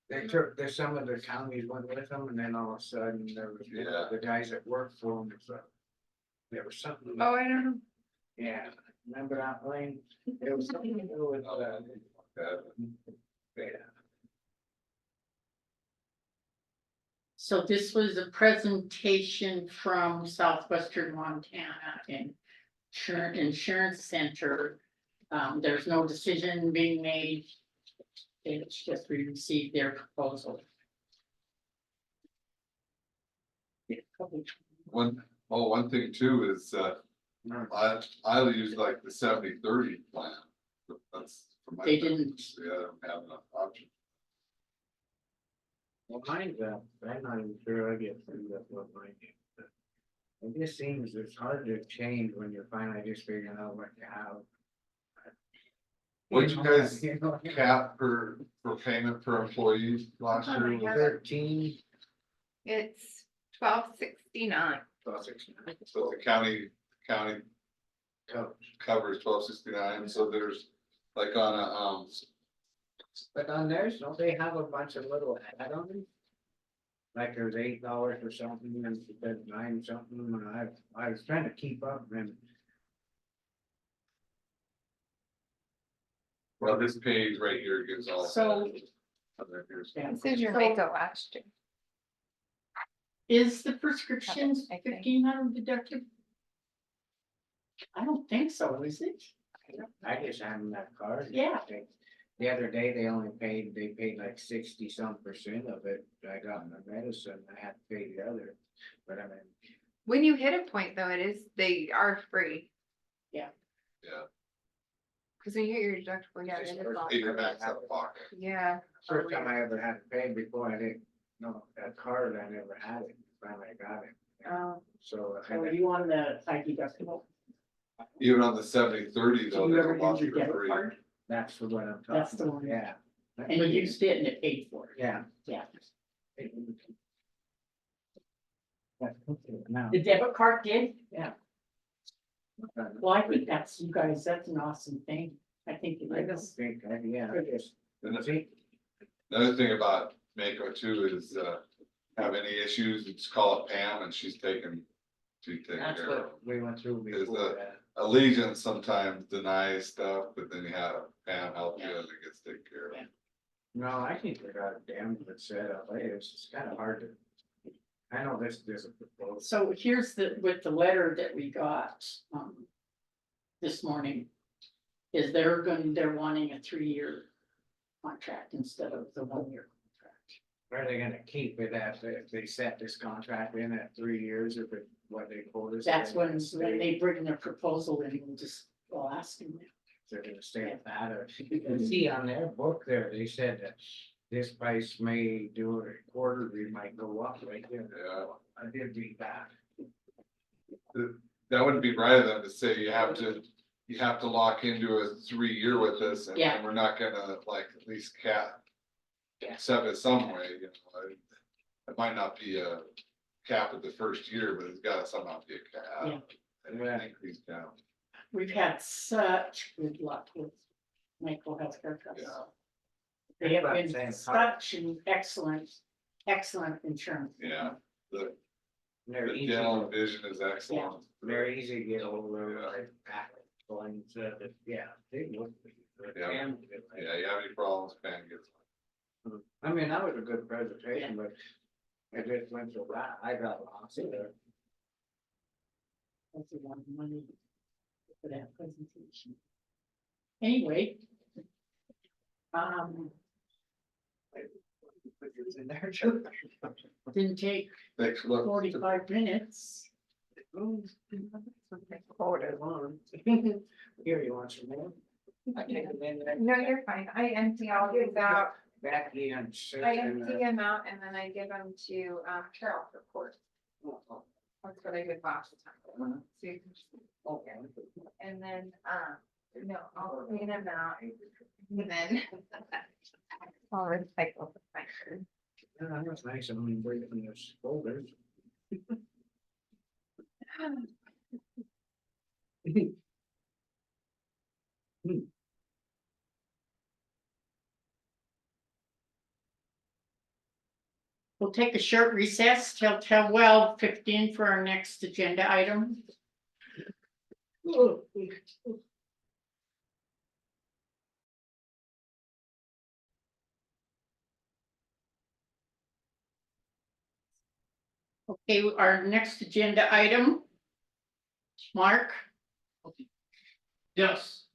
they took, there's some of the counties went with them, and then all of a sudden, there was
Yeah.
the guys that worked for them, so. There was something.
Oh, I don't know.
Yeah, remember that lane? It was something to do with, yeah.
So this was a presentation from Southwestern Montana Insurance Center. There's no decision being made. It's just we received their proposal.
one thing too is, I use like the 70-30 plan. That's for my.
They didn't.
Yeah, I don't have enough options.
Well, mine's I'm not even sure I get through that what mine is. But it just seems it's hard to change when you're finally just figuring out what you have.
What you guys
You know,
cap for payment per employee last year? Was
13.
It's 1269.
So the county covers 1269, so there's like on a,
But on theirs, don't they have a bunch of little add-ons? Like there's $8 or something, and there's 9 something, and I was trying to keep up, and
Well, this page right here gives all.
So
This is your rate to last year.
is the prescriptions
I think.
1,500 deductible? I don't think so, is it?
I just have that card.
Yeah.
The other day, they paid like 60% of it. I got my medicine, I had to pay the other, but I mean.
When you hit a point though, they are free.
Yeah.
Yeah.
Cause when you hit your deductible, yeah, it is a lot.
Pay your max out of pocket.
Yeah.
First time I ever had to pay before I didn't, no, that card, I never had it, finally I got it. So. I
So
had
are you on the high deductible?
Even on the 70/30
Do
though,
you
there's
ever
a lot
use your
for
debit
free.
card?
That's the one I'm talking.
That's the
about,
one.
Yeah.
And you used it and it paid for it.
Yeah.
Yeah.
Now.
The debit card did?
Yeah.
Well, I think that's, you guys, that's an awesome thing. I think
I
it
don't
is.
think, yeah, I just.
And another thing about Mako too is, have any issues, just call up Pam and she's taking
That's
care of
what we went through
Is
before
the-
that.
Allegiance sometimes denies stuff, but then you have Pam help you and it gets taken care of.
No, I think they got a damn good setup. It's just kind of hard to. I know this is a proposal.
So here's with the letter that we got, this morning. Is they're wanting a 3-year contract instead of the 1-year contract.
Are they gonna keep it if they set this contract in at 3 years, if it, what they quote us?
That's when they bring their proposal in, we'll ask them.
They're gonna stay at that, or you can see on their book there, they said that this price may do it a quarter, we might go up right there.
Yeah.
I did read that.
That wouldn't be right of them to say you have to lock into a 3-year with us and
Yeah.
we're not gonna like at least set it some way, you know. It might not be a cap at the first year, but it's gotta somehow be a cap.
Yeah.
And then increase down.
We've had such good luck with Michael Healthcare Trust.
Yeah.
They have
That's
been
about
such an excellent insurance.
Yeah, the
They're
the
easy,
dental and vision is excellent.
they're easy to get hold of, like, back, going to, yeah, they would. Be.
Yeah. Yeah, you have any problems, Pam gets one.
I mean, that was a good presentation, but it just went so bad, I got lost there.
That's a lot of money for that presentation. Anyway. Didn't take
Thanks for looking.
45 minutes.
Here, you want some more?
No, you're fine. I empty all these out.
Becky and.
I empty them out and then I give them to Carol for court. That's what I did last time. So you can just- And then, no, I'll clean them out. And then. I'll recycle the fine.
Yeah, that's nice, I mean, bring it from those folders.
We'll take a short recess till 12:15 for our next agenda item. Okay, our next agenda item. Mark,
Yes,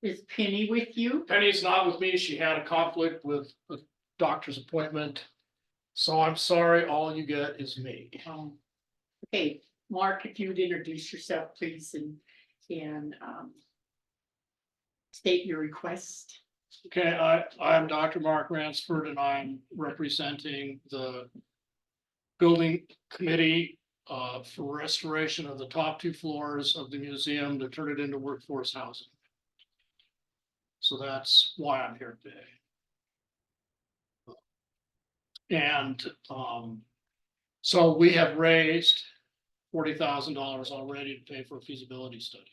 is Penny with you?
Penny's not with me. She had a conflict with a doctor's appointment. So I'm sorry, all you get is me.
Okay, Mark, if you would introduce yourself, please, and state your request.
Okay, I'm Dr. Mark Ransford and I'm representing the building committee for restoration of the top 2 floors of the museum to turn it into workforce housing. So that's why I'm here today. And so we have raised $40,000 already to pay for a feasibility study.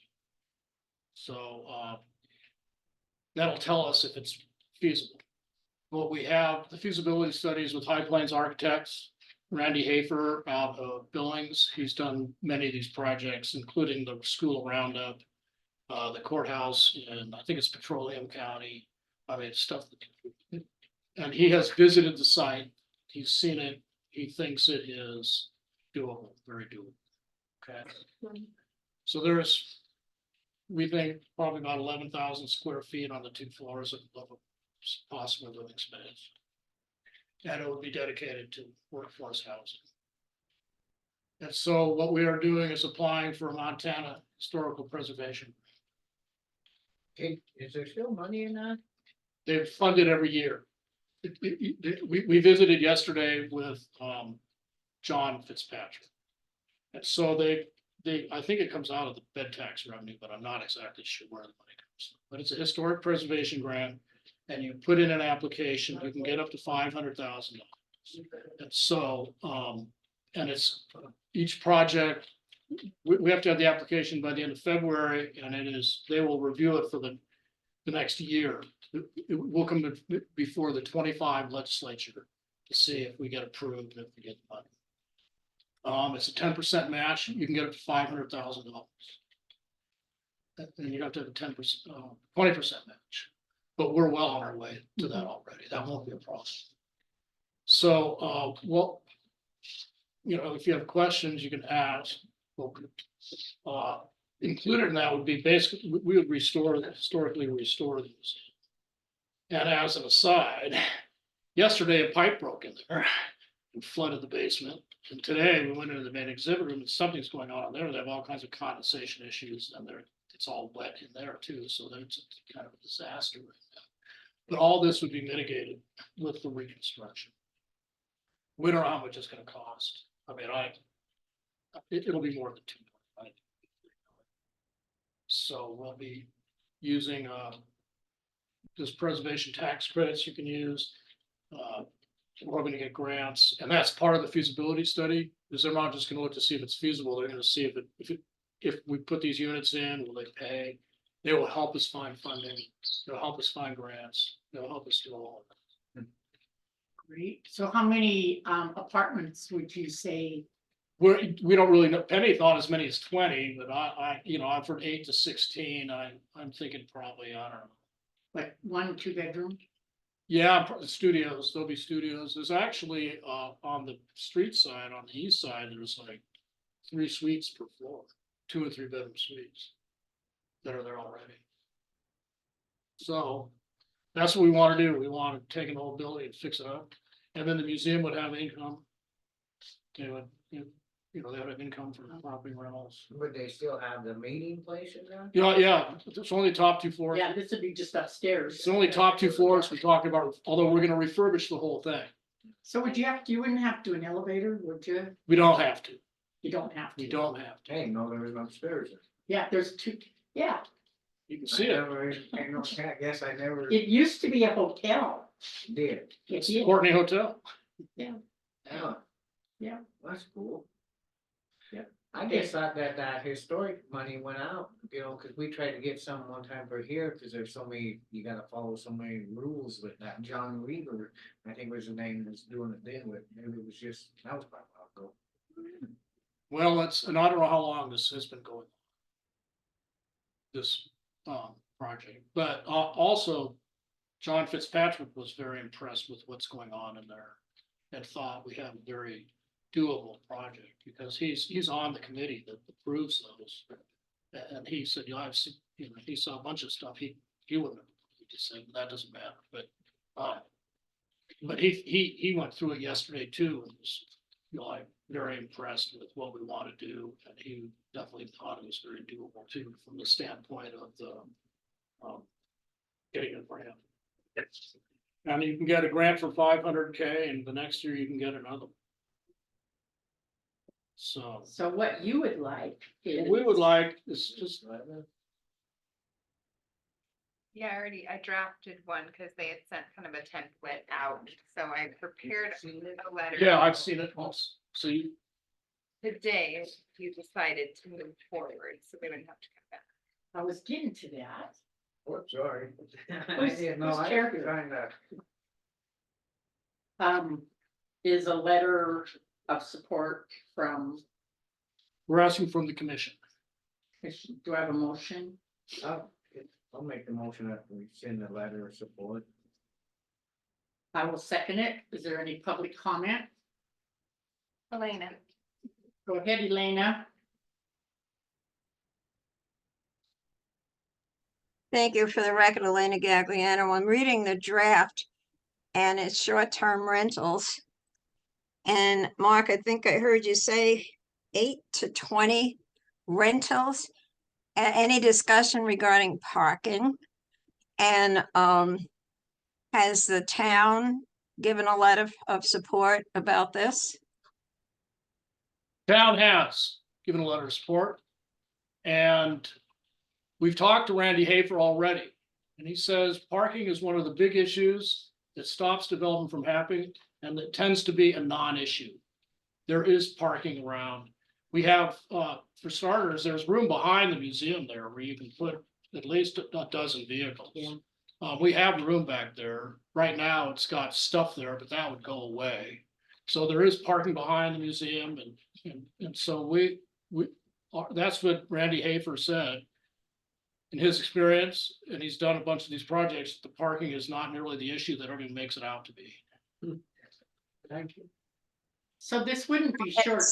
So that'll tell us if it's feasible. What we have, the feasibility studies with High Plains Architects, Randy Hafer out of Billings. He's done many of these projects, including the school roundup. the courthouse, and I think it's Petroleum County. I mean, stuff. And he has visited the site, he's seen it, he thinks it is doable, very doable. Okay. So there's, we think probably about 11,000 square feet on the 2 floors of a possible living space. And it would be dedicated to workforce housing. And so what we are doing is applying for a Montana Historical Preservation.
Is there still money in that?
They've funded every year. We visited yesterday with John Fitzpatrick. And so I think it comes out of the bed tax revenue, but I'm not exactly sure where the money comes from. But it's a historic preservation grant, and you put in an application, you can get up to $500,000. And so, and it's each project, we have to have the application by the end of February, and they will review it for the next year. It will come before the 25 legislature to see if we get approved, if we get the money. It's a 10% match, you can get up to $500,000. And you have to have a 10%, 20% match. But we're well on our way to that already, that won't be a problem. So, well, you know, if you have questions, you can ask. Included in that would be basically, we would historically restore these. And as an aside, yesterday a pipe broke in there and flooded the basement. And today we went into the main exhibit room and something's going on in there. They have all kinds of condensation issues and it's all wet in there too. So it's kind of a disaster right now. But all this would be mitigated with the reconstruction. We don't know how much it's gonna cost. I mean, it'll be more than $2 million. So we'll be using this preservation tax credits you can use. We're going to get grants, and that's part of the feasibility study. Is they're not just going to look to see if it's feasible. They're going to see if we put these units in, will they pay? They will help us find funding. They'll help us find grants. They'll help us do all of that.
Great. So how many apartments would you say?
We don't really know. Penny thought as many as 20, but I've heard 8 to 16. I'm thinking probably, I don't know.
Like 1, 2 bedroom?
Yeah, studios, there'll be studios. There's actually, on the street side, on the east side, there's like 3 suites per floor, 2 or 3 bedroom suites that are there already. So that's what we want to do. We want to take an old building and fix it up. And then the museum would have income. They would, they would have income from property rentals.
Would they still have the meeting place in there?
Yeah, it's only top 2 floors.
Yeah, this would be just upstairs.
It's only top 2 floors we're talking about, although we're gonna refurbish the whole thing.
So you wouldn't have to do an elevator, would you?
We don't have to.
You don't have to.
We don't have to.
Hey, no, there was no upstairs.
Yeah, there's 2, yeah.
You can see it.
I guess I never
It used to be a hotel.
did.
It
It's
did.
Courtney Hotel.
Yeah.
Yeah.
That's cool.
Yeah.
I just thought that historic money went out, cause we tried to get some one time for here, cause there's so many, you gotta follow so many rules with that. John Weaver, I think was the name that's doing it then with, maybe it was just, that was quite a while ago.
Well, and I don't know how long this has been going. This project, but also John Fitzpatrick was very impressed with what's going on in there and thought we have a very doable project because he's on the committee that approves those. And he said, I've seen, he saw a bunch of stuff he wouldn't have, he just said, that doesn't matter, but he went through it yesterday too and was like very impressed with what we want to do, and he definitely thought it was very doable too from the standpoint of the getting a grant. And you can get a grant for $500K, and the next year you can get another. So
what you would like is.
what we would like is just.
Yeah, I drafted one because they had sent kind of a template out, so I prepared a letter.
Yeah, I've seen it also. So you,
Today, you decided to move forward, so they wouldn't have to come back.
I was getting to that.
Oh, sorry.
Who's-
I didn't know,
who's
I
chair
was
here?
trying to.
Is a letter of support from,
we're asking from the commission.
do I have a motion?
I'll make the motion that we send a letter of support.
I will second it. Is there any public comment?
Elena.
Go ahead, Elena.
Thank you. For the record, Elena Gagliano. I'm reading the draft and it's short-term rentals. And Mark, I think I heard you say 8 to 20 rentals. Any discussion regarding parking? And has the town given a lot of support about this?
Town has given a letter of support. And we've talked to Randy Hafer already. And he says parking is one of the big issues that stops development from happening and that tends to be a non-issue. There is parking around. We have, for starters, there's room behind the museum there where you can put at least a dozen vehicles. We have room back there. Right now, it's got stuff there, but that would go away. So there is parking behind the museum and so that's what Randy Hafer said. In his experience, and he's done a bunch of these projects, the parking is not nearly the issue that everyone makes it out to be.
Thank you.
So this wouldn't be short.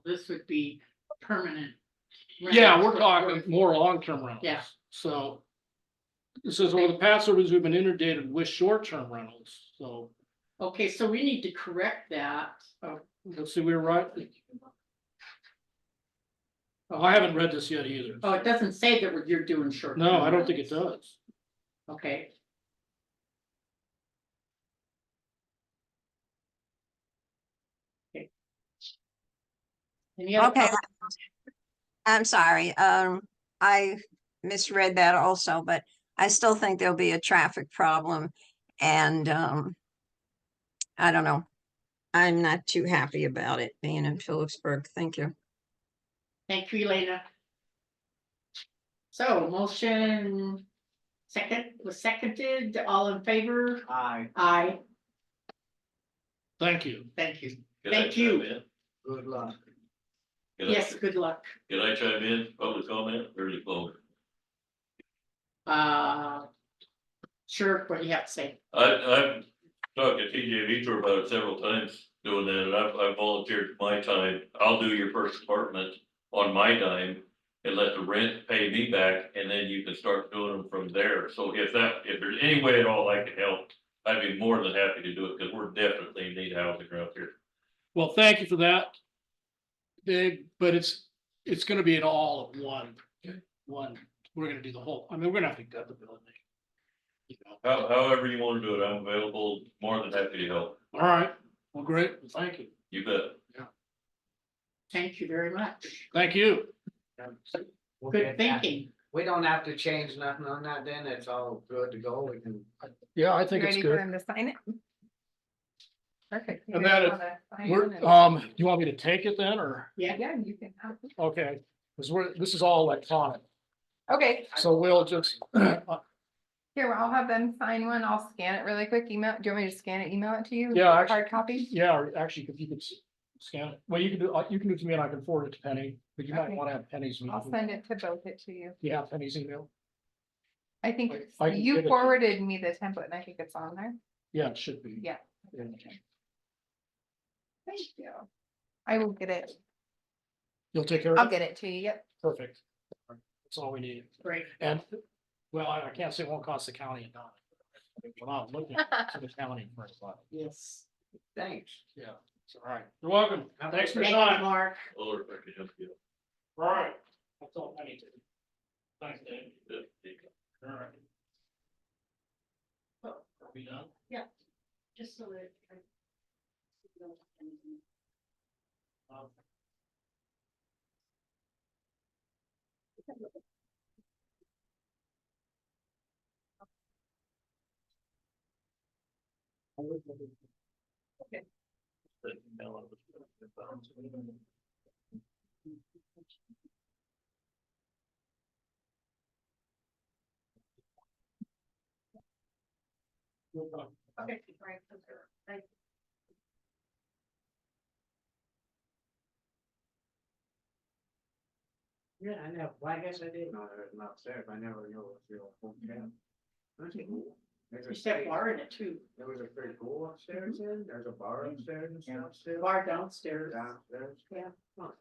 This would be permanent.
Yeah,
rentals.
we're talking more long-term rentals.
Yeah.
So this is over the past several years, we've been inundated with short-term rentals. So
Okay, so we need to correct that.
let's see, we were right. I haven't read this yet either.
Oh, it doesn't say that you're doing short.
No, I don't think it does.
Okay. Okay. Any other?
Okay,
public-
I'm sorry. I misread that also, but I still think there'll be a traffic problem. And I don't know. I'm not too happy about it being in Phillipsburg. Thank you.
Thank you, Elena. So motion was seconded, all in favor?
Aye,
Aye,
Thank you.
thank you.
Can I
Thank you.
chime in?
good luck.
Can I-
Yes, good luck.
Can I chime in, public comment, or is it closed?
Sure, what do you have to say?
I've talked to TJ Vitor about it several times doing that, and I've volunteered my time. I'll do your first apartment on my dime and let the rent pay me back, and then you can start doing them from there. So if there's any way at all I can help, I'd be more than happy to do it, because we're definitely in need of housing around here.
Well, thank you for that. Big, but it's gonna be an all of one. We're gonna do the whole, I mean, we're gonna have to gut the building. You know,
However you wanna do it, I'm available, more than happy to help.
all right, well, great, thank you.
You bet.
Thank you very much.
Thank you.
We'll
Good
get that.
thinking.
We don't have to change nothing on that, then it's all good to go, we can.
Yeah, I think it's
Ready for
good.
them to sign it? Perfect. You
And
guys
then
wanna sign
We're,
it and-
you want me to take it then, or,
Yeah,
Yeah, you can have it.
okay, because this is all electronic,
Okay,
so we'll just.
here, well, I'll have them sign one. I'll scan it really quick. Email, do you want me to scan it, email it to you?
Yeah, actually-
Hard copy?
Yeah, or actually, if you could scan it, well, you can do it to me and I can forward it to Penny, but you might
Okay.
want to have Penny's.
I'll send it to both it to you.
You have Penny's email?
I think
I can
you
give it to you.
forwarded me the template and I think it's on there.
Yeah, it should be.
Yeah.
Yeah.
Thank you. I will get it.
You'll take care of it?
I'll get it to you. Yep.
Perfect. That's all we need.
great.
And, well, I can't say it won't cost the county a dime. We're not looking to the county for a lot.
Yes.
Thanks.
Yeah, it's all right. You're welcome. Thanks for your
Thank you,
time.
Mark.
Or if I could help you.
All right. That's all I need to. Thanks, Dave.
Yeah.
All right. Are we done?
Just so that. Okay, great. Thank
Yeah, I know, well, I guess I did know there was an upstairs, I never knew it was your hotel. That's cool. There's a
There's that
pretty-
bar in it too.
There was a pretty cool upstairs in, there's a bar upstairs and
Yeah.
stuff still.
Bar downstairs.
Downstairs.
Yeah.
Huh.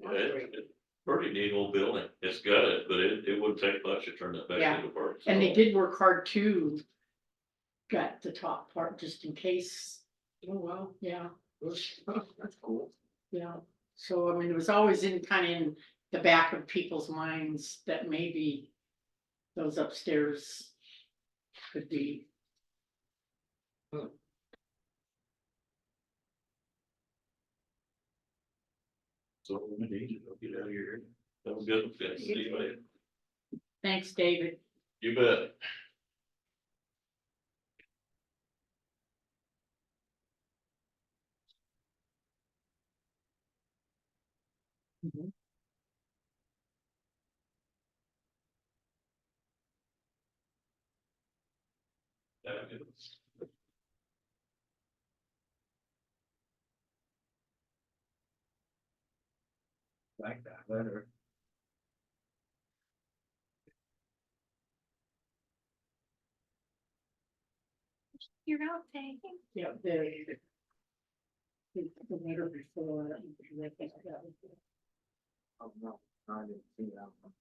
Yeah, it's pretty neat old building. It's got it, but it wouldn't take much to turn that back
Yeah.
into park.
And they
so.
did work hard too. Got the top part just in case.
Oh, well,
Yeah,
that's cool.
yeah. So I mean, it was always in kind of in the back of people's minds that maybe those upstairs could be.
So we need to get out of here. That was good. See you later.
Thanks, David.
You bet.
Like that letter.
You're out taking.
Yeah, the letter before. I think that was it.
Oh, no, I didn't see that one.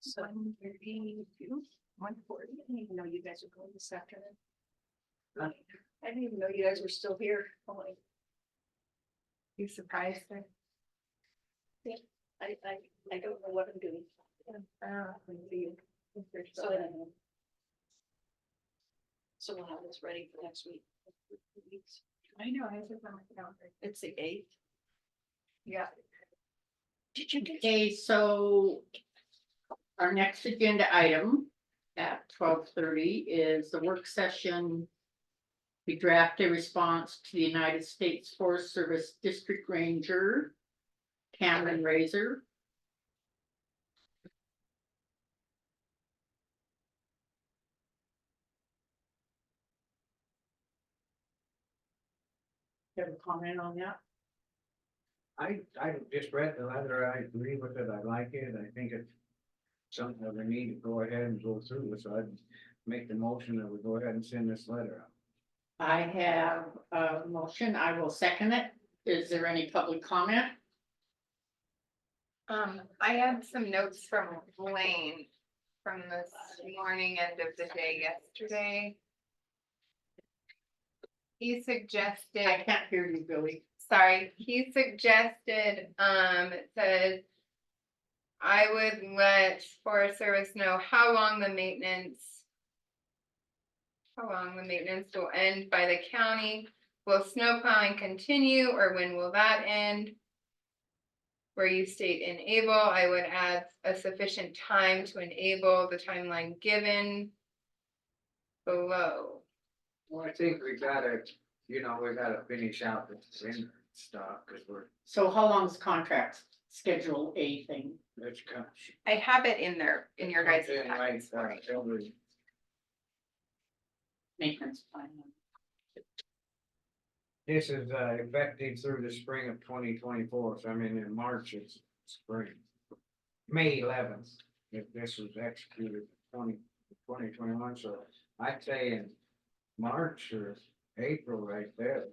So 1:32, 1:40. I didn't even know you guys were going this afternoon. I didn't even know you guys were still here. Oh, my-
You surprised her?
I don't know what I'm doing. So anyway. So when I was ready for next week.
I know, I said on my calendar.
It's the 8th.
Yeah.
Did you get?
Okay, so our next agenda item at 12:30 is the work session. We draft a response to the United States Forest Service District Ranger Cameron Razor. You have a comment on that?
I just read the letter, I agree with it, I like it, I think it's something that we need to go ahead and go through, so I'd make the motion that we go ahead and send this letter out.
I have a motion. I will second it. Is there any public comment?
I had some notes from Blaine from this morning, end of the day yesterday. He
I
suggested,
can't hear you, Billy.
sorry, he suggested, it says, I would let Forest Service know how long the maintenance will end by the county. Will snow plowing continue, or when will that end? Where you state enable, I would add a sufficient time to enable the timeline given below.
Well, I think we gotta, we gotta finish out this winter stuff, cause
So how long is contract schedule A thing?
it's kind of.
I have it in there, in your guys'
Okay, right,
packets for me.
every-
Maintenance plan.
This is effective through the spring of 2024, so I mean, in March it's spring. May 11th, if this was executed 2021, so I'd say in March or April right there.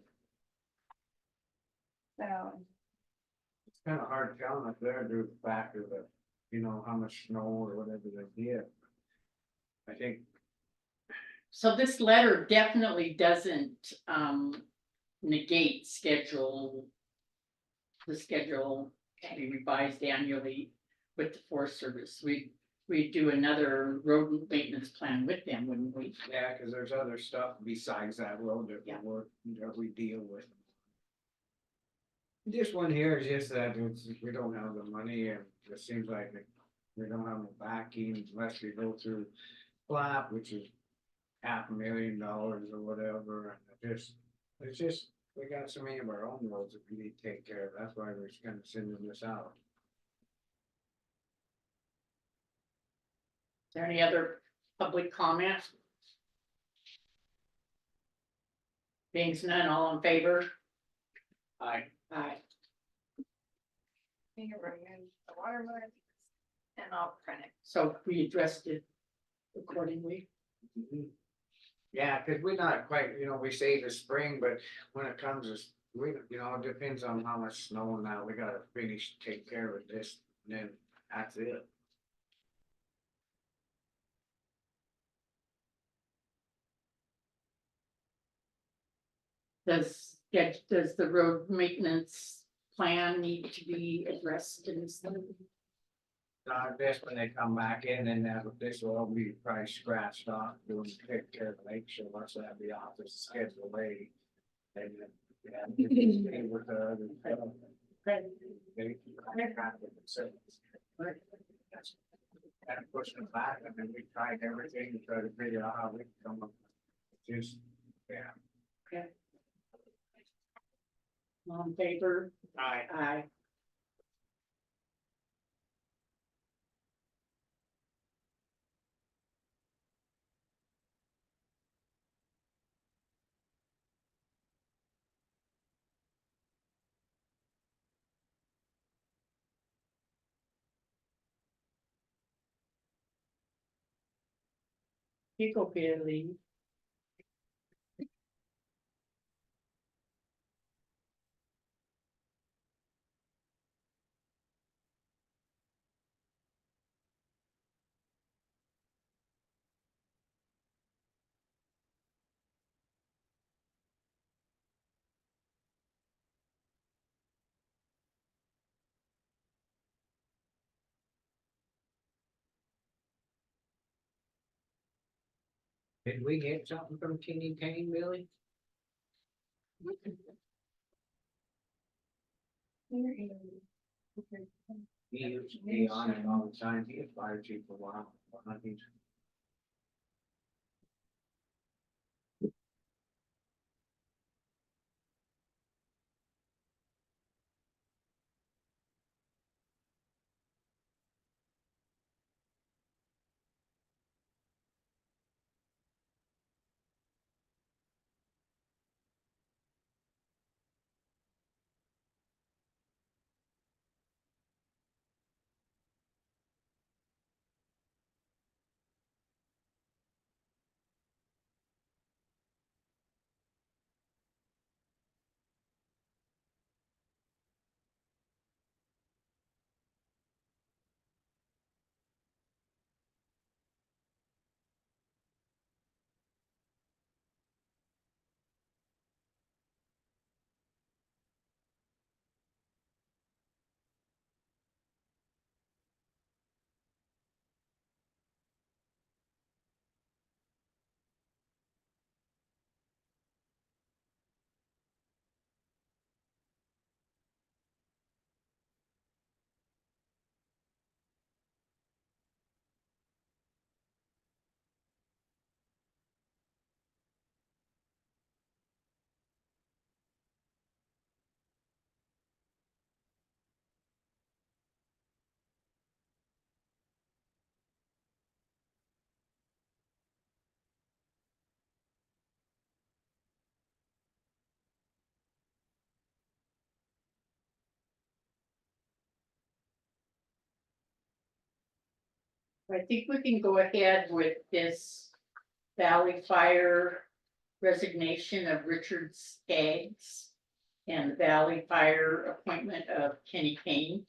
So,
It's kind of hard telling up there due to the fact of the, how much snow or whatever they get. I think,
So this letter definitely doesn't negate schedule. The schedule can be revised annually with the Forest Service. We do another road maintenance plan with them, wouldn't we?
yeah, cause there's other stuff besides that road that
Yeah.
that we deal with. This one here is just that we don't have the money and it seems like we don't have the backing unless we go through flap, which is $500,000 or whatever, and it's just, we got so many of our own roads that we need to take care of, that's why we're just kind of sending this out.
Is there any other public comment? Being none, all in favor?
Aye.
Aye.
You can remove the watermark and I'll print it.
So we addressed it accordingly.
Yeah, cause we're not quite, we say the spring, but when it comes to, it depends on how much snow now, we gotta finish, take care of this, and then that's it.
Does the road maintenance plan need to be addressed in this?
I guess when they come back in, then this will all be probably scratched off, doing take care of the lake, so once that be off, it's scheduled late. And then, stay with the other stuff. And pushing it back, and then we tried everything to try to figure out how we can come up. Just, yeah.
Okay. All in favor?
Aye.
Aye. Pico Billy.
Did we get something from Kenny Kane, Billy? He used to be on it all the time, he was fire chief for a while, I think.
I think we can go ahead with this Valley Fire resignation of Richard Skaggs and the Valley Fire appointment of Kenny Kane.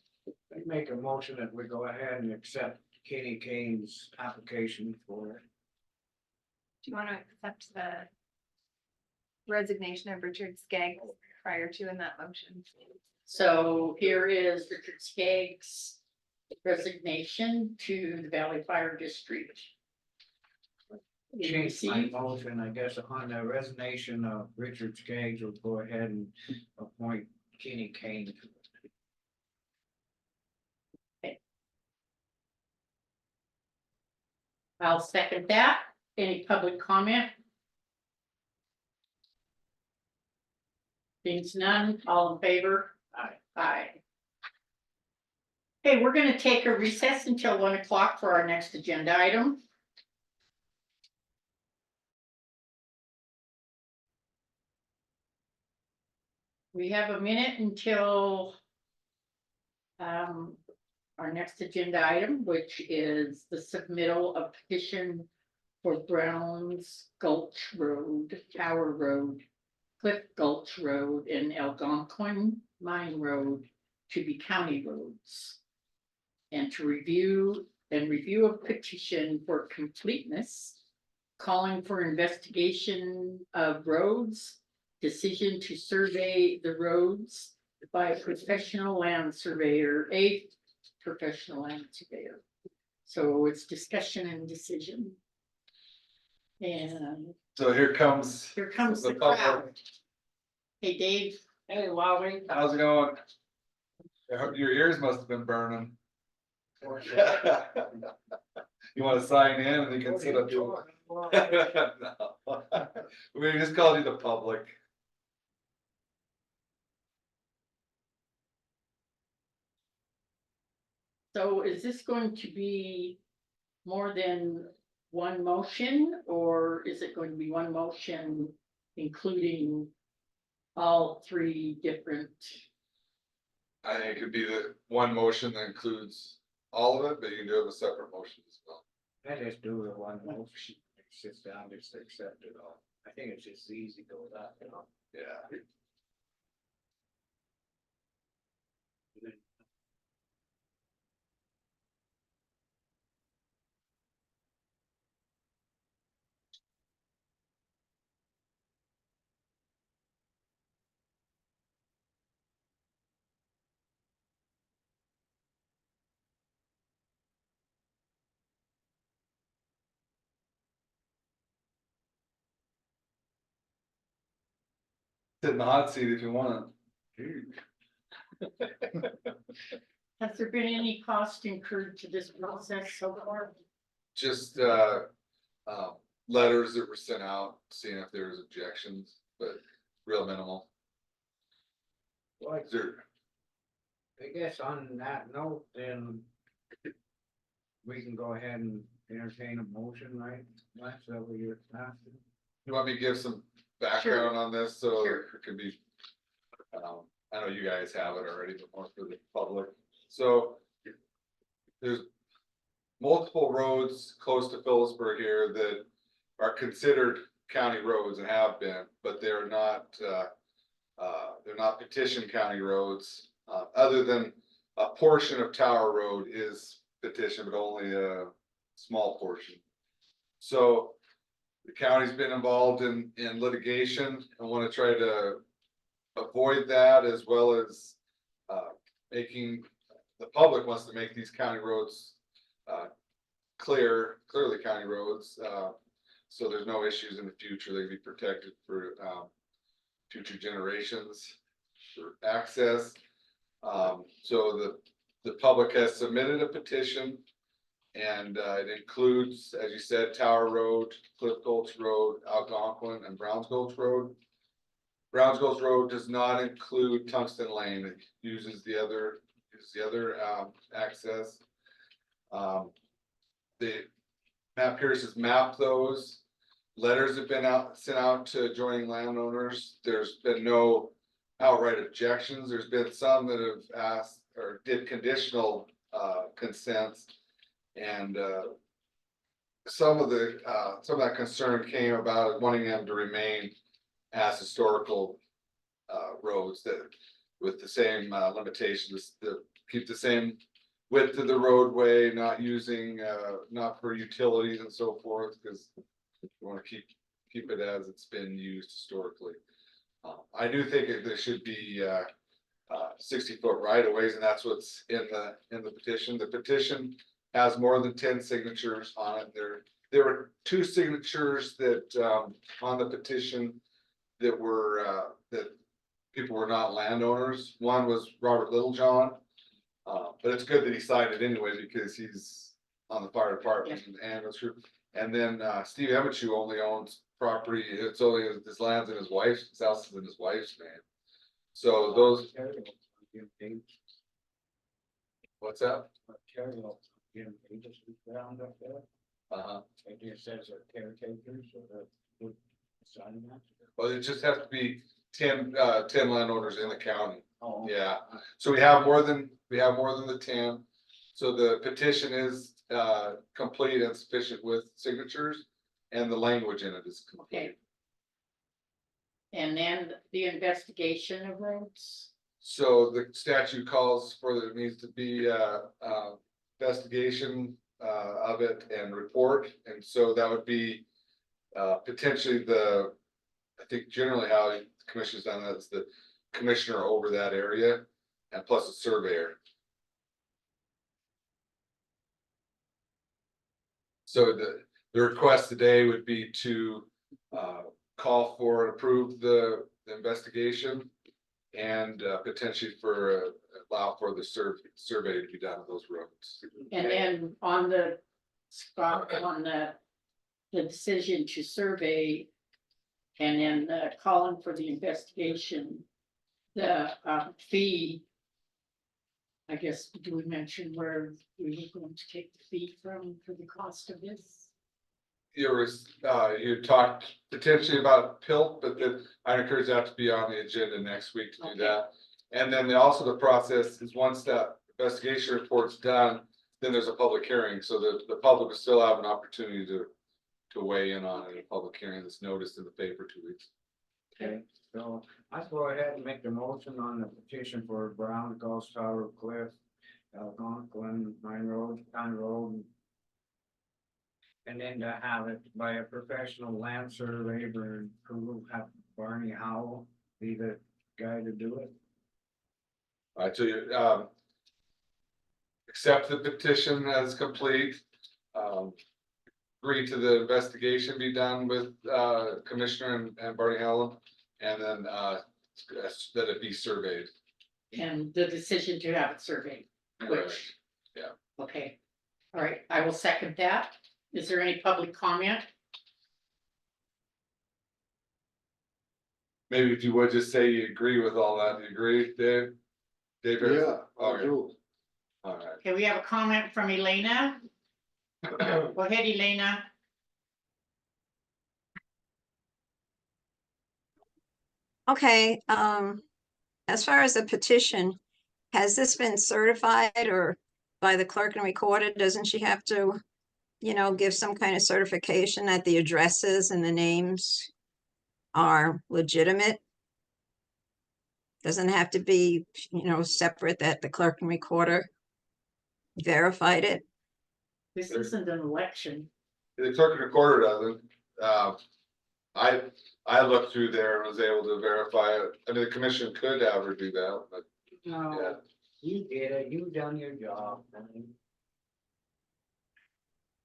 I make a motion that we go ahead and accept Kenny Kane's application for it.
Do you want to accept the resignation of Richard Skaggs prior to in that motion?
So here is Richard Skaggs' resignation to the Valley Fire District. Did you
Change my
receive?
motion, I guess, on the resignation of Richard Skaggs, we'll go ahead and appoint Kenny Kane.
I'll second that. Any public comment? Seeing none, all in favor?
Aye.
Aye. Okay, we're gonna take a recess until 1 o'clock for our next agenda item. We have a minute until our next agenda item, which is the submittal of petition for Browns Gulch Road, Tower Road, Cliff Gulch Road, and Algonquin Mine Road to be county roads. And to review of petition for completeness, calling for investigation of roads, decision to survey the roads by a professional land surveyor, So it's discussion and decision. And
So here comes
here comes the
the public.
crowd. Hey, Dave.
Hey, Wally.
How's it going? I hope your ears must have been burning. You wanna sign in and you can sit up. No. We just called you the public.
So is this going to be more than one motion, or is it going to be one motion including all three different?
I think it could be the one motion that includes all of it, but you can do it with separate motions as well.
I just do the one motion, it sits down, just accept it all. I think it's just easy to go with that, you know.
Yeah. Sit in the hot seat if you want.
Has there been any cost incurred to this process so far?
Just letters that were sent out, seeing if there was objections, but real minimal.
Well,
Is there-
I guess on that note, then we can go ahead and entertain a motion, right? That's what you're asking.
You want me to give some background on this, so
Sure.
it could be. I know you guys have it already, but more for the public, so. There's multiple roads close to Phillipsburg here that are considered county roads and have been, but they're not petition county roads. Other than a portion of Tower Road is petition, but only a small portion. So the county's been involved in litigation and want to try to avoid that, as well as making, the public wants to make these county roads clearly county roads, so there's no issues in the future. They can be protected for future generations for access. So the public has submitted a petition, and it includes, as you said, Tower Road, Cliff Gulch Road, Algonquin, and Browns Gulch Road. Browns Gulch Road does not include Tungsten Lane. It uses the other access. The Matt Pierce has mapped those. Letters have been sent out to adjoining landowners. There's been no outright objections. There's been some that have asked or did conditional consents. And some of that concern came about wanting them to remain as historical roads that with the same limitations, to keep the same width of the roadway, not using, not for utilities and so forth, because we want to keep it as it's been used historically. I do think there should be 60-foot right of ways, and that's what's in the petition. The petition has more than 10 signatures on it. There were 2 signatures that on the petition that were that people were not landowners. One was Robert Littlejohn. But it's good that he signed it anyway because he's on the fire department and it's true. And then Steve Emmitschu only owns property, it's only his land's in his wife's, his house is in his wife's name. So those, what's that? Uh-huh. Well, it just has to be 10 landowners in the county.
Oh.
Yeah, so we have more than the 10. So the petition is complete and sufficient with signatures and the language in it is complete.
Okay. And then the investigation of roads.
So the statute calls for there needs to be investigation of it and report, and so that would be potentially I think generally how the commission's done that is the commissioner over that area and plus a surveyor. So the request today would be to call for and approve the investigation and potentially allow for the survey to be done of those roads.
And then on the spot, on the decision to survey. And then calling for the investigation, the fee. I guess, do we mention where we were going to take the fee from for the cost of this?
You talked potentially about PILT, but then I encourage that to be on the agenda next week to do that. And then also the process is once that investigation report's done, then there's a public hearing, so the public will still have an opportunity to weigh in on it, a public hearing that's noticed in the paper 2 weeks.
Okay, so I'll go ahead and make the motion on the petition for Brown, Gulf Tower, Cliff, Algonquin, Mine Road, County Road. And then to have it by a professional land surveyor and who have Barney Howell be the guy to do it.
All right, so you accept the petition as complete. Agree to the investigation be done with Commissioner and Barney Howell, and then that it be surveyed.
And the decision to have it surveyed, which.
Yeah.
Okay, all right, I will second that. Is there any public comment?
Maybe if you would just say you agree with all that, you agree, Dave? Dave?
Yeah,
I do. All right.
Okay, we have a comment from Elena. Go ahead, Elena.
Okay, as far as the petition, has this been certified or by the clerk and recorder? Doesn't she have to, give some kind of certification that the addresses and the names are legitimate? Doesn't have to be, separate that the clerk and recorder verified it?
This isn't an election.
The clerk and recorder doesn't. I looked through there and was able to verify it. I mean, the commission could have her do that, but
No, you did it, you done your job.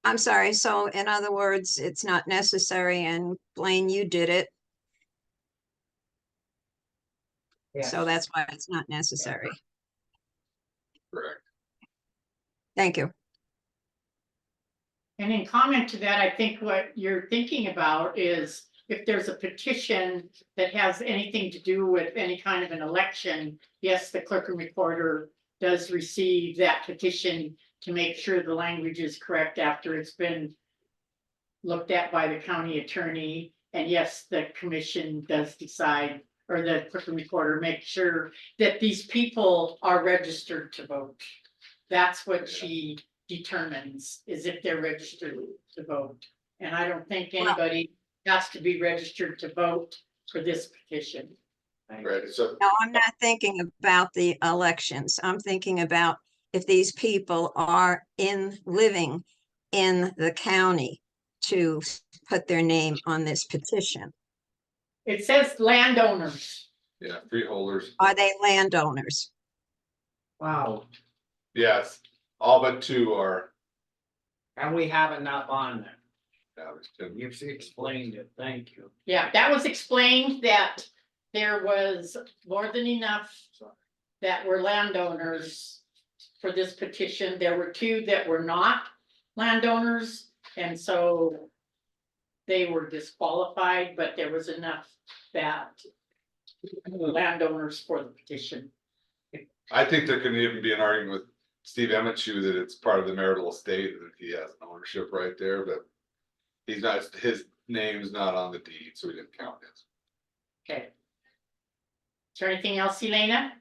I'm sorry, so in other words, it's not necessary and Blaine, you did it, so that's why it's not necessary.
correct.
Thank you.
And in comment to that, I think what you're thinking about is if there's a petition that has anything to do with any kind of an election, yes, the clerk and recorder does receive that petition to make sure the language is correct after it's been looked at by the county attorney. And yes, the commission does decide, or the clerk and recorder make sure that these people are registered to vote. That's what she determines, is if they're registered to vote. And I don't think anybody has to be registered to vote for this petition.
Right, so
No, I'm not thinking about the elections. I'm thinking about if these people are living in the county to put their name on this petition.
It says landowners.
yeah, freeholders,
Are they landowners?
Wow,
yes, all but 2 are.
and we have enough on there.
Yeah, there's 10.
You've explained it, thank you.
Yeah, that was explained that there was more than enough that were landowners for this petition. There were 2 that were not landowners, and so they were disqualified, but there was enough that landowners for the petition.
I think there can even be an argument with Steve Emmitschu that it's part of the marital estate, that he has an ownership right there, but he's not, his name's not on the deed, so we didn't count his.
Okay. Is there anything else, Elena?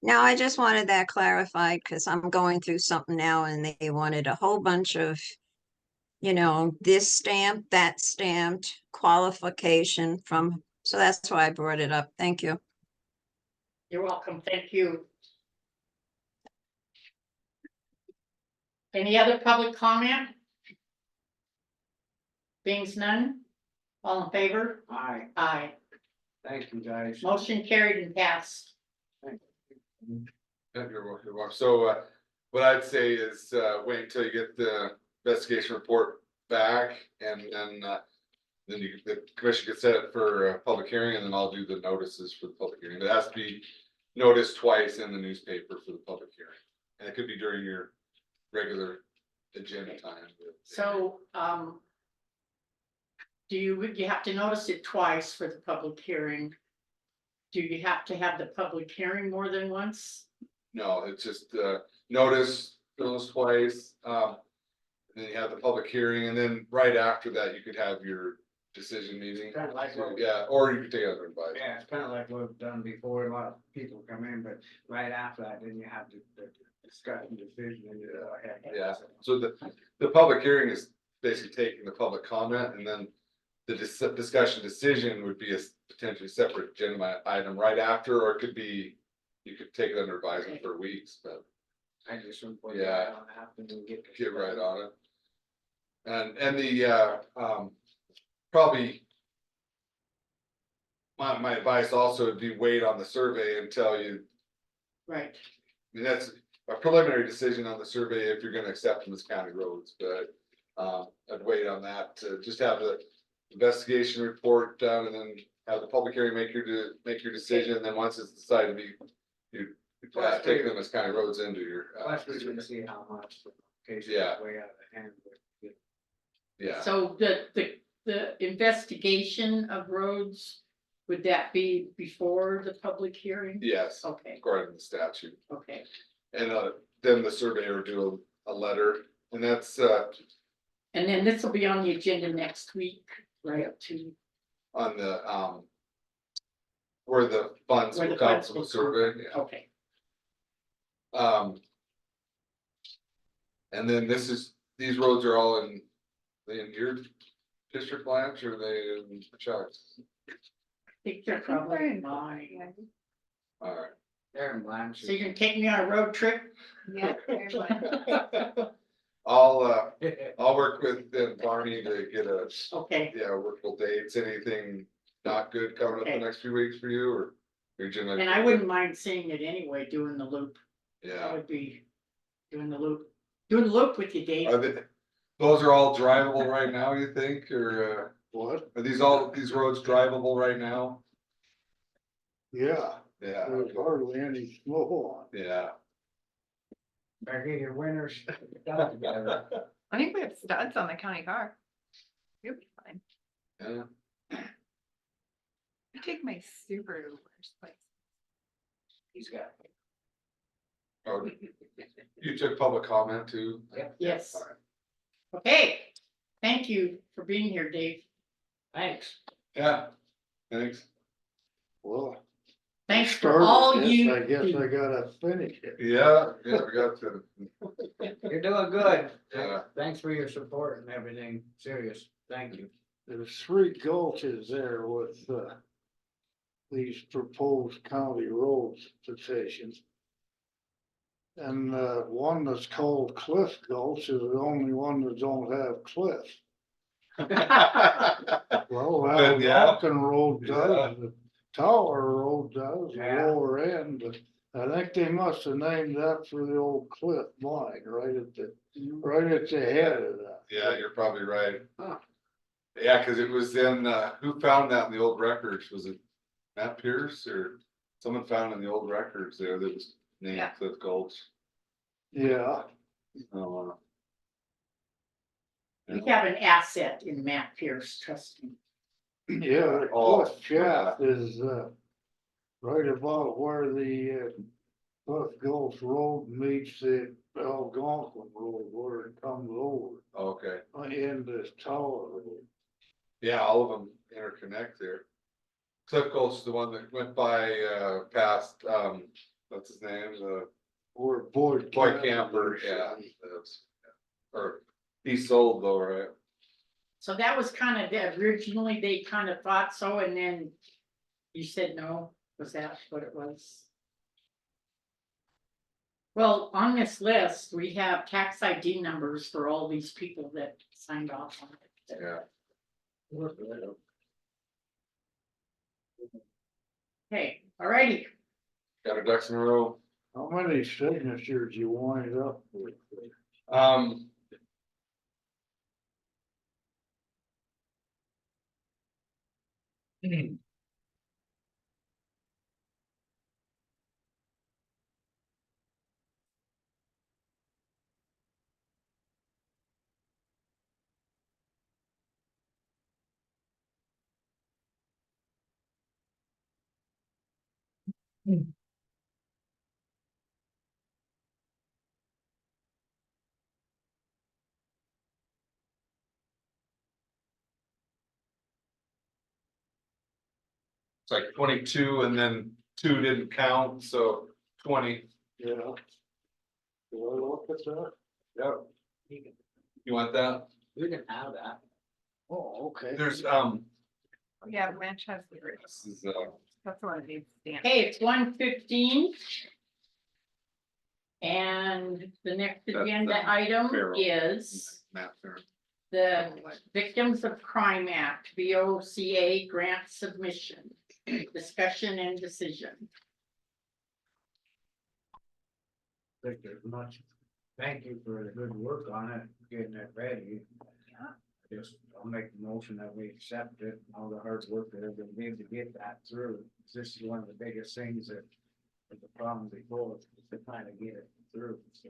No, I just wanted that clarified because I'm going through something now and they wanted a whole bunch of, you know, this stamped, that stamped, qualification from, so that's why I brought it up. Thank you.
You're welcome. Thank you. Any other public comment? Being's none? All in favor?
Aye,
Aye.
thank you, guys.
Motion carried and passed.
Yeah, you're welcome. So, what I'd say is, wait until you get the investigation report back and then the commission can set it for a public hearing and then I'll do the notices for the public hearing. It has to be noticed twice in the newspaper for the public hearing. And it could be during your regular agenda time.
So, do you have to notice it twice for the public hearing? Do you have to have the public hearing more than once?
No, it's just, notice those twice, and then you have the public hearing, and then right after that, you could have your decision meeting.
Kinda like what-
Yeah, or you could take other advice.
Yeah, it's kind of like what we've done before, a lot of people come in, but right after that, then you have the discussion decision and
Yeah, so the public hearing is basically taking the public comment, and then the discussion decision would be a potentially separate agenda item right after, or it could be, you could take it under advisement for weeks, but
I just.
Yeah. get right on it. And the, probably my advice also would be wait on the survey until you,
Right.
I mean, that's a preliminary decision on the survey if you're gonna accept them as county roads, but I'd wait on that to just have the investigation report done and then have the public hearing, make your decision, and then once it's decided to be, you take them as county roads into your.
Plus, we can see how much the case is
Yeah.
way out of hand.
Yeah,
So the investigation of roads, would that be before the public hearing?
yes,
Okay,
according to the statute.
okay.
And then the surveyor will do a letter, and that's
And then this will be on the agenda next week, right up to,
on the where the funds
Where
will
the
come
funds
from the
will
survey, yeah.
okay.
And then these roads are all in your district lines, or are they in Chuck's?
I think they're probably mine.
All right.
They're in Blanchard.
So you're gonna take me on a road trip?
Yeah. very much.
I'll work with Barney to get
Okay,
workable dates, anything not good coming up the
Okay.
next few weeks for you, or? You're generally-
and I wouldn't mind seeing it anyway, doing the loop. I
Yeah,
would be doing the loop with you, Dave.
those are all drivable right now, you think, or,
What?
are these roads drivable right now?
Yeah,
Yeah,
there's hardly any snow on.
yeah.
Better get your winners done together.
I think we have studs on the county car. You'll be fine.
Yeah.
I take my super to the worst place.
He's got.
Oh, you took public comment too?
Yes.
All right.
Okay, thank you for being here, Dave.
Thanks.
Yeah, thanks.
Well.
Thanks for all you.
I guess
do.
I gotta finish it.
Yeah, we got to,
You're doing good.
Yeah.
Thanks for your support and everything. Serious. Thank you.
There's 3 gulches there with, these proposed county roads petitions. And, one that's called Cliff Gulch is the only one that don't have cliff. Well, that
Yeah.
Walking Road does, the Tower Road does, the
Yeah.
lower end, but I think they must have named that for the old cliff line, right at the head of that.
yeah, you're probably right.
Huh.
Yeah, cause it was in, who found that in the old records? Was it Matt Pierce or someone found in the old records there that was named
Yeah.
Cliff Gulch.
Yeah.
Uh,
We have an asset in Matt Pierce, trust me.
Yeah,
Oh,
Cliff Shaft is, right about where the, Cliff Gulch Road meets the Algonquin Road, where it comes over,
okay,
in this tower.
yeah, all of them interconnect there. Cliff Gulch is the one that went by, past, what's his name,
Where Boyd.
Boy Camper, yeah. that's- Or, he sold though, right?
So that was kind of, originally they kind of thought so, and then you said no, was that what it was? Well, on this list, we have tax ID numbers for all these people that signed off on it.
Yeah.
Okay, alrighty,
Got our ducks in a row.
How many signatures you wind up with?
Um. It's like 22 and then 2 didn't count, so 20.
Yeah. Do I look at that?
Yep. You want that?
We can have that.
Oh, okay.
There's,
Yeah, Blanche has the roots.
this is,
That's one of these stamps.
hey, it's 1:15. And the next
That's,
agenda item
Farrell.
is
Matt Farrell.
the Victims of Crime Act, VOCA grant submission, discussion and decision.
Think there's much. Thank you for the good work on it, getting it ready. Just, I'll make the motion that we accept it, all the hard work that have been made to get that through. This is one of the biggest things that, the problem before, is to kind of get it through, so.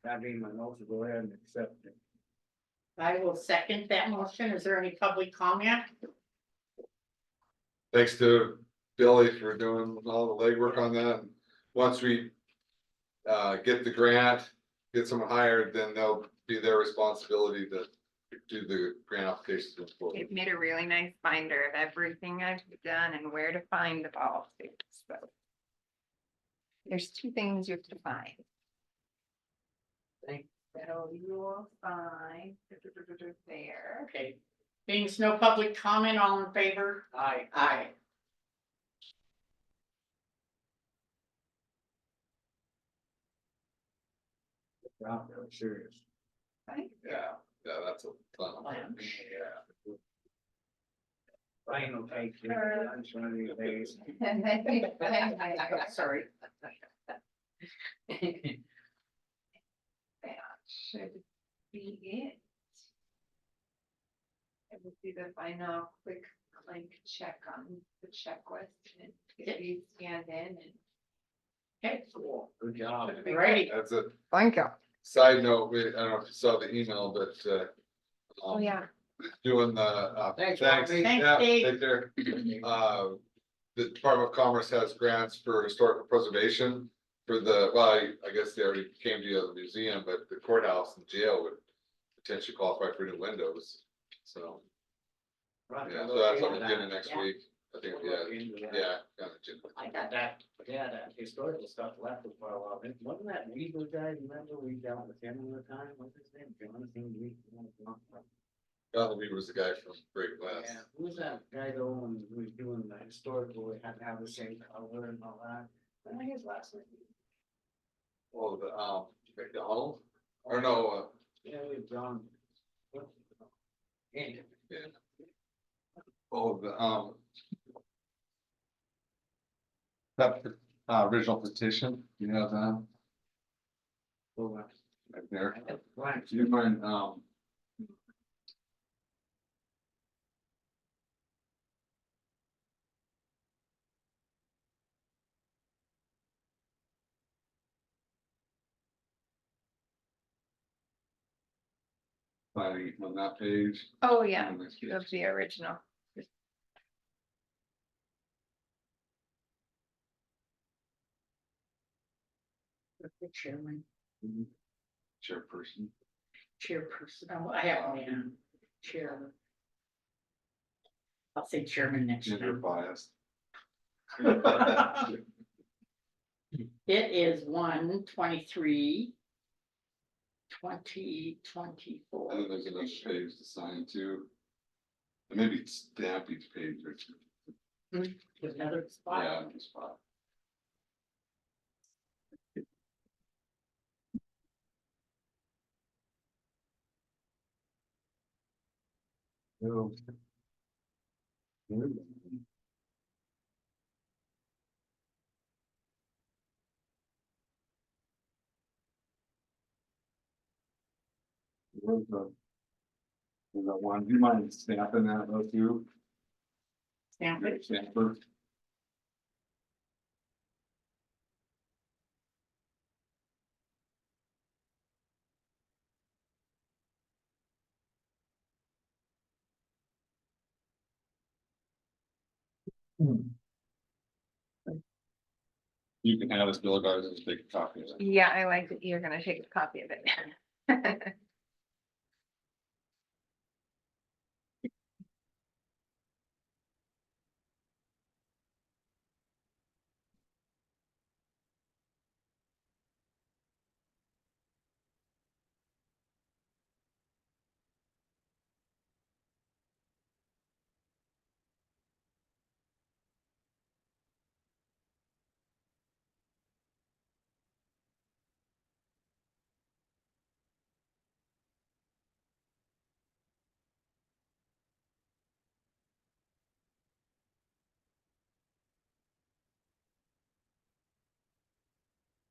That being my motion, go ahead and accept it.
I will second that motion. Is there any public comment?
Thanks to Billy for doing all the legwork on that. Once we get the grant, get someone hired, then they'll be their responsibility to do the grant applications.
They've made a really nice binder of everything I've done and where to find the policies, so. There's 2 things you have to find. So you'll find there.
Okay. Being no public comment, all in favor?
Aye.
Aye.
I'm really serious.
Yeah, that's a ton.
Yeah. Final take, lunch one of these days.
Sorry.
That should be it. It would be the final quick link check on the checklist and get these scanned in and.
Okay.
Cool, good job.
Right.
That's a
Thank you.
side note. I don't know if you saw the email, but
Oh, yeah.
doing the
Thanks,
thanks.
Robbie.
Thanks,
Yeah,
Dave.
take care. The Department of Commerce has grants for historical preservation for the, well, I guess they already came to the museum, but the courthouse and jail would potentially qualify for new windows. So, yeah, so that's what we're getting next week. I think, yeah. Kind of.
I got that, yeah, that historical stuff left for quite a while. Wasn't that Weaver guy, remember we dealt with him all the time? What's his name? Jonathan Weaver?
Jonathan Weaver was the guy from Great West.
Yeah, who's that guy though, when we was doing the historical, we had to have the same color and all that? I think his last name.
Oh, the, McDonald, or no,
Yeah, we John. Anyway.
yeah. Oh, the, that, original petition, you have that
Go back.
right there?
Blank.
Do you mind, Finding it on that page.
Oh, yeah,
On this page.
of the original.
The chairman,
Chairperson.
chairperson, oh, I have my chair. I'll say chairman next
Gender
time.
biased.
It is 1/23. 2024.
And then there's another page to sign too. And maybe stamp each page or two.
Another spot.
Yeah, on the spot. No. One, do you mind stamping that though too?
Stamp it.
Stamper. You can have this bill of guards and take a copy of it.
Yeah, I like that you're gonna take a copy of it.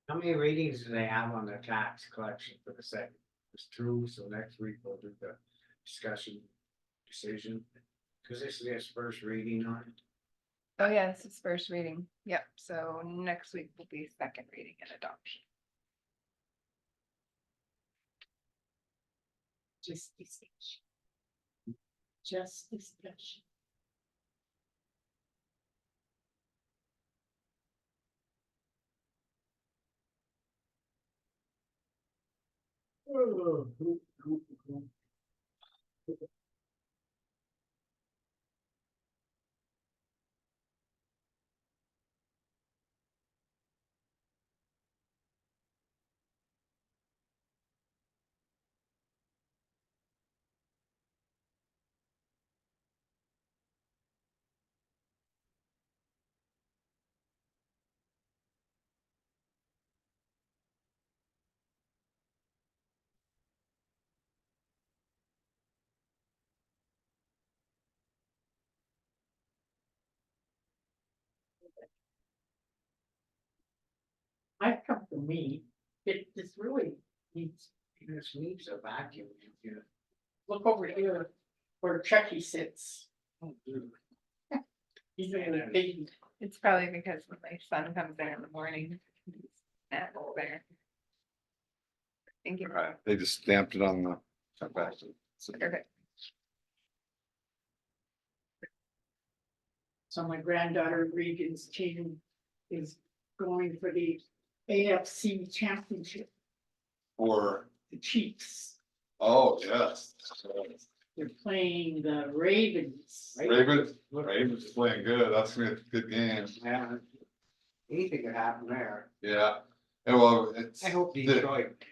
How many readings do they have on the tax collection for the second? It's true, so next week we'll do the discussion decision. Cause this is his first reading on it.
Oh, yeah, this is first reading. Yep, so next week will be second reading and adoption.
Just discussion. Just discussion. I've come to me, it just really needs,
This needs a vacuum. You
look over here where Chucky sits.
know.
He's in a big,
It's probably because when my son comes in the morning, he's at there. Thank you.
Right, they just stamped it on the.
Perfect.
so my granddaughter Regan's team is going for the AFC championship,
Or,
the Chiefs.
oh, yes.
They're playing the Ravens.
Ravens playing good, that's gonna be a good game,
Yeah. Anything could happen there.
yeah. And well, it's.
I hope
the-
Detroit.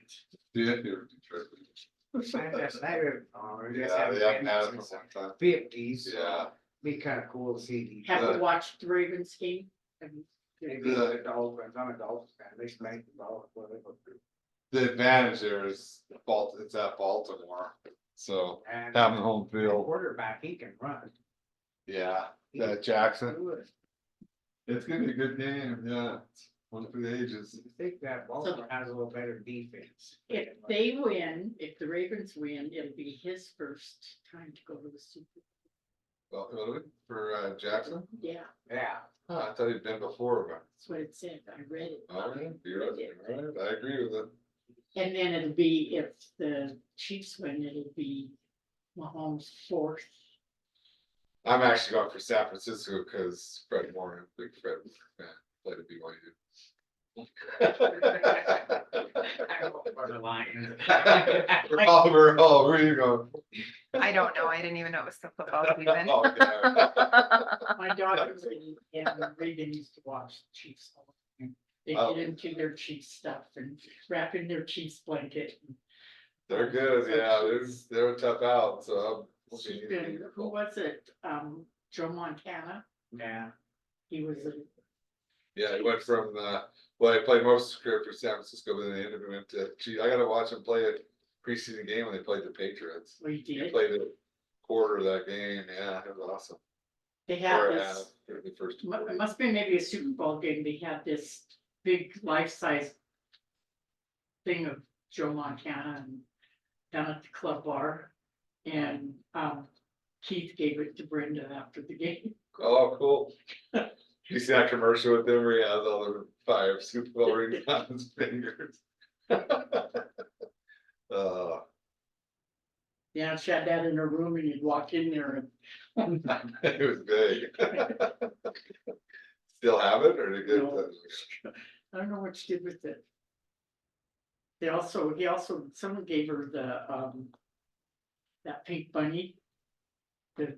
Yeah, they're Detroit. Yeah, they haven't had it for a long time.
50s.
Yeah.
Be kind of cool to see.
Have
Detroit.
you watched the Ravens game?
Maybe the Dolphins, I'm a Dolphins fan, they spank the ball.
The advantage there is it's at Baltimore, so
And
having home
the
field,
quarterback, he can run.
yeah, that Jackson. It's gonna be a good game, yeah, it's one for the ages.
I think that Baltimore has a little better defense.
If they win, if the Ravens win, it'll be his first time to go to the Super
Well, really? For Jackson?
Bowl. Yeah,
Yeah.
Oh, I thought he'd been before, but.
that's what it said. I read it.
All right, you're right, all right, I agree with it.
And then it'll be, if the Chiefs win, it'll be Mahomes' fourth.
I'm actually going for San Francisco because Fred Warner, big Fred fan, played at BYU.
For the Lions.
Oliver, oh, where are you going?
I don't know. I didn't even know it was the football season.
Oh, yeah.
My daughter and Reagan used to watch the Chiefs. all the time. They
Oh.
get into their Chiefs stuff and wrap in their Chiefs blanket.
They're good, yeah, they're tough out, so.
And who was it? Joe Montana?
Yeah.
He was a,
Yeah, he went from, well, he played most of his career for San Francisco, but then he ended up went to, gee, I gotta watch him play a preseason game when they played the Patriots.
well, he
He
did.
played a quarter of that game, yeah, it was awesome.
They had
Or a
this.
half, or the first two
It
quarters.
must be maybe a Super Bowl game, they had this big life-size thing of Joe Montana and down at the club bar. And Keith gave it to Brenda after the game.
Oh, cool. You see that commercial with him where he has all the 5 Super Bowl rings on his fingers?
Yeah, she had that in her room and you'd walk in there and
It was big. Still have it, or did it get?
No. I don't know what she did with it. He also, someone gave her the, that pink bunny. The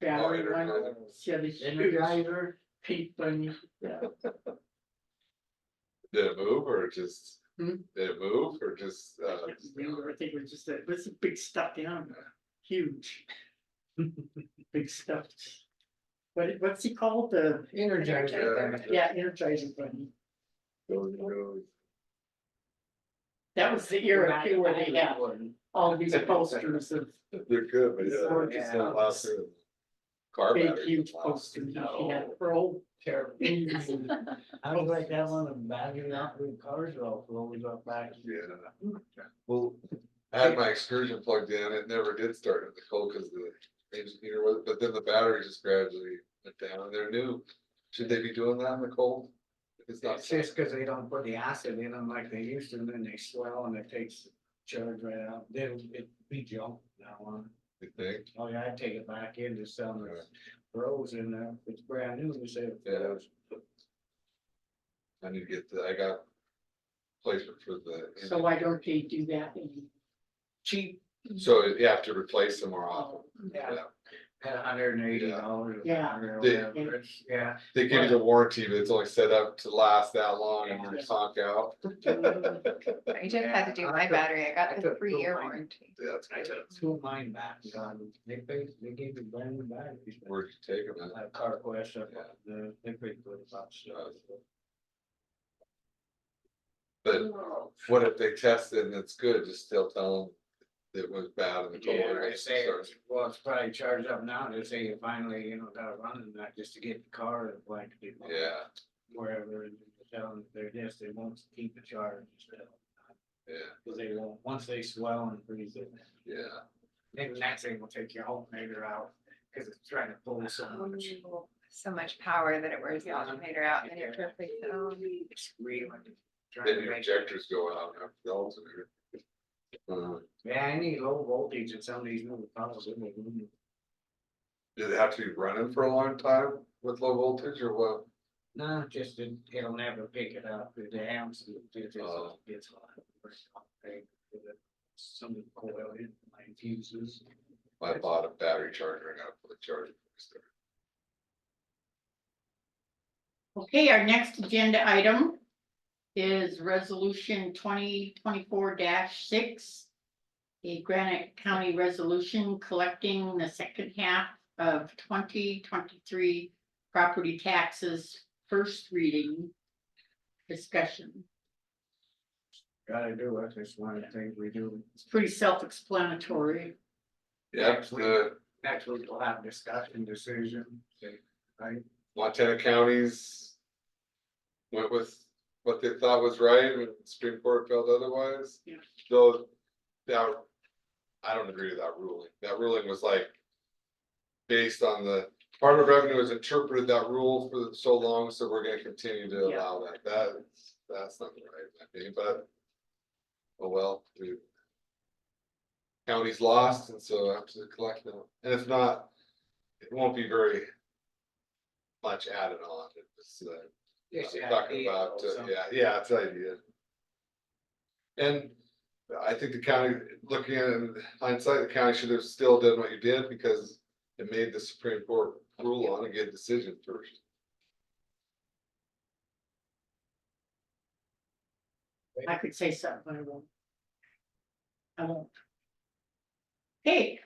battery one,
Energizer.
she had the huge
Energizer.
pink bunny, yeah.
Did it move or just?
Hmm?
Did it move or just?
I can't remember, I think it was just, it was a big stuffed animal, huge. Big stuffed. What's he called, the,
Energizer.
yeah, Energizer bunny.
Goes, goes.
That was the era too where they had all these posters of
They're good, but yeah,
Or
just
just
don't last through. Car
big,
batteries
huge
don't last.
posters that she had for old.
I was like that one of bagging out the cars all flows up back.
Yeah. Well, I had my excursion plugged in, it never did start in the cold because the engineer was, but then the battery just gradually went down and they're new. Should they be doing that in the cold? If it's not.
It's just cause they don't put the acid in them like they used to, and then they swell and it takes the charge right out, then it be junk now on.
You think?
Oh yeah, I'd take it back in to sell the rose in there, it's brand new, you say.
Yeah. I need to get I got placement for the.
So why don't they do that in
Cheap.
So you have to replace them more often.
Yeah. At $180.
Yeah.
Yeah.
They give you the warranty, but it's only set up to last that long and then conk out.
I just had to do my battery. I got the
took
3-year
mine.
warranty.
Yeah, that's
I
good.
took 2 of mine back, they gave me brand new batteries.
Where'd you take them?
Like CarQuest, they paid good about stuff.
But what if they test it and it's good, just still tell them it was bad in the cold?
Yeah, they say, well, it's probably charged up now, they say you finally, got it running, that just to get the car, like,
Yeah,
wherever, and tell them they're this, they won't keep the charge.
yeah,
Cause they won't, once they swell and freeze it,
yeah.
then that thing will take your alternator out, cause it's trying to pull so much.
So much power that it wears the alternator out and then you have to replace it all.
It's really trying
Then
to
your
make.
injectors go out after the alternator.
Yeah, I need low voltage in some of these new cars.
Did it have to be running for a long time with low voltage or what?
No, just it'll never pick it up, the amps, it just
Oh.
gets hot. Some coil in my fuses.
I bought a battery charger, I gotta put a charger. first there.
Okay, our next agenda item is resolution 2024-6. A Granite County resolution collecting the second half of 2023 property taxes, first reading. Discussion.
Gotta do it, it's one of the things we do.
It's pretty self-explanatory.
Yeah, the
Next week we'll have discussion, decision, right?
Montana counties went with what they thought was right and the Supreme Court felt otherwise.
Yeah.
So that, I don't agree with that ruling. That ruling was like based on the Department of Revenue has interpreted that rule for so long, so we're gonna continue to
Yeah.
allow that. That's not right, in my opinion, but oh, well, we. County's lost, and so I have to collect them, and if not, it won't be very. Much added on, it was,
Just the
talking
idea
about,
of something.
yeah, it's the idea. And I think the county, looking at it in hindsight, the county should have still done what you did, because it made the Supreme Court rule on a good decision first.
I could say something, but I won't. I won't. Okay,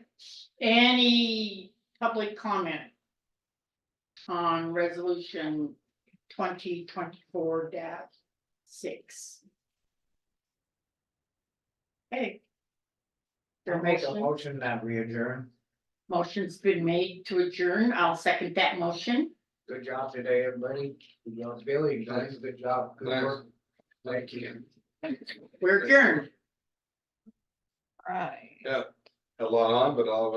any public comment? On resolution 2024-6. Okay.
I'll make a motion that we adjourn.
Motion's been made to adjourn. I'll second that motion.
Good job today, everybody. Good job, Billy. Guys, good job. Good
Thanks.
work. Thank you.
We're adjourned.
Right.
Yeah, a lot on, but I'll.